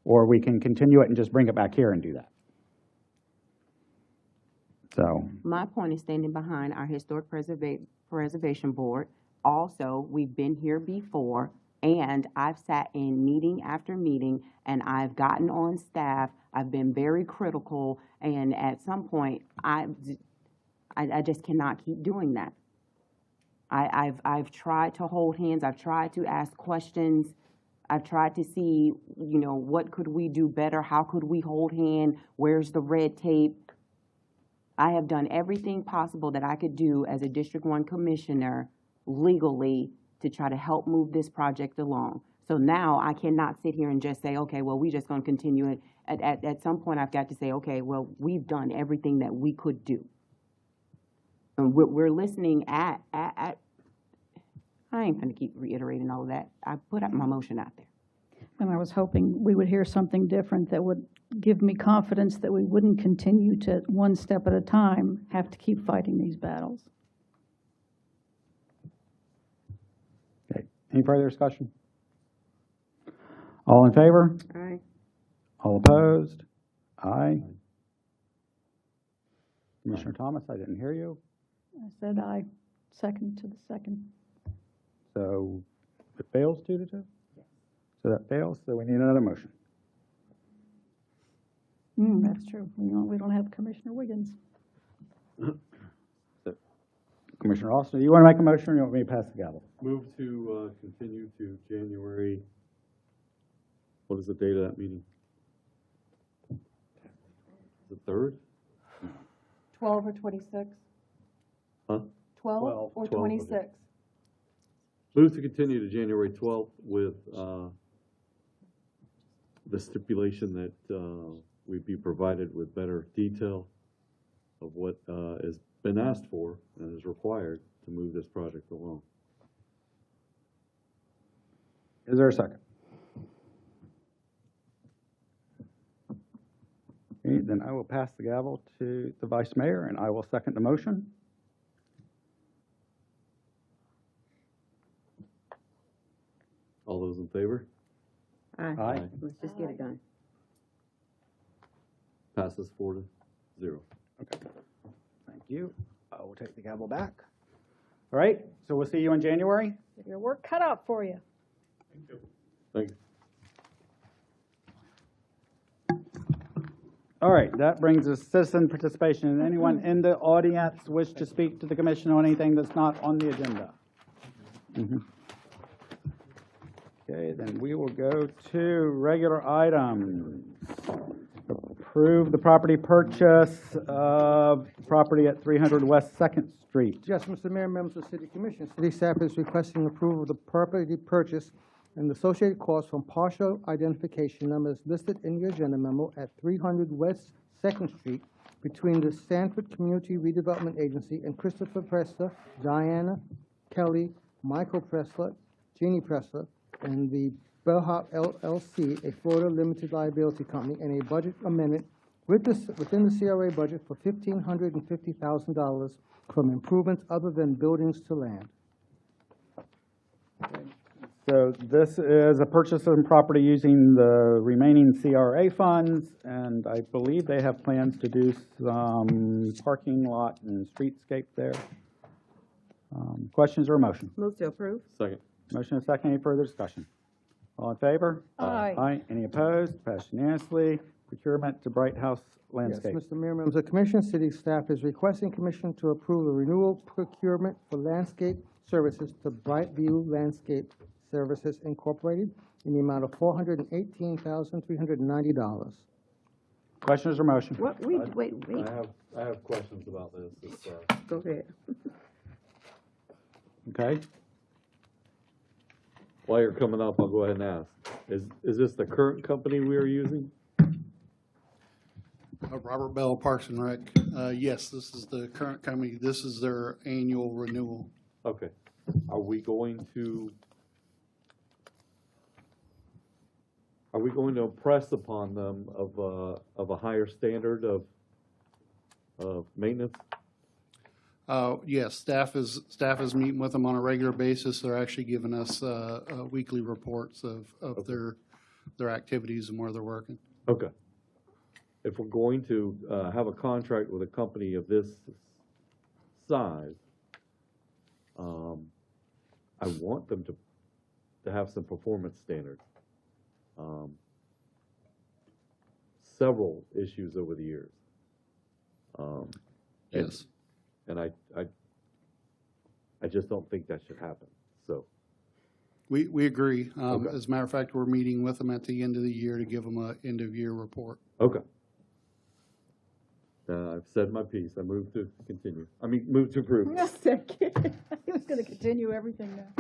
Or we can continue it and just bring it back here and do that. So. My point is standing behind our Historic Preservation Board. Also, we've been here before, and I've sat in meeting after meeting, and I've gotten on staff. I've been very critical, and at some point, I just cannot keep doing that. I've tried to hold hands. I've tried to ask questions. I've tried to see, you know, what could we do better? How could we hold hand? Where's the red tape? I have done everything possible that I could do as a District 1 commissioner legally to try to help move this project along. So now I cannot sit here and just say, okay, well, we're just going to continue it. At some point, I've got to say, okay, well, we've done everything that we could do. And we're listening I ain't going to keep reiterating all of that. I put up my motion out there. And I was hoping we would hear something different that would give me confidence that we wouldn't continue to, one step at a time, have to keep fighting these battles. Okay. Any further discussion? All in favor? Aye. All opposed? Aye. Commissioner Thomas, I didn't hear you. I said aye, second to the second. So it fails 2-2? So that fails, so we need another motion. That's true. We don't have Commissioner Wiggins. So, Commissioner Austin, do you want to make a motion or you want me to pass the gavel? Move to continue to January, what is the date of that meeting? The 3rd? 12 or 26? Huh? 12 or 12, 26? okay. Move to continue to January 12th with the stipulation that we be provided with better detail of what has been asked for and is required to move this project along. Is there a second? Okay, then I will pass the gavel to the Vice Mayor, and I will second the motion. All those in favor? Aye. Aye. Let's just get it done. Passes 4-0. Okay. Thank you. I will take the gavel back. All right, so we'll see you in January. Get your work cut out for you. Thank you. Thank you. All right, that brings us citizen participation. Anyone in the audience wish to speak to the commission on anything that's not on the agenda? Okay, then we will go to regular items. Approve the property purchase of property at 300 West 2nd Street. Yes, Mr. Mayor, members of the City Commission, City staff is requesting approval of the property purchase and the associated costs from partial identification numbers listed in your agenda memo at 300 West 2nd Street between the Sanford Community Redevelopment Agency and Christopher Pressler, Diana Kelly, Michael Pressler, Jeannie Pressler, and the Bellhop LLC, a Florida limited liability company, and a budget amendment within the CRA budget for $1,550,000 from improvements other than buildings to land. So this is a purchase of property using the remaining CRA funds, and I believe they have plans to do some parking lot and streetscape there. Questions or motion? Move to approve. Second. Motion and second. Any further discussion? All in favor? Aye. Aye. Any opposed? Passed unanimously. Procurement to Bright House Landscape. Yes, Mr. Mayor, members of the commission, city staff is requesting commission to approve the renewal procurement for landscape services to Brightview Landscape Services Incorporated in the amount of $418,390. Questions or motion? What, wait. I have questions about this. It's, Go ahead. Okay. while you're coming up, I'll go ahead and ask. Is this the current company we are using? Robert Bell, Parks and Rec. Yes, this is the current company. This is their annual renewal. Okay. Are we going to impress upon them of a higher standard of maintenance? Yes, staff is meeting with them on a regular basis. They're actually giving us weekly reports of their activities and where they're working. Okay. If we're going to have a contract with a company of this size, I want them to have some performance standards. Several issues over the years. Yes. And I just don't think that should happen, so. We agree. Okay. As a matter of fact, we're meeting with them at the end of the year to give them an end-of-year report. Okay. I've said my piece. I move to continue. Move to approve. A second. He was going to continue everything now.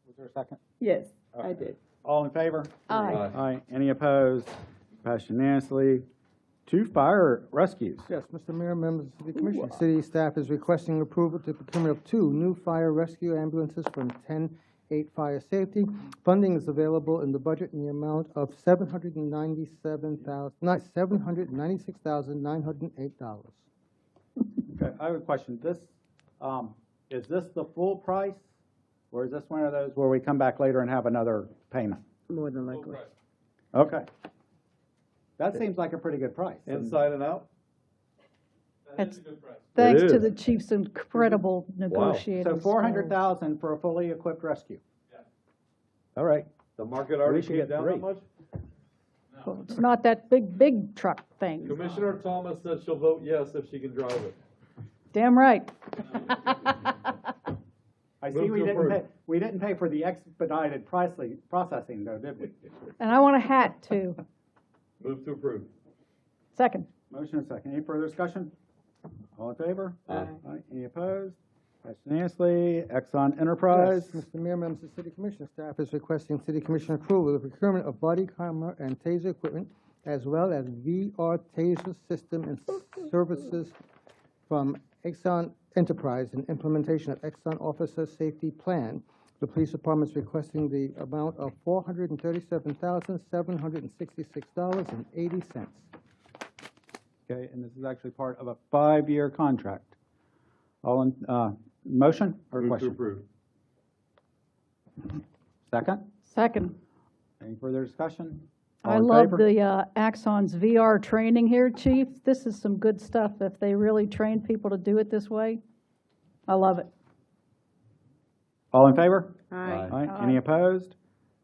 Was there a second? Yes, Okay. I did. All in favor? Aye. Aye. Any opposed? Passed unanimously. 2 fire rescues. Yes, Mr. Mayor, members of the commission, city staff is requesting approval to procurement of 2 new fire rescue ambulances from 10-8 Fire Safety. Funding is available in the budget in the amount of $796,908. Okay, I have a question. This, is this the full price? Or is this one of those where we come back later and have another payment? More than likely. Okay. That seems like a pretty good price. Inside and out? That's, It thanks is. to the chief's incredible negotiating. So 400,000 for a fully equipped rescue. Yeah. All right. The market already should came get down 3. that much? Well, it's not that big truck thing. Commissioner Thomas said she'll vote yes if she can drive it. Damn right. I see Move to approve. we didn't pay for the expedited processing though, did we? And I want a hat too. Move to approve. Second. Motion and second. Any further discussion? All in favor? Aye. Aye. Any opposed? Passed unanimously. Exxon Enterprise. Yes, Mr. Mayor, members of the city commission, staff is requesting city commission approval of the procurement of body camera and taser equipment, as well as VR taser system and services from Exxon Enterprise and implementation of Exxon Officer Safety Plan. The police department is requesting the amount of $437,766.80. Okay, and this is actually part of a 5-year contract. All in, motion or Move to question? approve. Second? Second. Any further discussion? All I in love favor? the Axon's VR training here, Chief. This is some good stuff. If they really train people to do it this way, I love it. All in favor? Aye. Aye. Any opposed?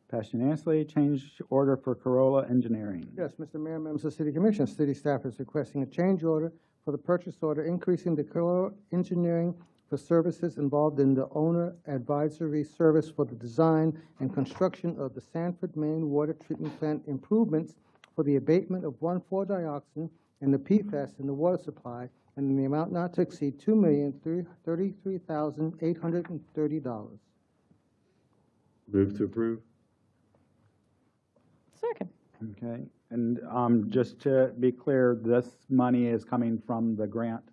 Passed unanimously. Change order for Corolla Engineering. Yes, Mr. Mayor, members of the city commission, city staff is requesting a change order for the purchase order, increasing the core engineering for services involved in the owner advisory service for the design and construction of the Sanford main water treatment plant improvements for the abatement of 1,4-dioxin and the PFAS in the water supply, and in the amount not to exceed $2,033,830. Move to approve. Second. Okay, and just to be clear, this money is coming from the grant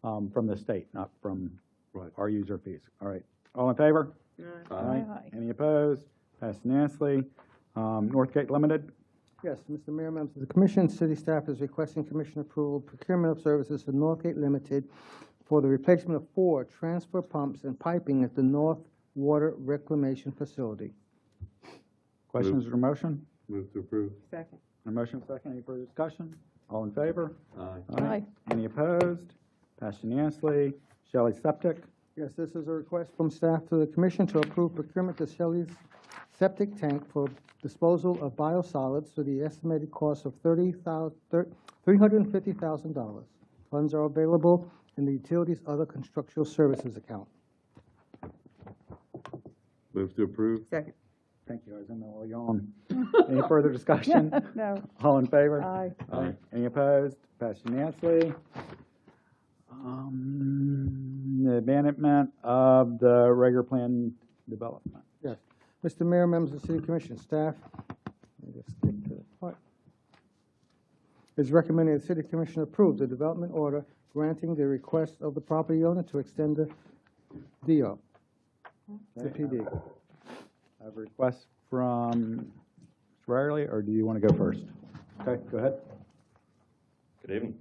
from the state, not from our user fees. All right. All in favor? Aye. Any opposed? Passed unanimously. Northgate Limited. Yes, Mr. Mayor, members of the commission, city staff is requesting commission approval, procurement of services for Northgate Limited for the replacement of 4 transfer pumps and piping at the North water reclamation facility. Questions or motion? Move to approve. Second. A motion second, any further discussion? All in favor? Aye. Aye. Any opposed? Passed unanimously. Shelley Septic. Yes, this is a request from staff to the commission to approve procurement of Shelley's septic tank for disposal of biosolids to the estimated cost of $350,000. Funds are available in the utilities other construction services account. Move to approve. Second. Thank you, I was in the while yawn. Any further discussion? No. All in favor? Aye. Aye. Any opposed? Passed unanimously. The abandonment of the regular plan development. Yes. Mr. Mayor, members of the City Commission, staff, let me just skip to the part. It's recommended the City Commission approve the development order granting the request of the property owner to extend the DO, the PD. I have a request from Mr. Riley, or do you want to go first? Okay, go ahead. Good evening.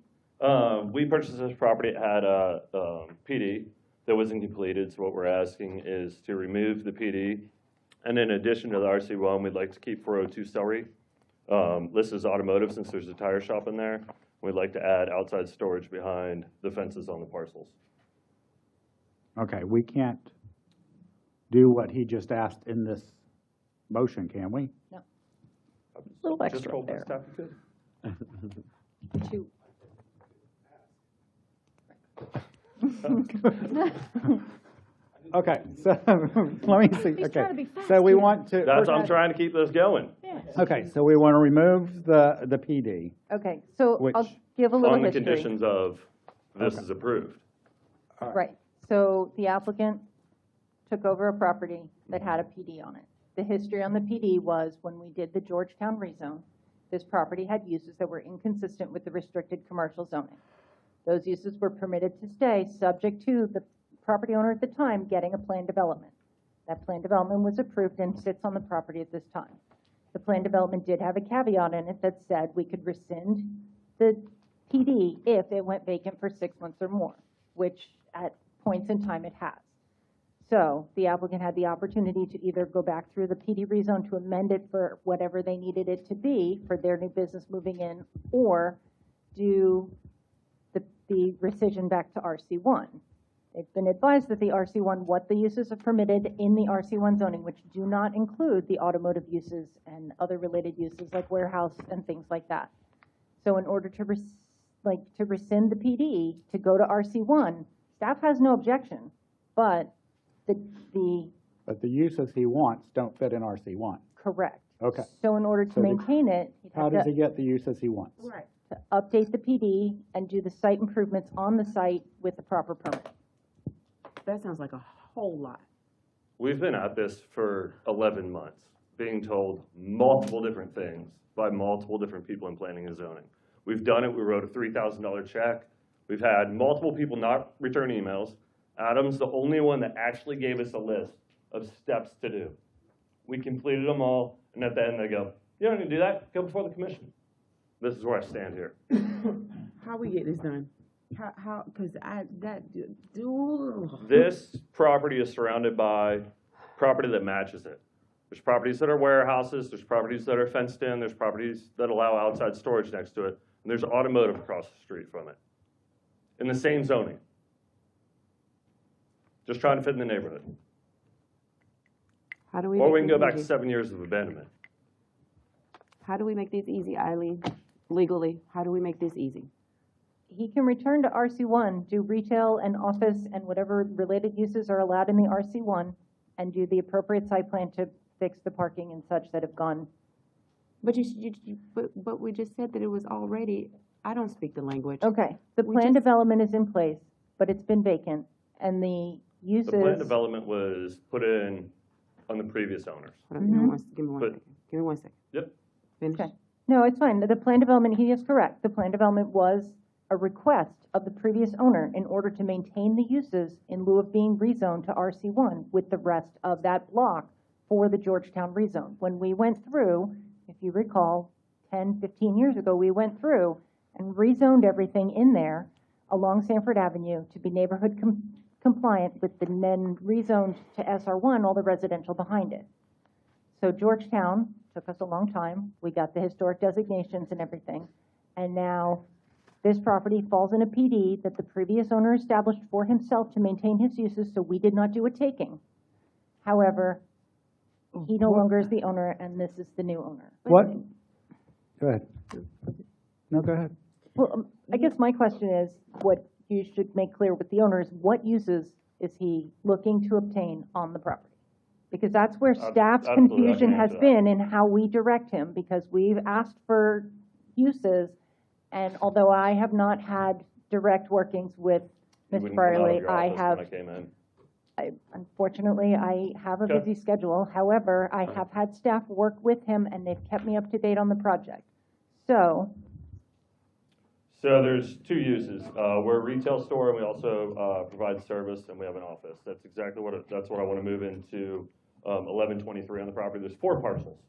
We purchased this property. It had a PD that wasn't completed, so what we're asking is to remove the PD. And in addition to the RC1, we'd like to keep 402 Celery listed as automotive since there's a tire shop in there. We'd like to add outside storage behind the fences on the parcels. Okay, we can't do what he just asked in this motion, can we? No. A little Just extra told the there. staff we could. Two. Okay, so let me see. He's Okay, trying to be fast so we here. want to. That's why I'm trying to keep this going. Okay, so we want to remove the PD. Okay, so Which- I'll give a little On the history. conditions of this Okay. is approved. Right, so the applicant took over a property that had a PD on it. The history on the PD was when we did the Georgetown rezone, this property had uses that were inconsistent with the restricted commercial zoning. Those uses were permitted to stay, subject to the property owner at the time getting a plan development. That plan development was approved and sits on the property at this time. The plan development did have a caveat in it that said we could rescind the PD if it went vacant for 6 months or more, which at points in time it has. So the applicant had the opportunity to either go back through the PD rezone to amend it for whatever they needed it to be for their new business moving in, or do the rescission back to RC1. They've been advised that the RC1, what the uses are permitted in the RC1 zoning, which do not include the automotive uses and other related uses like warehouse and things like that. So in order to rescind the PD to go to RC1, staff has no objection, but But the uses he wants don't fit in RC1. correct. Okay. So in order to So the- maintain it, he'd How have does to he get the uses he wants? to update the PD and do the site improvements on the site with the proper permit. That sounds like a whole lot. We've been at this for 11 months, being told multiple different things by multiple different people in planning and zoning. We've done it. We wrote a $3,000 check. We've had multiple people not return emails. Adam's the only one that actually gave us a list of steps to do. We completed them all, and at the end they go, "You don't need to do that. Go before the commission." This is where I stand here. How we get this done? How, because This property is surrounded by property that matches it. There's properties that are warehouses, there's properties that are fenced in, there's properties that allow outside storage next to it, and there's automotive across the street from it. In the same zoning. Just trying to fit in the neighborhood. How do we? Or make we can this go back to easy? 7 years of abandonment. How do we make this easy, Eileen? Legally, how do we make this easy? He can return to RC1, do retail and office and whatever related uses are allowed in the RC1, and do the appropriate site plan to fix the parking and such that have gone. But but we just said that it was already. I don't speak the language. Okay, the plan development is in place, but it's been vacant, and the uses. The plan development was put in on the previous owners. Hold on, give me one But- second. Give me 1 second. Yep. Finish. Okay. No, it's fine. The plan development, he is correct. The plan development was a request of the previous owner in order to maintain the uses in lieu of being rezoned to RC1 with the rest of that block for the Georgetown rezone. When we went through, if you recall, 10, 15 years ago, we went through and rezoned everything in there along Sanford Avenue to be neighborhood compliant with the then rezoned to SR1, all the residential behind it. So Georgetown took us a long time. We got the historic designations and everything. And now this property falls in a PD that the previous owner established for himself to maintain his uses, so we did not do a taking. However, he no longer is the owner, and this is the new owner. What? Go ahead. No, go ahead. Well, I guess my question is, what you should make clear with the owner is, what uses is he looking to obtain on the property? Because that's where staff's absolutely, I can confusion has answer that. been in how we direct him, because we've asked for uses, and although I have not had direct workings with You Ms. wouldn't come out of Brierly, your I office have, when I came in. unfortunately, I have a Okay. busy schedule. However, I have had staff work with him, and they've kept me up to date on the project. So, So there's two uses. We're a retail store, and we also provide service, and we have an office. That's exactly that's what I want to move into 1123 on the property. There's 4 parcels,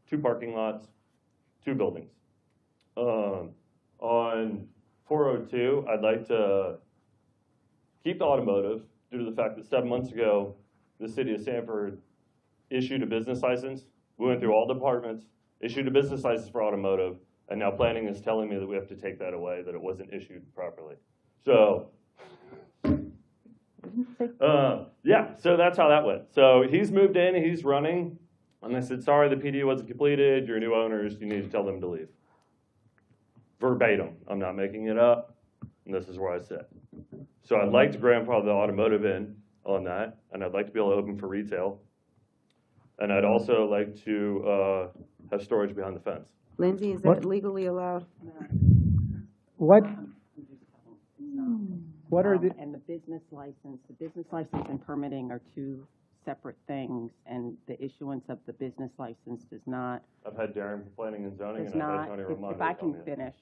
2 parking lots, 2 buildings. On 402, I'd like to keep the automotive due to the fact that 7 months ago, the city of Sanford issued a business license. We went through all departments, issued a business license for automotive, and now planning is telling me that we have to take that away, that it wasn't issued properly. So, yeah, so that's how that went. So he's moved in, he's running, and I said, sorry, the PD wasn't completed, your new owners, you need to tell them to leave. Verbatim, I'm not making it up, and this is where I sit. So I'd like to grandfather the automotive in on that, and I'd like to be able to open for retail. And I'd also like to have storage behind the fence. Lindsay, is that legally allowed? What are the, And the business license and permitting are 2 separate things, and the issuance of the business license does not, I've had Darren from Planning and Zoning, does and I've not, had Tony if Romano. I can finish,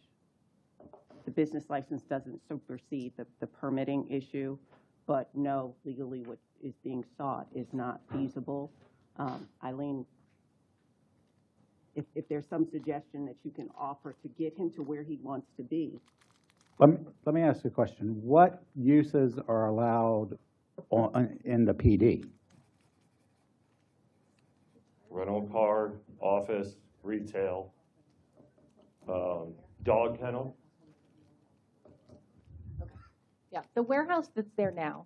the business license doesn't supersede the permitting issue, but no, legally what is being sought is not feasible. Eileen, if there's some suggestion that you can offer to get him to where he wants to be. let me ask you a question. What uses are allowed in the PD? Rental car, office, retail, dog kennel. yeah, the warehouse that's there now,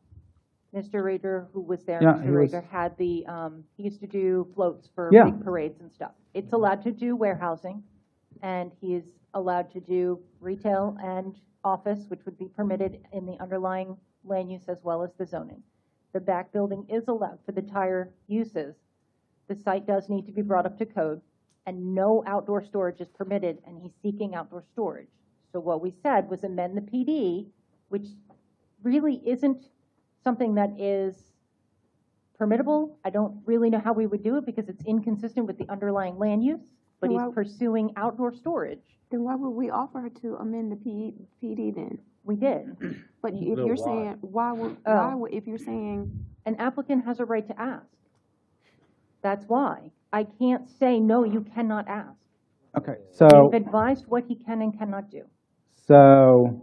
Mr. Rader, who was there, Yeah, Mr. he was- Rader had the, he used to do floats for Yeah. big parades and stuff. It's allowed to do warehousing, and he is allowed to do retail and office, which would be permitted in the underlying land use as well as the zoning. The back building is allowed for the tire uses. The site does need to be brought up to code, and no outdoor storage is permitted, and he's seeking outdoor storage. So what we said was amend the PD, which really isn't something that is permittable. I don't really know how we would do it because it's inconsistent with the underlying land use, but he's pursuing outdoor storage. Then why would we offer her to amend the PD then? We did. But if you're saying, why would, if you're saying, An applicant has a right to ask. That's why. I can't say, no, you cannot ask. Okay, so, We've advised what he can and cannot do. so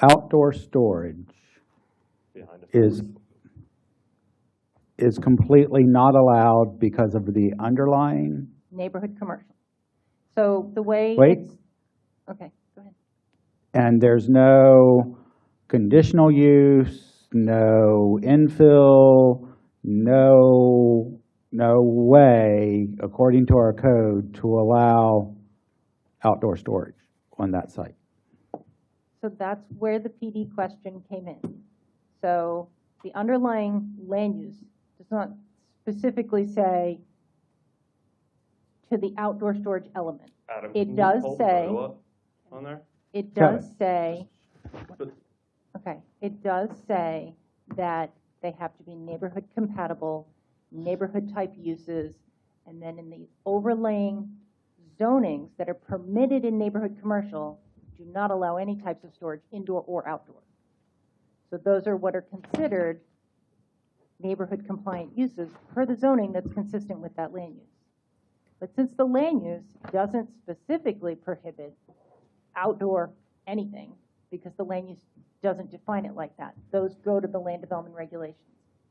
outdoor storage is completely not allowed because of the underlying, Neighborhood commercial. So the way Wait. it's, okay, go ahead. and there's no conditional use, no infill, no way, according to our code, to allow outdoor storage on that site. So that's where the PD question came in. So the underlying land use does not specifically say to the outdoor storage element. Adam, It can you does hold the say, photo up on there? it Got does say, But- okay, it does say that they have to be neighborhood compatible, neighborhood type uses, and then in the overlaying zonings that are permitted in neighborhood commercial do not allow any types of storage, indoor or outdoor. So those are what are considered neighborhood compliant uses per the zoning that's consistent with that land use. But since the land use doesn't specifically prohibit outdoor anything, because the land use doesn't define it like that. Those go to the land development regulations.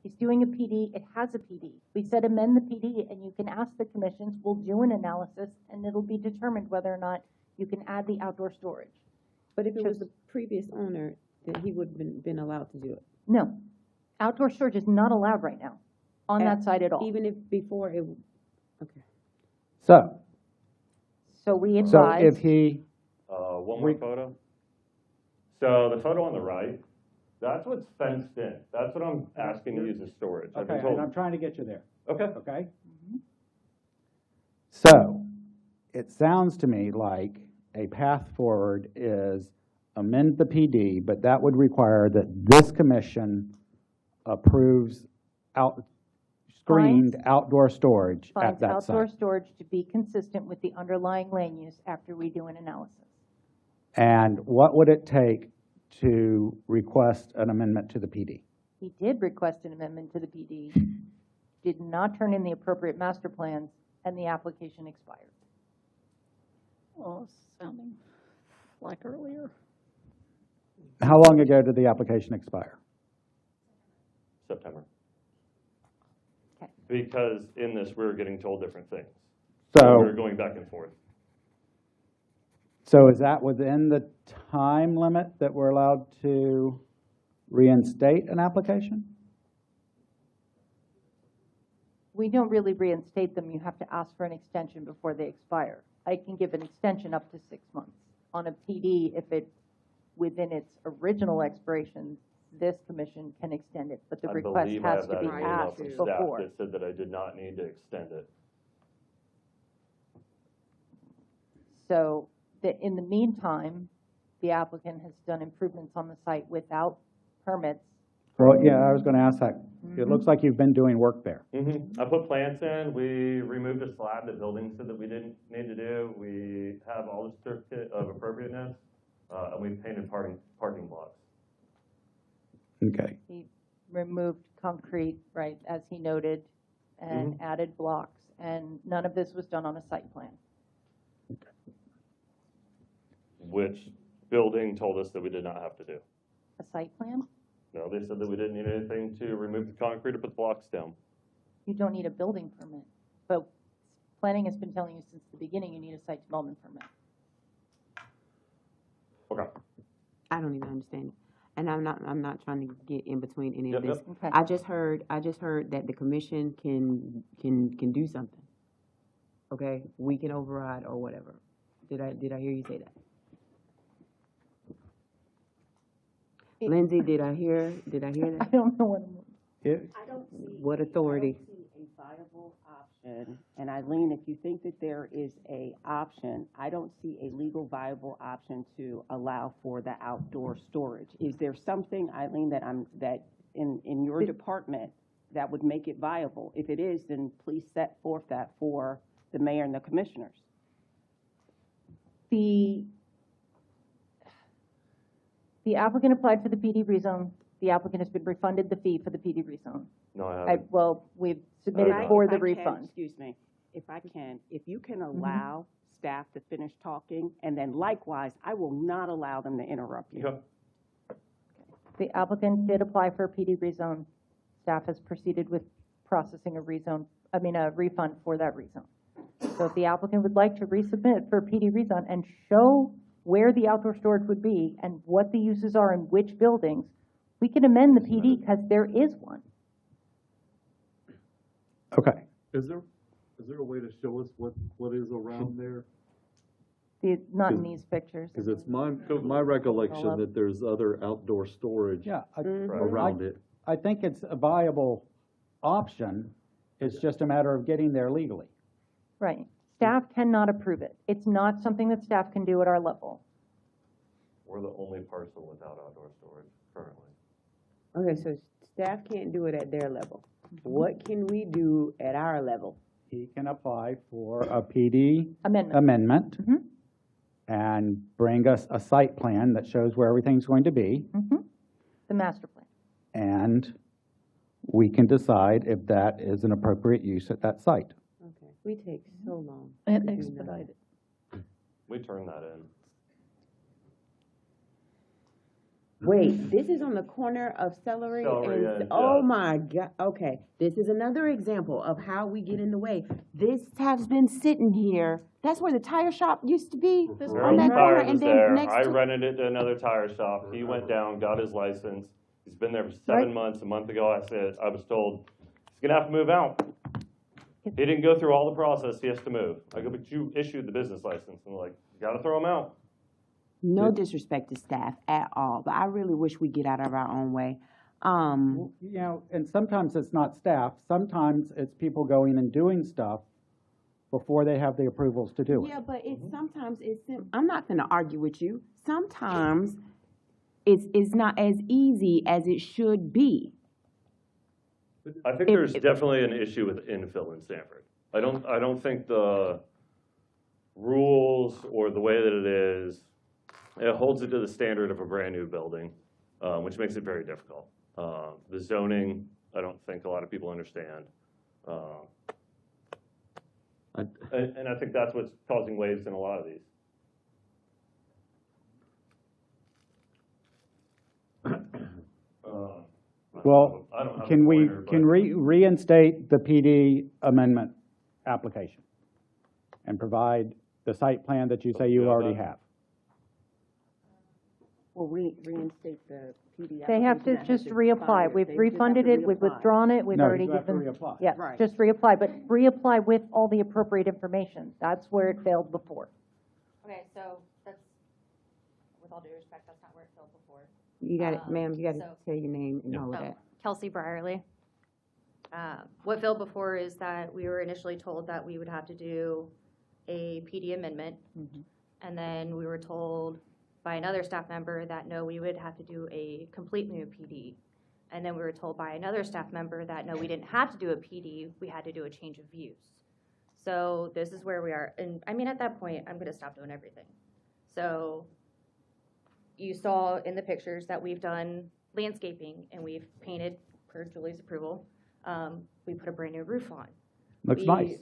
He's doing a PD, it has a PD. We said amend the PD, and you can ask the commissions, we'll do an analysis, and it'll be determined whether or not you can add the outdoor storage. But if it was the previous owner, then he would have been allowed to do it. No, outdoor storage is not allowed right now on that site at all. Even if before it, okay. So we So advise. if he, One more photo. So the photo on the right, that's what's fenced in. That's what I'm asking to use as storage. I've been okay, told. and I'm trying to get you there. Okay. Okay? So, it sounds to me like a path forward is amend the PD, but that would require that this commission approves screened outdoor storage at Finds that outdoor site. storage to be consistent with the underlying land use after we do an analysis. And what would it take to request an amendment to the PD? He did request an amendment to the PD, did not turn in the appropriate master plans, and the application expired. Oh, sounding like earlier. How long ago did the application expire? September. Because in this, we were getting told different things. So- We were going back and forth. So is that within the time limit that we're allowed to reinstate an application? We don't really reinstate them. You have to ask for an extension before they expire. I can give an extension up to 6 months. On a PD, if it, within its original expiration, this commission can extend it, but the request I believe I has have to be that email asked from staff before. that said that I did not need to extend it. So in the meantime, the applicant has done improvements on the site without permits. Well, yeah, I was going to ask that. It looks like you've been doing work there. I put plants in, we removed a slab that building said that we didn't need to do. We have all the certificate of appropriateness, and we painted parking blocks. Okay. He removed concrete, right, as he noted, and added blocks, and none of this was done on a site plan. Which building told us that we did not have to do. A site plan? No, they said that we didn't need anything to remove the concrete or put the blocks down. You don't need a building permit, but planning has been telling you since the beginning you need a site development permit. Okay. I don't even understand it. And I'm not trying to get in between any of Yep, this. yep. Okay. I just heard that the commission can do something. Okay, we can override or whatever. Did I hear you say that? Lindsay, did I hear that? I don't know what I don't see. What authority? I don't see a viable option. And Eileen, if you think that there is a option, I don't see a legal viable option to allow for the outdoor storage. Is there something, Eileen, that in your department that would make it viable? If it is, then please set forth that for the mayor and the commissioners. The applicant applied for the PD rezone. The applicant has been refunded the fee for the PD rezone. No, I haven't. Well, we've submitted for the If I can, refund. excuse me, if you can allow staff to finish talking, and then likewise, I will not allow them to interrupt you. Okay. The applicant did apply for a PD rezone. Staff has proceeded with processing a refund for that rezone. So if the applicant would like to resubmit for a PD rezone and show where the outdoor storage would be and what the uses are in which buildings, we can amend the PD because there is one. Okay. Is there a way to show us what is around there? Not in these pictures. Because it's my recollection that there's other outdoor storage around it. I think it's a viable option. It's just a matter of getting there legally. Right. Staff cannot approve it. It's not something that staff can do at our level. We're the only parcel without outdoor storage currently. Okay, so staff can't do it at their level. What can we do at our level? He can apply for a PD amendment. And bring us a site plan that shows where everything's going to be. The master plan. And we can decide if that is an appropriate use at that site. Okay, we take so long. And to do expedite it. We turned that in. Wait, this is on the corner of Celery Celery and, and, oh my God, okay. This is another example of how we get in the way. This has been sitting here. That's where the tire shop used to be, on Earl's that corner, Tire and was then there. next I to. rented it to another tire shop. He went down, got his license. He's been there for 7 months. A month ago, I was told, he's gonna have to move out. He didn't go through all the process. He has to move. I go, but you issued the business license. And like, you gotta throw him out. No disrespect to staff at all, but I really wish we get out of our own way. You know, and sometimes it's not staff, sometimes it's people going and doing stuff before they have the approvals to do it. Yeah, but sometimes I'm not gonna argue with you. Sometimes it's not as easy as it should be. I think there's definitely an issue with infill in Sanford. I don't think the rules or the way that it is, it holds it to the standard of a brand new building, which makes it very difficult. The zoning, I don't think a lot of people understand. And I think that's what's causing waves in a lot of these. Well, I don't have a can we, pointer, can reinstate the PD amendment application and provide the site plan that you say you already have? Well, reinstate the PD. They have to just reapply. We've refunded it, we've withdrawn it, we've No, already you have to given. reapply. Yeah, Right. just reapply, but reapply with all the appropriate information. That's where it failed before. Okay, so that's, with all due respect, that's not where it failed before. You got it, ma'am, you got to so- tell your name and all of Oh, that. Kelsey Brierly. What failed before is that we were initially told that we would have to do a PD amendment. And then we were told by another staff member that no, we would have to do a complete new PD. And then we were told by another staff member that no, we didn't have to do a PD, we had to do a change of use. So this is where we are, and I mean, at that point, I'm gonna stop doing everything. So you saw in the pictures that we've done landscaping and we've painted per Julie's approval. We put a brand new roof on. Looks nice.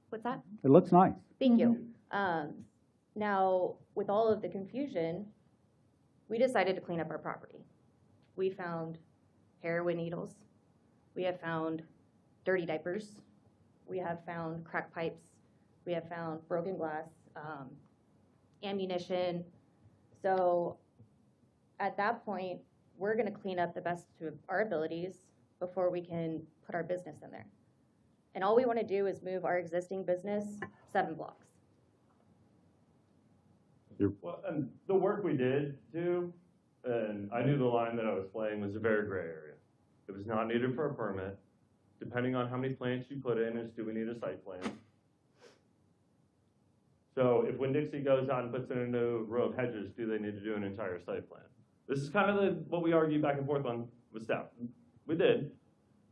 What's that? It looks nice. Thank you. Now, with all of the confusion, we decided to clean up our property. We found heroin needles. We have found dirty diapers. We have found crack pipes. We have found broken glass, ammunition. So at that point, we're gonna clean up the best of our abilities before we can put our business in there. And all we wanna do is move our existing business 7 blocks. Well, and the work we did too, and I knew the line that I was playing was a very gray area. It was not needed for a permit. Depending on how many plants you put in is, do we need a site plan? So if Winn-Dixie goes out and puts in a new row of hedges, do they need to do an entire site plan? This is kind of what we argued back and forth on with staff. We did,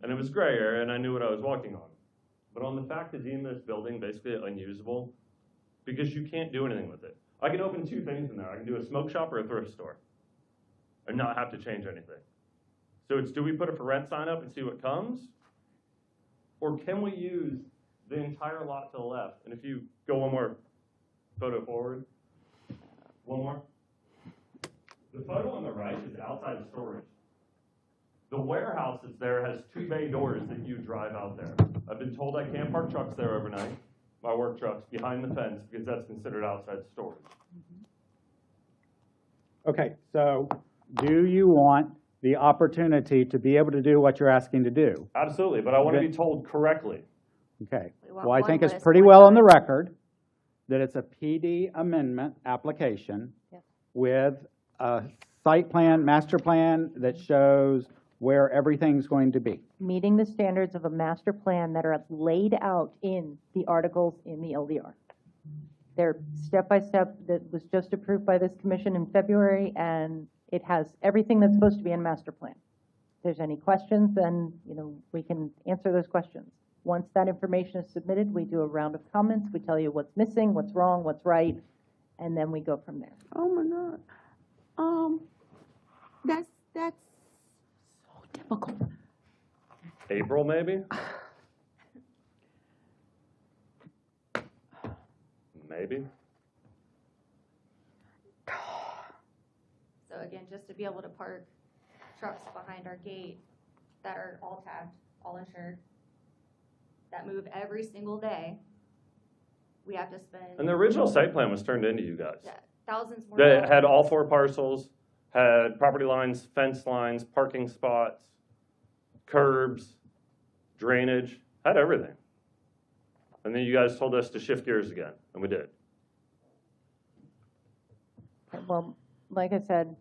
and it was gray area, and I knew what I was walking on. But on the fact to deem this building basically unusable, because you can't do anything with it. I can open 2 things in there. I can do a smoke shop or a thrift store and not have to change anything. So it's, do we put a for rent sign up and see what comes? Or can we use the entire lot to the left? And if you go one more photo forward, one more. The photo on the right is outside of storage. The warehouse that's there has 2 bay doors that you drive out there. I've been told I can't park trucks there overnight, my work trucks, behind the fence because that's considered outside storage. Okay, so do you want the opportunity to be able to do what you're asking to do? Absolutely, but I want to be told correctly. Okay, want well, I one think it's list, pretty one well on the vote. record that it's a PD amendment application with a site plan, master plan that shows where everything's going to be. Meeting the standards of a master plan that are laid out in the articles in the LDR. They're step-by-step, that was just approved by this commission in February, and it has everything that's supposed to be in master plan. If there's any questions, then, we can answer those questions. Once that information is submitted, we do a round of comments, we tell you what's missing, what's wrong, what's right, and then we go from there. Oh my God. That's so difficult. April, maybe? Maybe. So again, just to be able to park trucks behind our gate that are all tagged, all insured, that move every single day. We have to spend. And the original site plan was turned into you guys. Yeah, thousands more. That had all 4 parcels, had property lines, fence lines, parking spots, curbs, drainage, had everything. And then you guys told us to shift gears again, and we did. Well, like I said,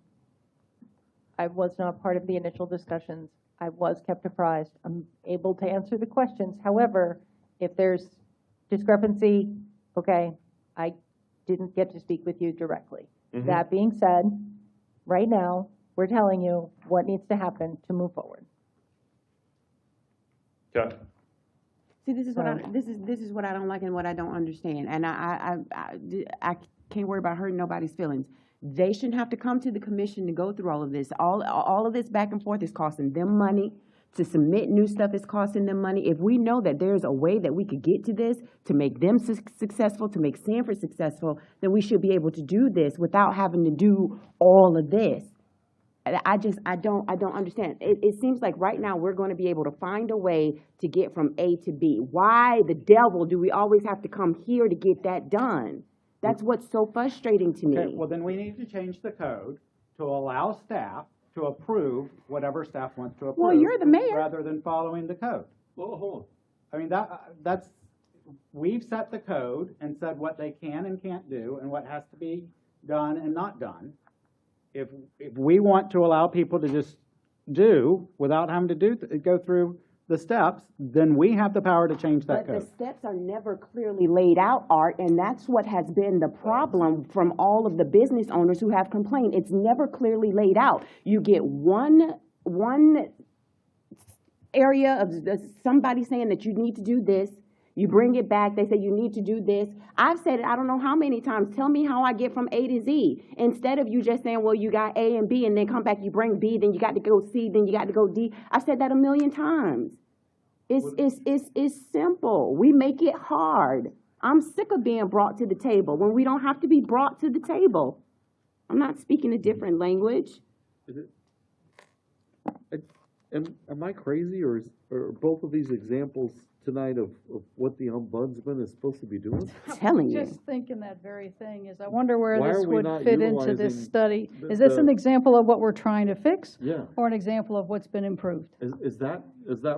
I was not part of the initial discussions. I was kept apprised. I'm able to answer the questions. However, if there's discrepancy, okay, I didn't get to speak with you directly. Mhm. That being said, right now, we're telling you what needs to happen to move forward. Okay. See, this is what this is what I don't like and what I don't understand. And I can't worry about hurting nobody's feelings. They shouldn't have to come to the commission to go through all of this. All of this back and forth is costing them money. To submit new stuff is costing them money. If we know that there's a way that we could get to this to make them successful, to make Sanford successful, then we should be able to do this without having to do all of this. I don't understand. It seems like right now we're going to be able to find a way to get from A to B. Why the devil do we always have to come here to get that done? That's what's so frustrating to me. Okay, well, then we need to change the code to allow staff to approve whatever staff wants to approve. Well, you're the mayor. Rather than following the code. Well, hold I mean, that's, we've set the code and said what they can and can't do and what has to be done and not done. If we want to allow people to just do without having to go through the steps, then we have the power to change that But code. the steps are never clearly laid out, Art, and that's what has been the problem from all of the business owners who have complained. It's never clearly laid out. You get one area of somebody saying that you need to do this. You bring it back, they say you need to do this. I've said it I don't know how many times. Tell me how I get from A to Z. Instead of you just saying, well, you got A and B, and then come back, you bring B, then you got to go C, then you got to go D. I've said that 1,000,000 times. It's simple. We make it hard. I'm sick of being brought to the table when we don't have to be brought to the table. I'm not speaking a different language. Am I crazy, or are both of these examples tonight of what the ombudsman is supposed to be doing? Telling you. Just thinking that very thing is, I wonder where Why this are we would not fit into this utilizing study. Is this an example of what we're trying to fix? Yeah. Or an example of what's been improved? Is that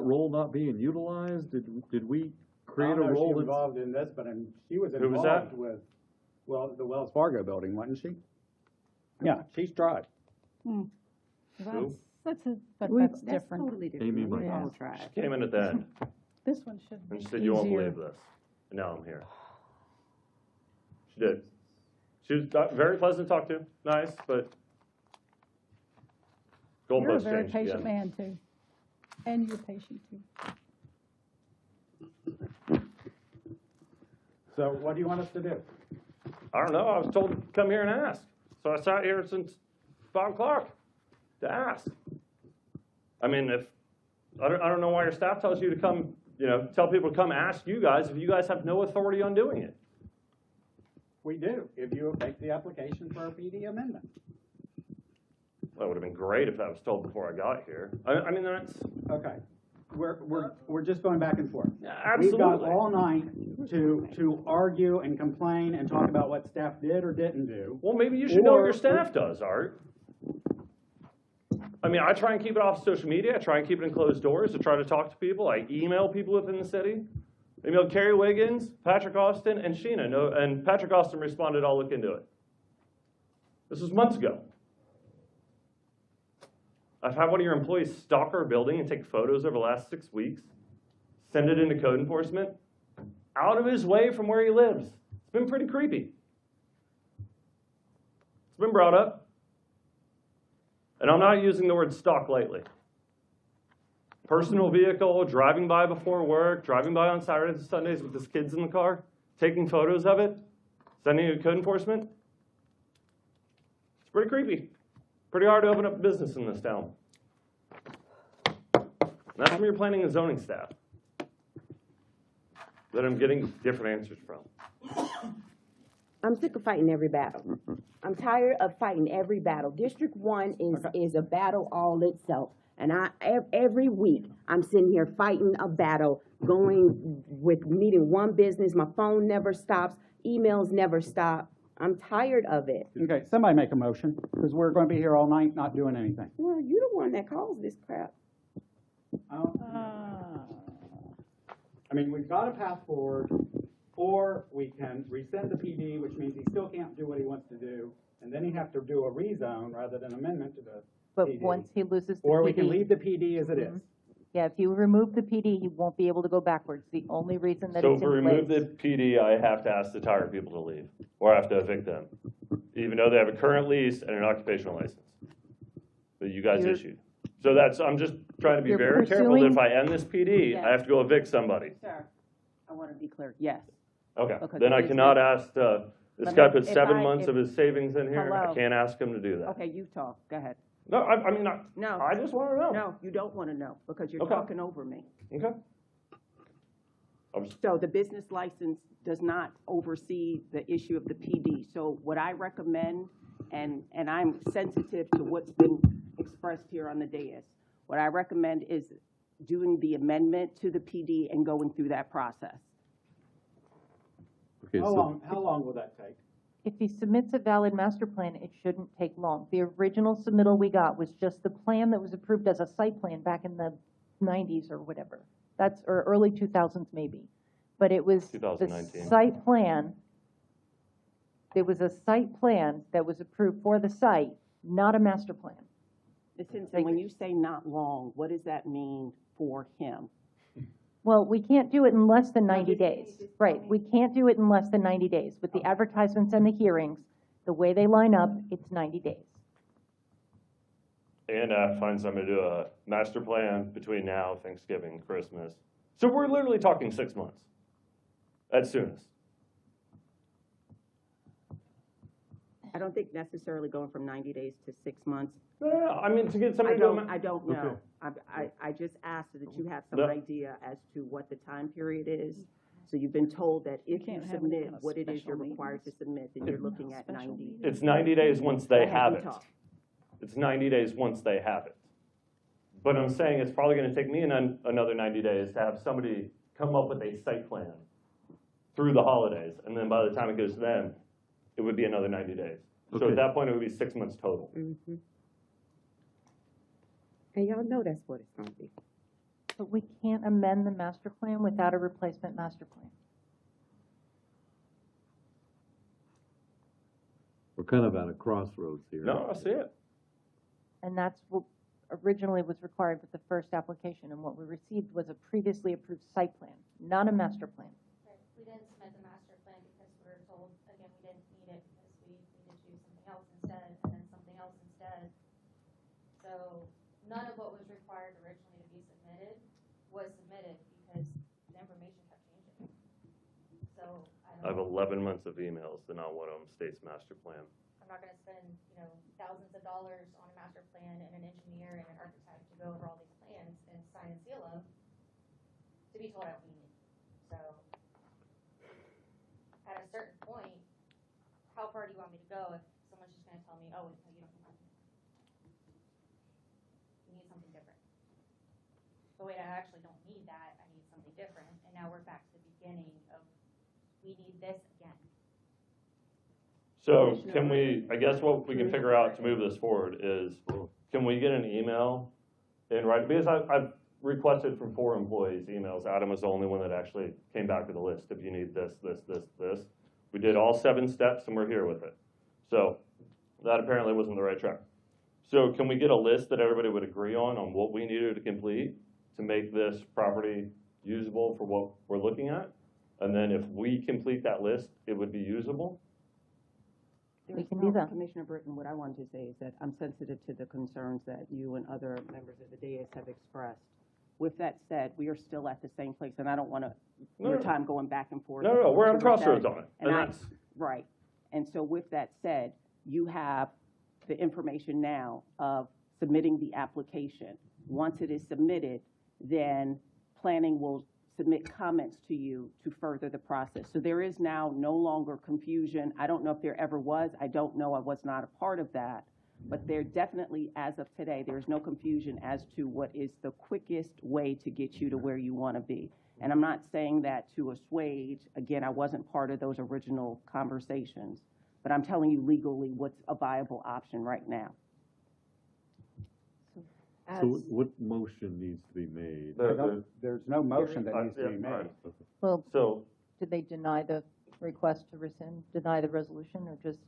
role not being utilized? Did we create I a don't know if she role was involved in this, but she was Who was that? involved with, well, the Wells Fargo building, wasn't she? Yeah, she's tried. Who? That's That's different. totally different. Amy We might all know. tried. She came in at the end, This one should be and she said, you won't easier. believe this. And now I'm here. She did. She was very pleasant to talk to, nice, but You're a goalpost very changed patient again. man, too. And you're patient, too. So what do you want us to do? I don't know, I was told to come here and ask. So I sat here since 5 o'clock to ask. I mean, I don't know why your staff tells you to come, tell people to come ask you guys if you guys have no authority on doing it. We do, if you make the application for a PD amendment. That would have been great if that was told before I got here. I mean, that's... Okay, we're just going back and forth. Absolutely. We've got all night to argue and complain and talk about what staff did or didn't do. Well, maybe you should know what your staff does, Art. I mean, I try and keep it off social media. I try and keep it in closed doors to try to talk to people. I email people within the city. I emailed Carrie Wiggins, Patrick Austin, and Sheena. And Patrick Austin responded, I'll look into it. This was months ago. I've had one of your employees stalk our building and take photos over the last 6 weeks, send it into code enforcement, out of his way from where he lives. It's been pretty creepy. It's been brought up. And I'm not using the word stalk lightly. Personal vehicle, driving by before work, driving by on Saturdays and Sundays with his kids in the car, taking photos of it, sending it to code enforcement. It's pretty creepy. Pretty hard to open up a business in this town. And that's from your planning and zoning staff that I'm getting different answers from. I'm sick of fighting every battle. I'm tired of fighting every battle. District 1 is a battle all itself. And every week, I'm sitting here fighting a battle, meeting one business. My phone never stops. Emails never stop. I'm tired of it. Okay, somebody make a motion, because we're going to be here all night not doing anything. Well, you're the one that caused this crap. I mean, we've got a path forward, or we can rescind the PD, which means he still can't do what he wants to do, and then he'd have to do a rezone rather than amendment to the But PD. once he loses the Or PD. we can leave the PD as it is. Yeah, if you remove the PD, he won't be able to go backwards. The only reason that So it's if we in remove place. the PD, I have to ask the tire people to leave, or I have to evict them, even though they have a current lease and an occupational license that you guys issued. So I'm just trying to be You're very careful that if pursuing- I end this PD, I have to go evict somebody. Sir, I want to be clear, yes. Okay, Because then I it is cannot not- ask, this Let guy me- put if 7 I- months if- of his savings in here, I Hello? can't ask him to do that. Okay, you talk, go ahead. No, I mean, No. I just want to know. No, you don't want to know, because you're Okay. talking over me. Okay. So the business license does not oversee the issue of the PD. So what I recommend, and I'm sensitive to what's been expressed here on the dais, what I recommend is doing the amendment to the PD and going through that process. Okay, How long will that take? If he submits a valid master plan, it shouldn't take long. The original submittal we got was just the plan that was approved as a site plan back in the 90s or whatever. Or early 2000s maybe. But it was the 2019. site plan. There was a site plan that was approved for the site, not a master plan. Listen, so when you say not long, what does that mean for him? Well, we can't do it in less than 90 days. Right, we can't do it in less than 90 days. With the advertisements and the hearings, the way they line up, it's 90 days. And I have to find somebody to do a master plan between now, Thanksgiving, Christmas. So we're literally talking 6 months at soonest. I don't think necessarily going from 90 days to 6 months. I mean, to get somebody to do I don't know. Okay. I just asked so that you have some No. idea as to what the time period is. So you've been told that if you can't have any submit kind of what it is you're special required to submit, then you're looking at 90. It's 90 days once they Go ahead, have you it. talk. It's 90 days once they have it. But I'm saying it's probably going to take me another 90 days to have somebody come up with a site plan through the holidays. And then by the time it goes to them, it would be another 90 days. So Okay. at that point, it would be 6 months total. Mm-hmm. And y'all know that's what it's gonna be. But we can't amend the master plan without a replacement master plan. We're kind of at a crossroads here. No, I see it. And that's what originally was required with the first application. And what we received was a previously approved site plan, not a master plan. Right, we didn't submit the master plan because we were told, again, we didn't need it because we needed to do something else instead, and then something else instead. So none of what was required originally to be submitted was submitted because the information kept changing. So I have 11 months of emails, and not one of them states master plan. I'm not gonna spend, thousands of dollars on a master plan and an engineer and an architect to go over all these plans and sign and seal them to be told I don't need it. So at a certain point, how far do you want me to go if someone's just gonna tell me, oh, no, you don't need nothing? You need something different. But wait, I actually don't need that, I need something different, and now we're back to the beginning of, we need this again. So can we, I guess what we can figure out to move this forward is, can we get an email in writing? Because I've requested from 4 employees emails. Adam was the only one that actually came back with a list. If you need this, this, this, this. We did all 7 steps and we're here with it. So that apparently wasn't the right track. So can we get a list that everybody would agree on what we needed to complete to make this property usable for what we're looking at? And then if we complete that list, it would be usable? We can do that. Commissioner Britton, what I wanted to say is that I'm sensitive to the concerns that you and other members of the dais have expressed. With that said, we are still at the same place, and I don't want your time going back and forth. No, we're on with crossroads that. on it. And that's, Right. And so with that said, you have the information now of submitting the application. Once it is submitted, then planning will submit comments to you to further the process. So there is now no longer confusion. I don't know if there ever was. I don't know. I was not a part of that. But there definitely, as of today, there's no confusion as to what is the quickest way to get you to where you want to be. And I'm not saying that to assuage. Again, I wasn't part of those original conversations. But I'm telling you legally what's a viable option right now. So what motion needs to be made? There's no motion that needs to be made. Well, So, did they deny the request to rescind, deny the resolution, or just?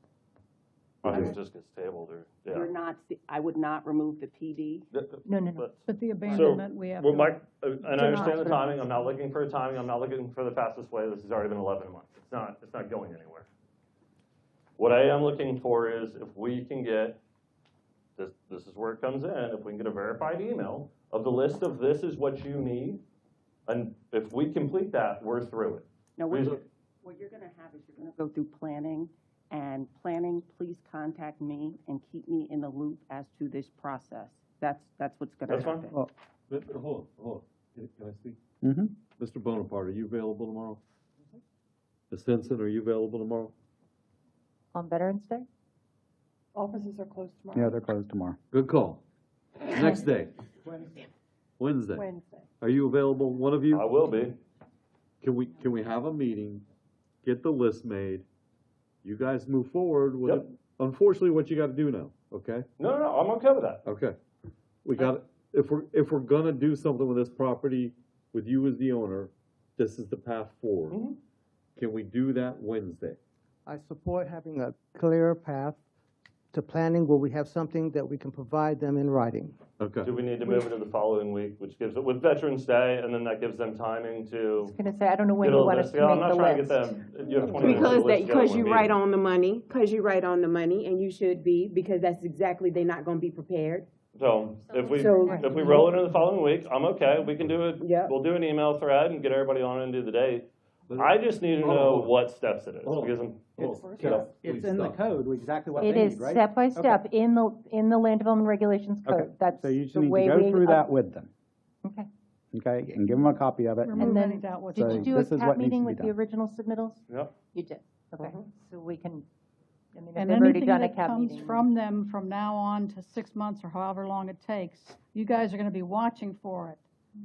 I think it just gets tabled, or, yeah. You're not, I would not remove the PD. No. But the abandonment, we have to. Well, Mike, and I deny. understand the timing, I'm not looking for a timing, I'm not looking for the fastest way, this has already been 11 months, it's not going anywhere. What I am looking for is if we can get, this is where it comes in, if we can get a verified email of the list of this is what you need, and if we complete that, we're through it. No, what you're gonna have is you're gonna go through planning, and planning, please contact me and keep me in the loop as to this process. That's what's gonna happen. That's fine. Hold on. Can I speak? Mm-hmm. Mr. Bonaparte, are you available tomorrow? Ms. Henson, are you available tomorrow? On Veterans Day? Offices are closed tomorrow. Yeah, they're closed tomorrow. Good call. Next day, Wednesday. Are you available, one of you? I will be. Can we have a meeting, get the list made, you guys move forward with it? Unfortunately, what you gotta do now, okay? No, I'm okay with that. Okay. We got, if we're gonna do something with this property, with you as the owner, this is the path forward. Mm-hmm. Can we do that Wednesday? I support having a clearer path to planning where we have something that we can provide them in writing. Okay. Do we need to move it to the following week, which gives it, with Veterans Day, and then that gives them timing to? I was gonna say, I don't know when get you all want this. us to Yeah, make I'm not the trying to list. get them, you have 20 minutes to Because put this together because in you one write meeting. on the money, because you write on the money, and you should be, because that's exactly, they're not gonna be prepared. So if we So- roll it into the following week, I'm okay. We can do it. Yep. We'll do an email thread and get everybody on and do the date. I just need to know what steps it is because I'm. It's in the code, exactly what they It need, is right? step by step Okay. in the land development regulations Okay. code. That's So you just the need way to go we. through that with them, Okay. okay, and give them a copy of it. Remove And then, any doubt did you whatsoever. do a This is CAP what needs meeting to be with the done. original submittals? Yep. You did, okay. So we can, I mean, if And they've already anything done a that CAP comes meeting. from them from now on to 6 months or however long it takes, you guys are gonna be watching for it.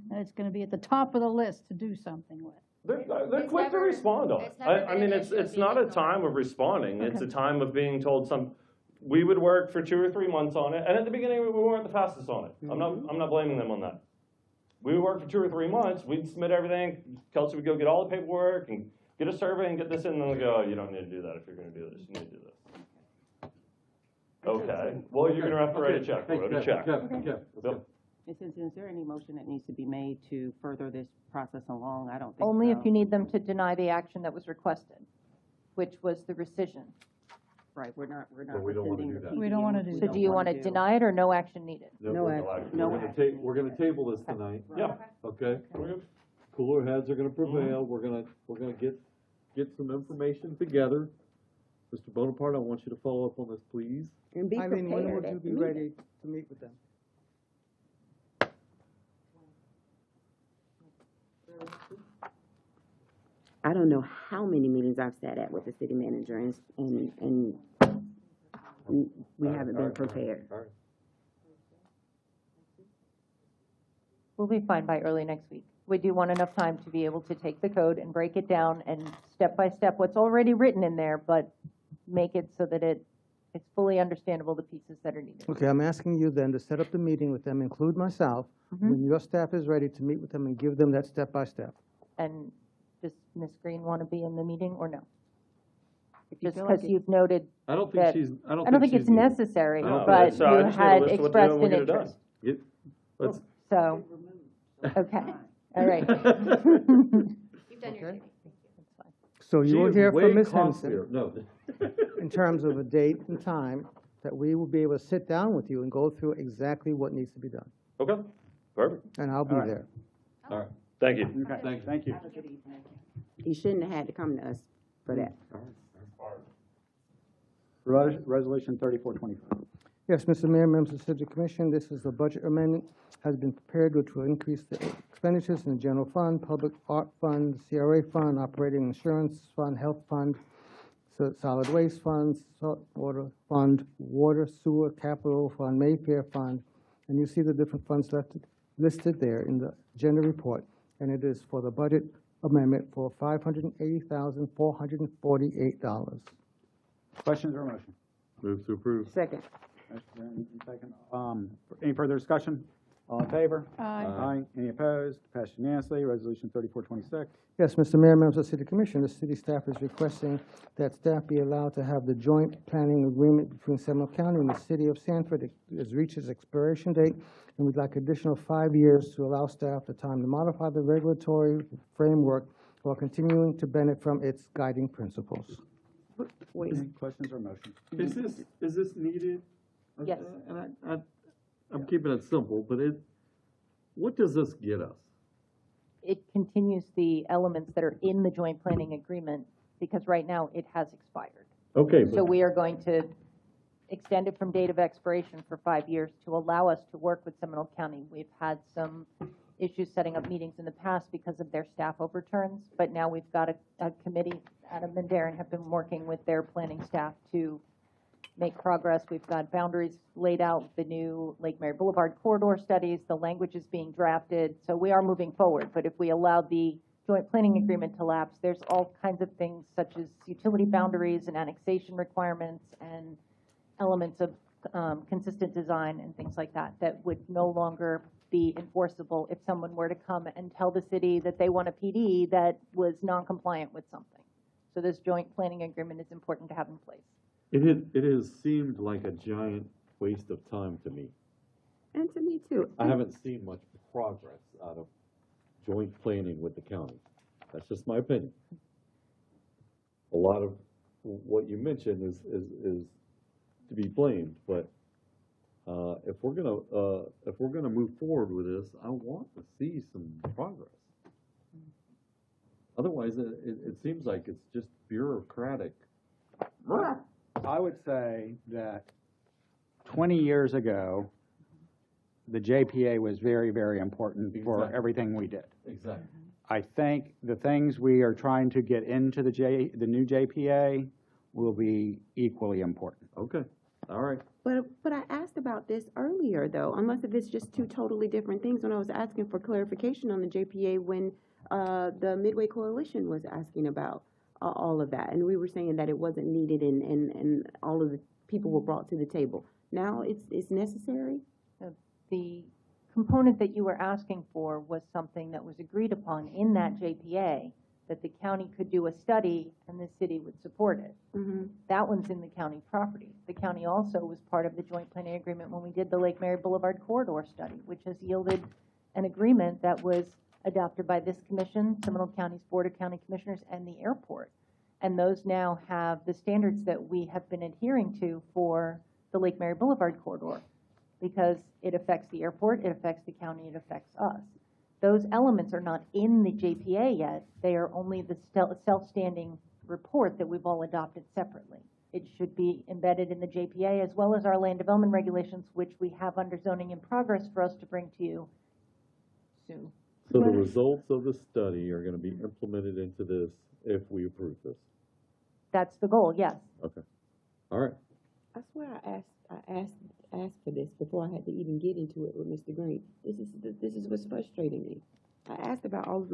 And it's gonna be at the top of the list to do something with. They're quick to respond on it. I mean, it's not a time of responding. It's a time of being told we would work for 2 or 3 months on it, and at the beginning, we weren't the fastest on it. I'm not blaming them on that. We would work for 2 or 3 months, we'd submit everything, Kelsey would go get all the paperwork and get a survey and get this in, and then we go, oh, you don't need to do that if you're gonna do this, you need to do this. Okay, well, you're gonna have to write a check, wrote a check. Yep. Is there any motion that needs to be made to further this process along? I don't think so. Only if you need them to deny the action that was requested, which was the rescission. Right, we're not But we don't wanna rescinding do the that. PD. We don't wanna do So do you want to deny it or no action needed? No action. We're gonna table this tonight. Yeah. Okay? Cooler heads are gonna prevail, we're gonna get some information together. Mr. Bonaparte, I want you to follow up on this, please. And be Eileen, when prepared would you at be the ready meeting. to meet with them? I don't know how many meetings I've sat at with the city manager and we haven't been prepared. We'll be fine by early next week. We do want enough time to be able to take the code and break it down and step by step what's already written in there, but make it so that it's fully understandable, the pieces that are needed. Okay, I'm asking you then to set up the meeting with them, include myself, when your staff is ready to meet with them and give them that step-by-step. And does Ms. Green want to be in the meeting or no? If you Just feel because like you've noted I don't think that, she's, I don't think it's necessary, No, but it's, I you just need a had list of what to do expressed and we'll an get it done. interest. Let's, So, okay, all right. You've done your duty. So you will hear from Ms. costlier. Henson No. in terms of a date and time that we will be able to sit down with you and go through exactly what needs to be done. Okay, perfect. And I'll be All right. there. All right, thank you. Okay, thank you. You shouldn't have had to come to us for that. Resolution 3425. Yes, Mr. Mayor, members of the City Commission, this is a budget amendment, has been prepared, which will increase the expenditures in the general fund, public art fund, CRA fund, operating insurance fund, health fund, solid waste funds, salt water fund, water sewer capital fund, Mayfair fund, and you see the different funds listed there in the agenda report, and it is for the budget amendment for $580,448. Questions or motion? Move to approve. Second. Motion and second. Any further discussion? All in favor? Aye. Aye. Any opposed? Passed unanimously. Resolution 3426. Yes, Mr. Mayor, members of the City Commission, the city staff is requesting that staff be allowed to have the joint planning agreement between Seminole County and the city of Sanford. It has reached its expiration date, and we'd like additional 5 years to allow staff the time to modify the regulatory framework while continuing to benefit from its guiding principles. Any questions or motion? Is this needed? Yes. And I'm keeping it simple, but what does this get us? It continues the elements that are in the joint planning agreement, because right now it has expired. Okay. So we are going to extend it from date of expiration for 5 years to allow us to work with Seminole County. We've had some issues setting up meetings in the past because of their staff overturns, but now we've got a committee. Adam and Darren have been working with their planning staff to make progress. We've got boundaries laid out, the new Lake Mary Boulevard corridor studies, the language is being drafted, so we are moving forward. But if we allow the joint planning agreement to lapse, there's all kinds of things such as utility boundaries and annexation requirements and elements of consistent design and things like that that would no longer be enforceable if someone were to come and tell the city that they want a PD that was non-compliant with something. So this joint planning agreement is important to have in place. It has seemed like a giant waste of time to me. And to me too. I haven't seen much progress out of joint planning with the county. That's just my opinion. A lot of what you mentioned is to be blamed, but if we're gonna move forward with this, I want to see some progress. Otherwise, it seems like it's just bureaucratic. I would say that 20 years ago, the JPA was very, very important for everything we did. Exactly. I think the things we are trying to get into the new JPA will be equally important. Okay, all right. But I asked about this earlier, though, unless if it's just two totally different things, when I was asking for clarification on the JPA when the Midway Coalition was asking about all of that, and we were saying that it wasn't needed and all of the people were brought to the table. Now it's necessary? The component that you were asking for was something that was agreed upon in that JPA, that the county could do a study and the city would support it. Mm-hmm. That one's in the county property. The county also was part of the joint planning agreement when we did the Lake Mary Boulevard corridor study, which has yielded an agreement that was adopted by this commission, Seminole County's Board of County Commissioners, and the airport. And those now have the standards that we have been adhering to for the Lake Mary Boulevard corridor, because it affects the airport, it affects the county, it affects us. Those elements are not in the JPA yet. They are only the self-standing report that we've all adopted separately. It should be embedded in the JPA as well as our land development regulations, which we have under zoning in progress for us to bring to you soon. So the results of the study are going to be implemented into this if we approve this? That's the goal, yes. Okay. All right. I swear I asked for this before I had to even get into it with Mr. Green. This is what's frustrating me. I asked about all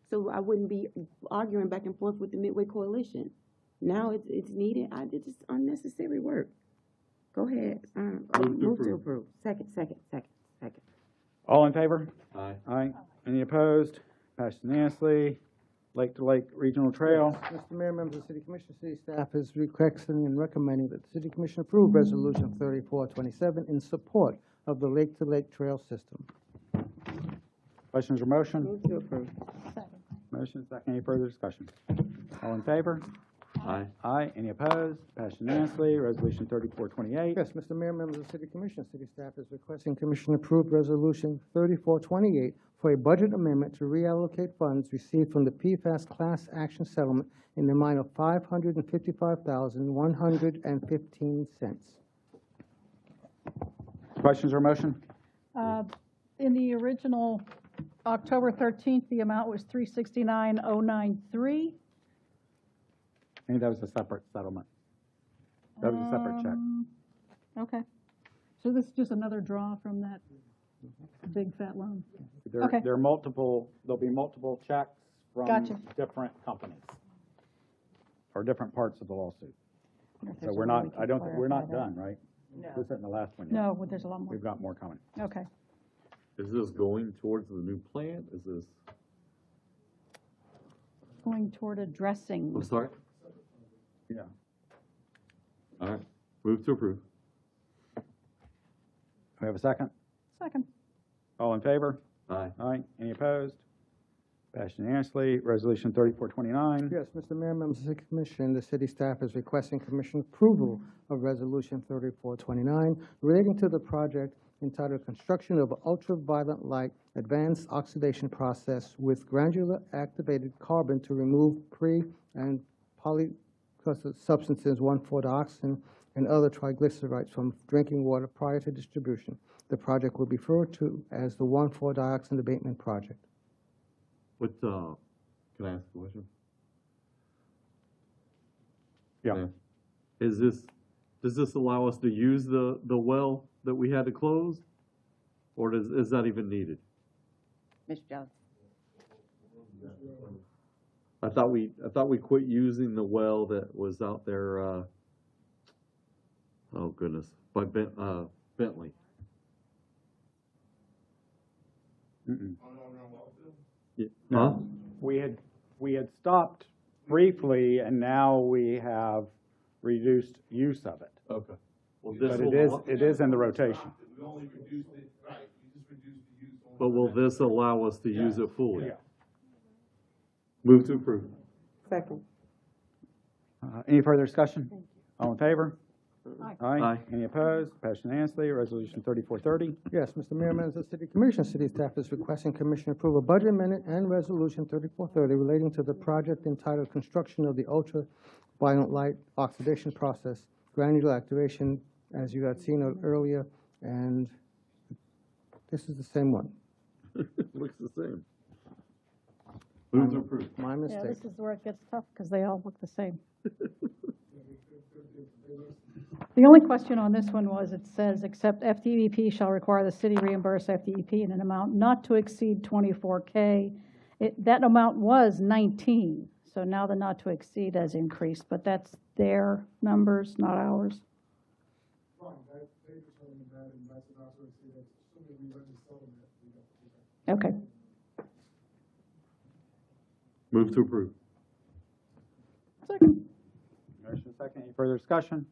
so I wouldn't be arguing back and forth with the Midway Coalition. Now it's needed. It's just unnecessary work. Go ahead. Move to approve. Second. All in favor? Aye. Aye. Any opposed? Passed unanimously. Lake to Lake Regional Trail. Yes, Mr. Mayor, members of the City Commission, city staff is requesting and recommending that the City Commission approve Resolution 3427 in support of the Lake to Lake Trail system. Questions or motion? Move to approve. Motion second. Any further discussion? All in favor? Aye. Aye. Any opposed? Passed unanimously. Resolution 3428. Yes, Mr. Mayor, members of the City Commission, city staff is requesting Commission approve Resolution 3428 for a budget amendment to reallocate funds received from the PFAS class action settlement in the amount of $555,115. Questions or motion? In the original October 13th, the amount was 369,093. I think that was a separate settlement. That was a separate check. Okay. So this is just another draw from that big fat loan. There Okay. are multiple, there'll be multiple checks from Gotcha. different companies or different parts of the lawsuit. Wonder if So there's a we're way not, we can I don't, we're not clarify that. done, right? No. This isn't the last one yet. No, well, there's a lot more. We've got more coming. Okay. Is this going towards the new plant? Is this, Going toward addressing. I'm sorry? Yeah. All right, move to approve. We have a second? Second. All in favor? Aye. Aye. Any opposed? Passed unanimously. Resolution 3429. Yes, Mr. Mayor, members of the commission, the city staff is requesting commission approval of Resolution 3429 relating to the project entitled Construction of Ultraviolet Light Advanced Oxidation Process with Granular Activated Carbon to remove pre- and polycrystalline substances 1,4-dioxin and other triglycerides from drinking water prior to distribution. The project will be referred to as the 1,4-dioxin abatement project. What, can I ask a question? Yeah. Is this, does this allow us to use the well that we had to close? Or is that even needed? Mr. Jones? I thought we quit using the well that was out there, oh goodness, by Bentley. Mm-mm. Yeah. No. Huh? We had stopped briefly, and now we have reduced use of it. Okay. Well, But it is in the rotation. We only reduced it, right, we just reduced the use. But will this allow us to use it fully? Yeah. Move to approve. Second. Any further discussion? All in favor? Aye. Aye. Any opposed? Passed unanimously. Resolution 3430. Yes, Mr. Mayor, members of the City Commission, city staff is requesting commission approval budget amendment and resolution 3430 relating to the project entitled Construction of the Ultraviolet Light Oxidation Process, Granular Activation, as you had seen earlier, and this is the same one. Looks the same. Move to approve. My Yeah, mistake. this is where it gets tough because they all look the same. The only question on this one was, it says, except FDEP shall require the city reimburse FDEP in an amount not to exceed 24K. That amount was 19, so now the not to exceed has increased, but that's their numbers, not ours. Okay. Move to approve. Second. Motion second. Any further discussion?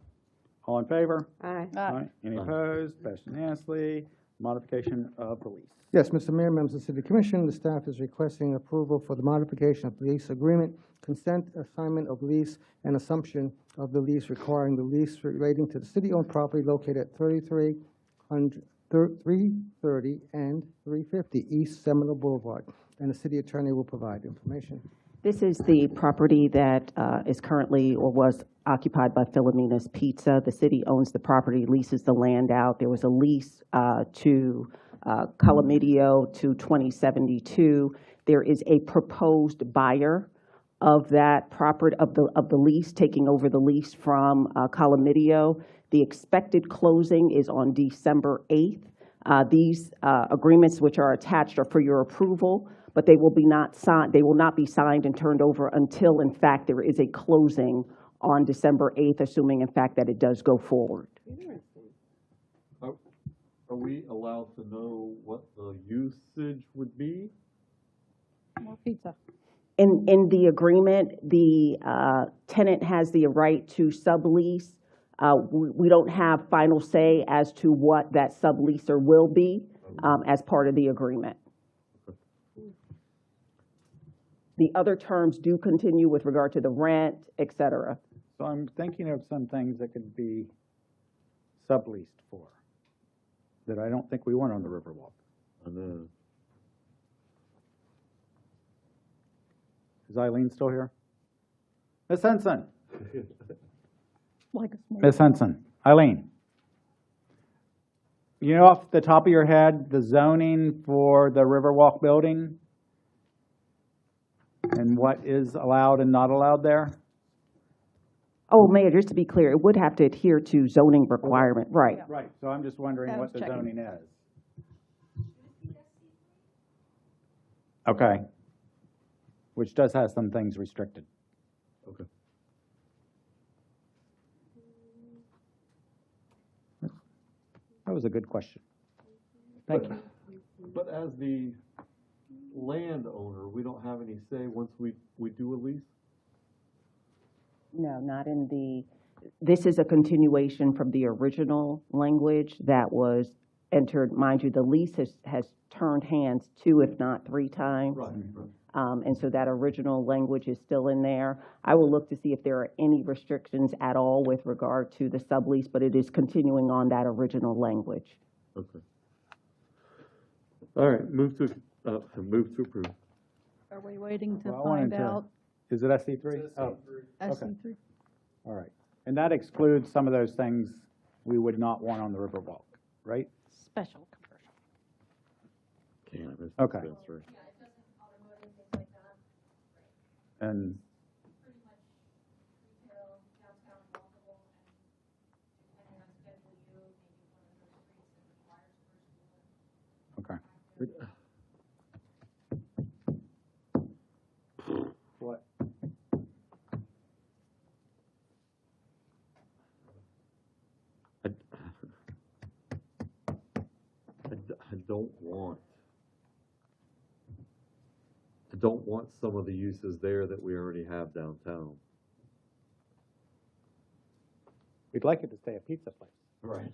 All in favor? Aye. Aye. Any opposed? Passed unanimously. Modification of the lease. Yes, Mr. Mayor, members of the City Commission, the staff is requesting approval for the modification of the lease agreement, consent assignment of lease, and assumption of the lease requiring the lease relating to the city-owned property located at 330 and 350 East Seminole Boulevard, and the city attorney will provide information. This is the property that is currently or was occupied by Philomena's Pizza. The city owns the property, leases the land out. There was a lease to Calamidio to 2072. There is a proposed buyer of that property, of the lease, taking over the lease from Calamidio. The expected closing is on December 8th. These agreements which are attached are for your approval, but they will not be signed and turned over until, in fact, there is a closing on December 8th, assuming, in fact, that it does go forward. Are we allowed to know what the usage would be? More pizza. In the agreement, the tenant has the right to sublease. We don't have final say as to what that subleaser will be as part of the agreement. The other terms do continue with regard to the rent, et cetera. So I'm thinking of some things that could be subleased for, that I don't think we want on the Riverwalk. I know. Is Eileen still here? Miss Henson? Like a small- Miss Henson? Eileen? you know off the top of your head, the zoning for the Riverwalk building? And what is allowed and not allowed there? Oh, Mayor, just to be clear, it would have to adhere to zoning requirement, right? Right, so I'm just wondering what the zoning is. Okay. Which does have some things restricted. Okay. That was a good question. Thank you. But as the landowner, we don't have any say once we do a lease? No, not in the, this is a continuation from the original language that was entered. Mind you, the lease has turned hands 2, if not 3 times. Right. And so that original language is still in there. I will look to see if there are any restrictions at all with regard to the sublease, but it is continuing on that original language. Okay. All right, move to approve. Are we waiting to Well, I wanted find to- out? Is it SC3? Oh, okay. SC3? All right. And that excludes some of those things we would not want on the Riverwalk, right? Special commercial. Cannabis Okay. dispensary. And okay. What? I don't want some of the uses there that we already have downtown. We'd like it to stay a pizza place. Right.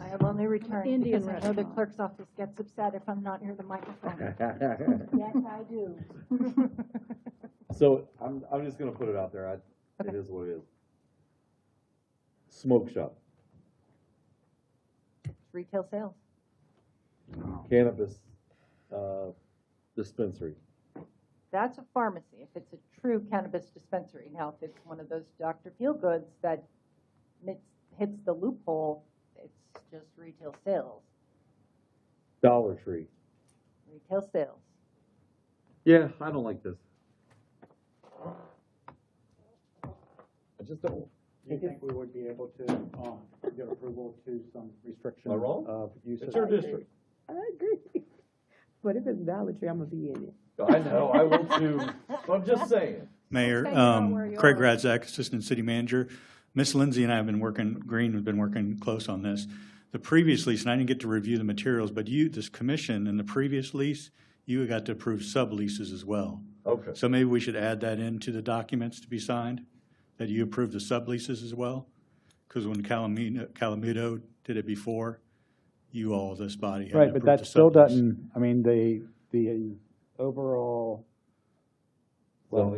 I have only returned Indian because I know the restaurant. clerk's office gets upset if I'm not near the microphone. Yes, I do. So I'm just gonna put it out there. It is what it is. Smoke shop, Retail sales. cannabis, dispensary. That's a pharmacy, if it's a true cannabis dispensary. Now, if it's one of those Dr. Feelgoods that hits the loophole, it's just retail sales. Dollar Tree. Retail sales. Yeah, I don't like this. I just don't. Do you think we would be able to give approval to some restrictions Am I wrong? of uses? It's your district. I agree. But if it's Dollar Tree, I'm gonna be in it. I know, I will too. I'm just saying. Mayor, Craig Radzak, Assistant City Manager. Miss Lindsay and I have been working close on this. The previous lease, and I didn't get to review the materials, but this commission in the previous lease, you got to approve subleases as well. Okay. So maybe we should add that into the documents to be signed, that you approve the subleases as well? Because when Calamito did it before, you all, this body, had to Right, but approve that the still sublease. doesn't, I mean, the overall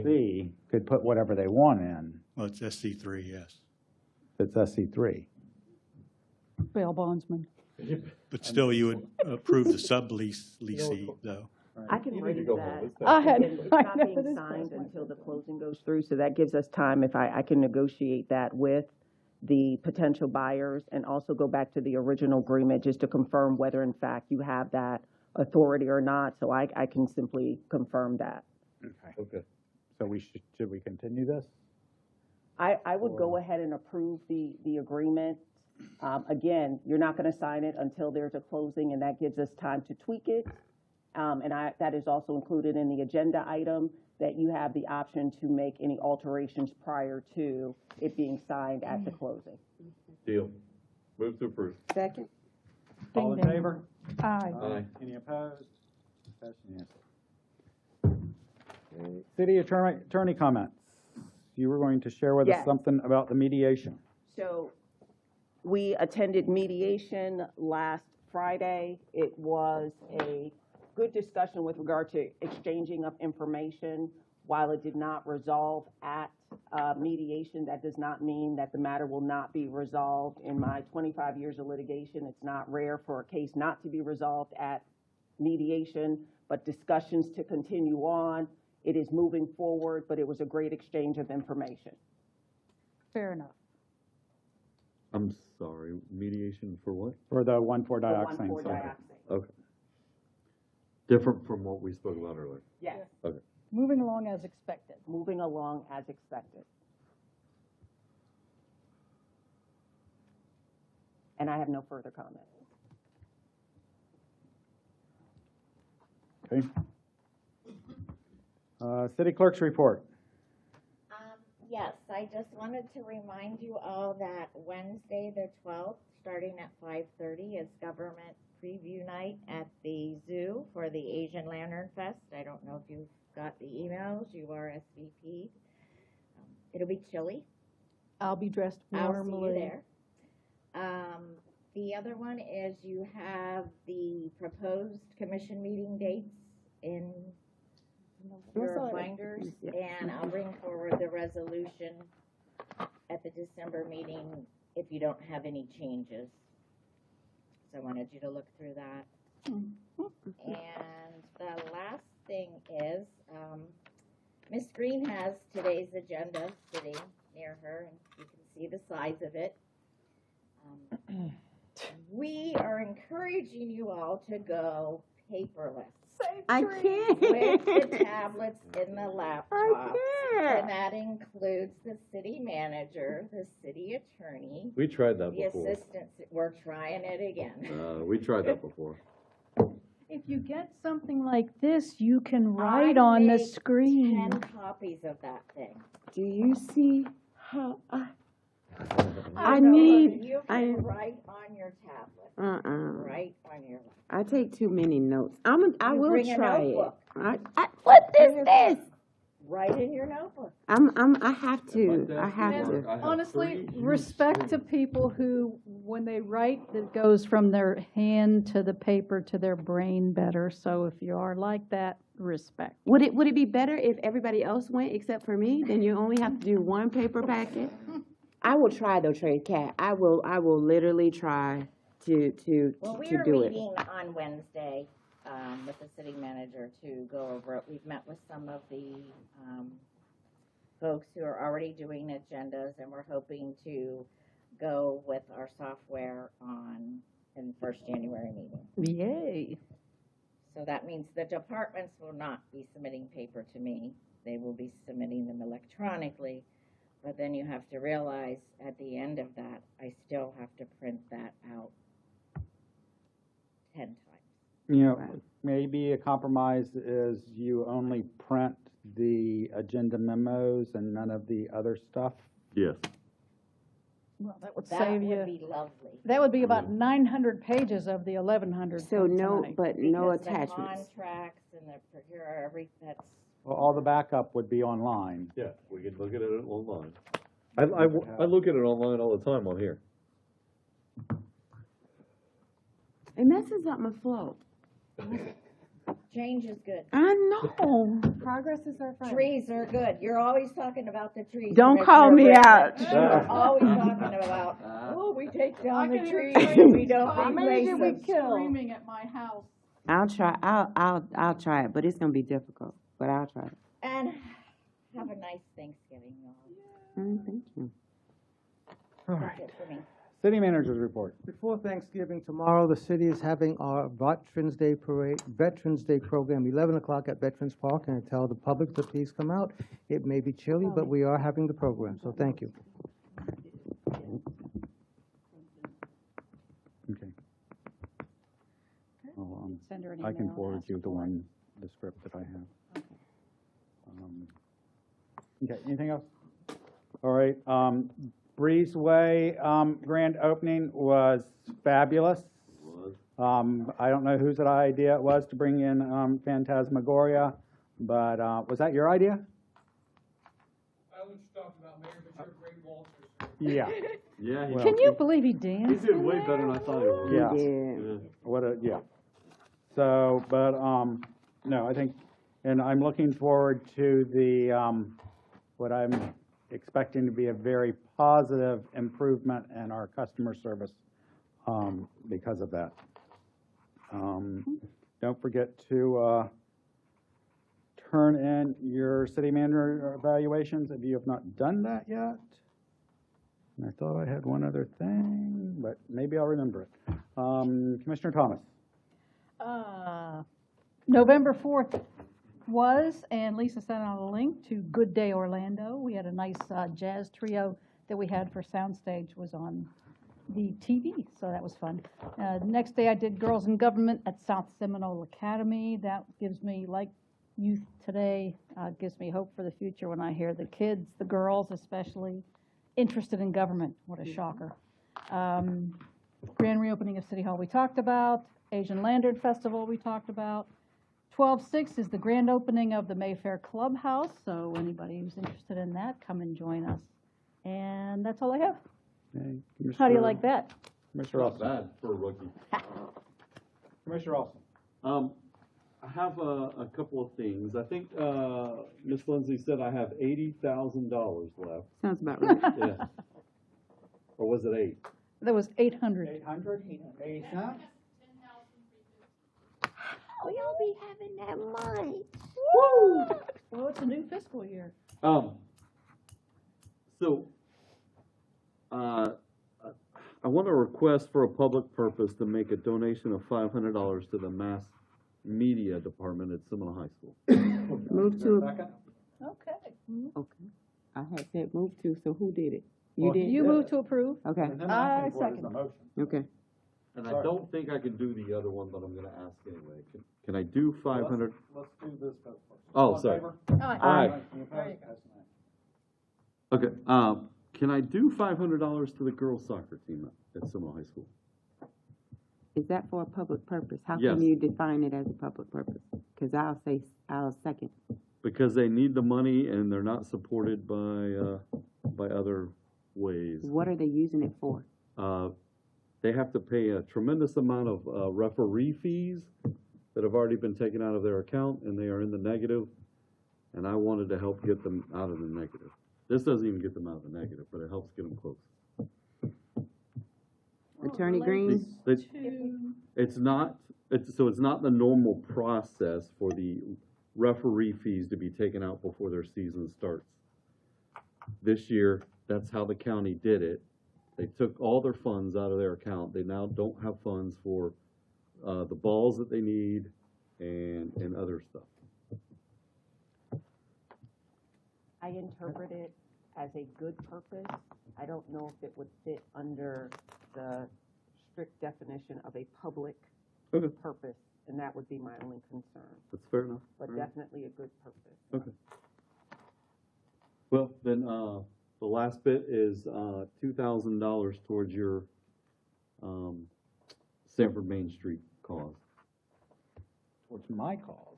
fee could put whatever they want in. Well, it's SC3, yes. It's SC3. Bail bondsman. But still, you would approve the sublease leasee, though. I can You need to raise go that. home. I had- Again, it's I not know being this signed is- until the closing goes through, so that gives us time if I can negotiate that with the potential buyers and also go back to the original agreement just to confirm whether in fact you have that authority or not, so I can simply confirm that. Okay. So should we continue this? I would go ahead and approve the agreement. Again, you're not gonna sign it until there's a closing, and that gives us time to tweak it. And that is also included in the agenda item, that you have the option to make any alterations prior to it being signed at the closing. Deal. Move to approve. Second. All in favor? Aye. Aye. Any opposed? That's unanimous. Okay. City attorney comments. You were going to share with us Yes. something about the mediation. So we attended mediation last Friday. It was a good discussion with regard to exchanging of information. While it did not resolve at mediation, that does not mean that the matter will not be resolved. In my 25 years of litigation, it's not rare for a case not to be resolved at mediation, but discussions to continue on. It is moving forward, but it was a great exchange of information. Fair enough. I'm sorry, mediation for what? For the 1,4-dioxane. 1,4-dioxane. Okay. Different from what we spoke about earlier. Yes. Okay. Moving along as expected. Moving along as expected. And I have no further comment. Okay. City clerk's report. Yes, I just wanted to remind you all that Wednesday, the 12th, starting at 5:30, is government preview night at the zoo for the Asian Lantern Fest. I don't know if you've got the emails. You RSVP'd. It'll be chilly. I'll be dressed I'll see you warmly. there. The other one is you have the proposed commission meeting dates in your binders, and I'll bring forward the resolution at the December meeting if you don't have any changes. So I wanted you to look through that. And the last thing is, Miss Green has today's agenda sitting near her, and you can see the size of it. We are encouraging you all to go paperless. I can't. With the tablets in the laptops. I can't. And that includes the city manager, the city attorney. We tried that the before. assistants. We're trying it again. We tried that before. If you get something like this, you can write on the make screen. 10 copies of that thing. Do you see how I need, You can write on your tablet. Write on your. I take too many notes. I You will bring a try it. notebook. What is this? Write in your notebook. I have to. I have to. Honestly, respect to people who, when they write, it goes from their hand to the paper to their brain better. So if you are like that, respect. Would it be better if everybody else went except for me? Then you only have to do one paper packet. I will try though, Trey Cat. I will literally try to Well, we to are do it. meeting on Wednesday with the city manager to go over it. We've met with some of the folks who are already doing agendas, and we're hoping to go with our software in the first January meeting. Yay. So that means the departments will not be submitting paper to me. They will be submitting them electronically. But then you have to realize at the end of that, I still have to print that out 10 times. You know, maybe a compromise is you only print the agenda memos and none of the other stuff. Yes. Well, that would That save would you. be lovely. That would be about 900 pages of the 1,100. So no, tonight. but no Because the attachments. contracts and the procure, that's. Well, all the backup would be online. Yeah, we can look at it online. I look at it online all the time on here. It messes up my flow. Change is good. I know. Progress is our friend. Trees are good. You're always talking about the trees. Don't Commissioner call me Brandon. out. You're always talking about, oh, we take down the trees hear and we don't How many replace did we them. kill? Screaming at my house. I'll try. I'll try it, but it's gonna be difficult. But I'll try it. And have a nice Thanksgiving, y'all. Thank you. All That's right. it for me. City manager's report. Before Thanksgiving, tomorrow, the city is having our Veterans Day Parade, Veterans Day program, 11 o'clock at Veterans Park, and I tell the public to please come out. It may be chilly, but we are having the program, so thank you. Okay. Well, Send her an I can email, forward ask you her the for it. one, the script that I have. Okay, anything else? All right, Breezeway, grand opening was fabulous. I don't know whose idea it was to bring in Phantasmagoria, but was that your idea? I was talking about, Mayor, but you're a great waltzer, sir. Yeah. Yeah. Well, Can you believe he danced? He did way better than I thought he would. Yeah. Yeah. What a, yeah. So, but, no, I think, and I'm looking forward to the, what I'm expecting to be a very positive improvement in our customer service, because of that. Don't forget to, turn in your city manager evaluations if you have not done that yet. And I thought I had one other thing, but maybe I'll remember it. Commissioner Thomas. November 4th was, and Lisa sent out a link to Good Day Orlando. We had a nice jazz trio that we had for Soundstage was on the TV, so that was fun. Next day I did Girls in Government at South Seminole Academy. That gives me, like youth today, gives me hope for the future when I hear the kids, the girls especially, interested in government. What a shocker. Grand reopening of City Hall we talked about. Asian Lantern Festival we talked about. 12/6 is the grand opening of the Mayfair Clubhouse, so anybody who's interested in that, come and join us. And that's all I have. Okay, How do you like that? Commissioner Not Austin. bad for a rookie. Commissioner Austin. I have a couple of things. I think, Ms. Lindsay said I have $80,000 left. Sounds about right. Yeah. Or was it 8? That was 800. 800? 80 cents? Oh, y'all be having that money. Woo! Well, it's a new fiscal year. So, I want to request for a public purpose to make a donation of $500 to the mass media department at Seminole High School. Move to. Okay. Okay. I had said move to, so who did it? You did? You move to approve. Okay. And then I asking for it is second. a motion. Okay. And I don't think I can do the other one, but I'm going to ask anyway. Can I do 500? Let's do this first. Oh, All in sorry. favor? Aye. Any opposed? There you go. That's nice. Okay, can I do $500 to the girls' soccer team at Seminole High School? Is that for a public purpose? How Yes. can you define it as a public purpose? Because I'll second. Because they need the money and they're not supported by other ways. What are they using it for? They have to pay a tremendous amount of referee fees that have already been taken out of their account, and they are in the negative, and I wanted to help get them out of the negative. This doesn't even get them out of the negative, but it helps get them close. Attorney Green? It's not the normal process for the referee fees to be taken out before their season starts. This year, that's how the county did it. They took all their funds out of their account. They now don't have funds for the balls that they need and other stuff. I interpret it as a good purpose. I don't know if it would fit under the strict definition of a public Okay. purpose, and that would be my only concern. That's fair enough. But All right. definitely a good purpose. Okay. Well, then, the last bit is, $2,000 towards your, Sanford Main Street cause. What's my cause?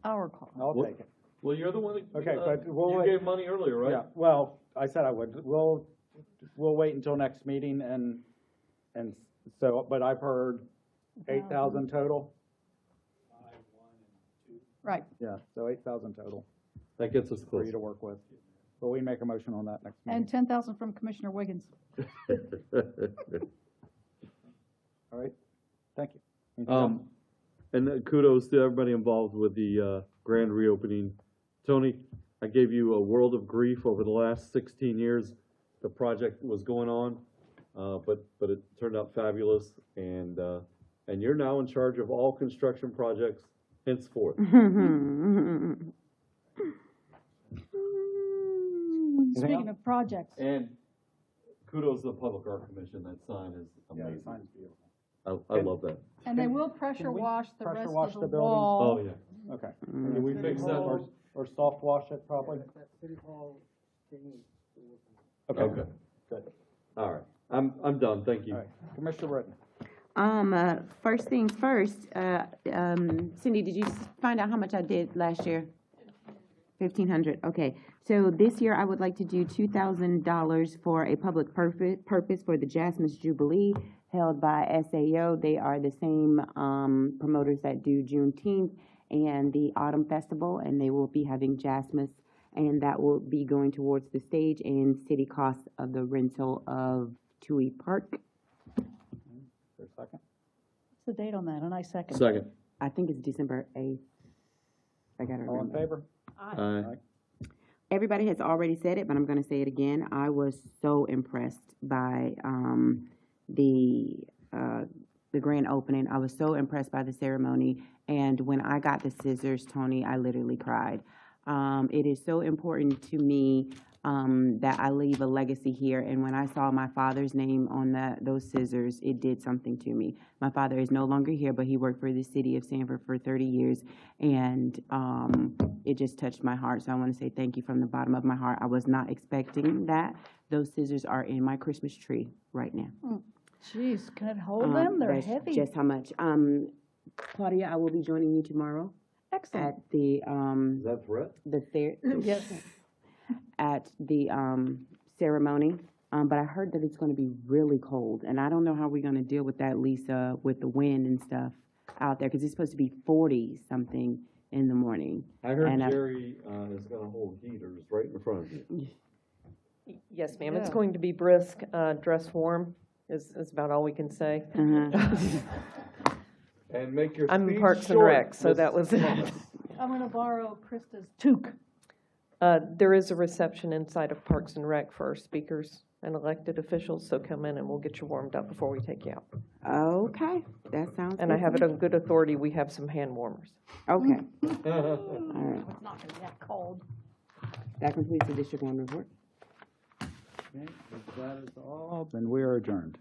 Our call. I'll What- take it. Well, you're the one that, Okay, but we'll you wait. gave money earlier, right? Yeah, well, I said I would. We'll wait until next meeting and so, but I've heard 8,000 total. Right. Yeah, so 8,000 total That gets us for close. you to work with. But we make a motion on that next meeting. And 10,000 from Commissioner Wiggins. All right, thank you. Anything else? And kudos to everybody involved with the grand reopening. Tony, I gave you a world of grief over the last 16 years. The project was going on, but it turned out fabulous, and you're now in charge of all construction projects henceforth. Speaking of projects. And kudos to the Public Art Commission. That sign is amazing. the sign's beautiful. I love that. And they will pressure Can we wash the pressure rest wash of the the building? wall. Oh, yeah. Okay. Can we fix that? Or soft wash it probably? Okay. Good. All right. I'm done. Thank you. All right, Commissioner Britton. First things first, Cindy, did you find out how much I did last year? 1,500, okay. So this year I would like to do $2,000 for a public purpose for the Jasmine's Jubilee held by SAO. They are the same promoters that do Juneteenth and the Autumn Festival, and they will be having Jasmine's, and that will be going towards the stage and city costs of the rental of Tui Park. For a second. What's the date on that? And I second. Second. I think it's December 8th. I gotta All in remember. favor? Aye. Everybody has already said it, but I'm gonna say it again. I was so impressed by, the grand opening. I was so impressed by the ceremony, and when I got the scissors, Tony, I literally cried. It is so important to me, that I leave a legacy here, and when I saw my father's name on those scissors, it did something to me. My father is no longer here, but he worked for the city of Sanford for 30 years, and it just touched my heart. So I want to say thank you from the bottom of my heart. I was not expecting that. Those scissors are in my Christmas tree right now. Jeez, can it hold them? They're That's heavy. just how much. Claudia, I will be joining you tomorrow Excellent. at the, Is that threat? Yes. at the ceremony. But I heard that it's going to be really cold, and I don't know how we're going to deal with that, Lisa, with the wind and stuff out there, because it's supposed to be 40-something in the morning. I heard And Jerry is gonna hold heaters right in front of you. Yes, ma'am, it's Yeah. going to be brisk, dress warm is about all we can say. And make your I'm speech Parks and short, Rec, so Miss that was it. Thomas. I'm gonna borrow Krista's toque. There is a reception inside of Parks and Rec for our speakers and elected officials, so come in and we'll get you warmed up before we take you out. Okay, that sounds And I good have to it me. on good authority, we have some hand warmers. Okay. All right. It's not gonna be that cold. That completes the District 1 report. Okay, if that is all, then we are adjourned.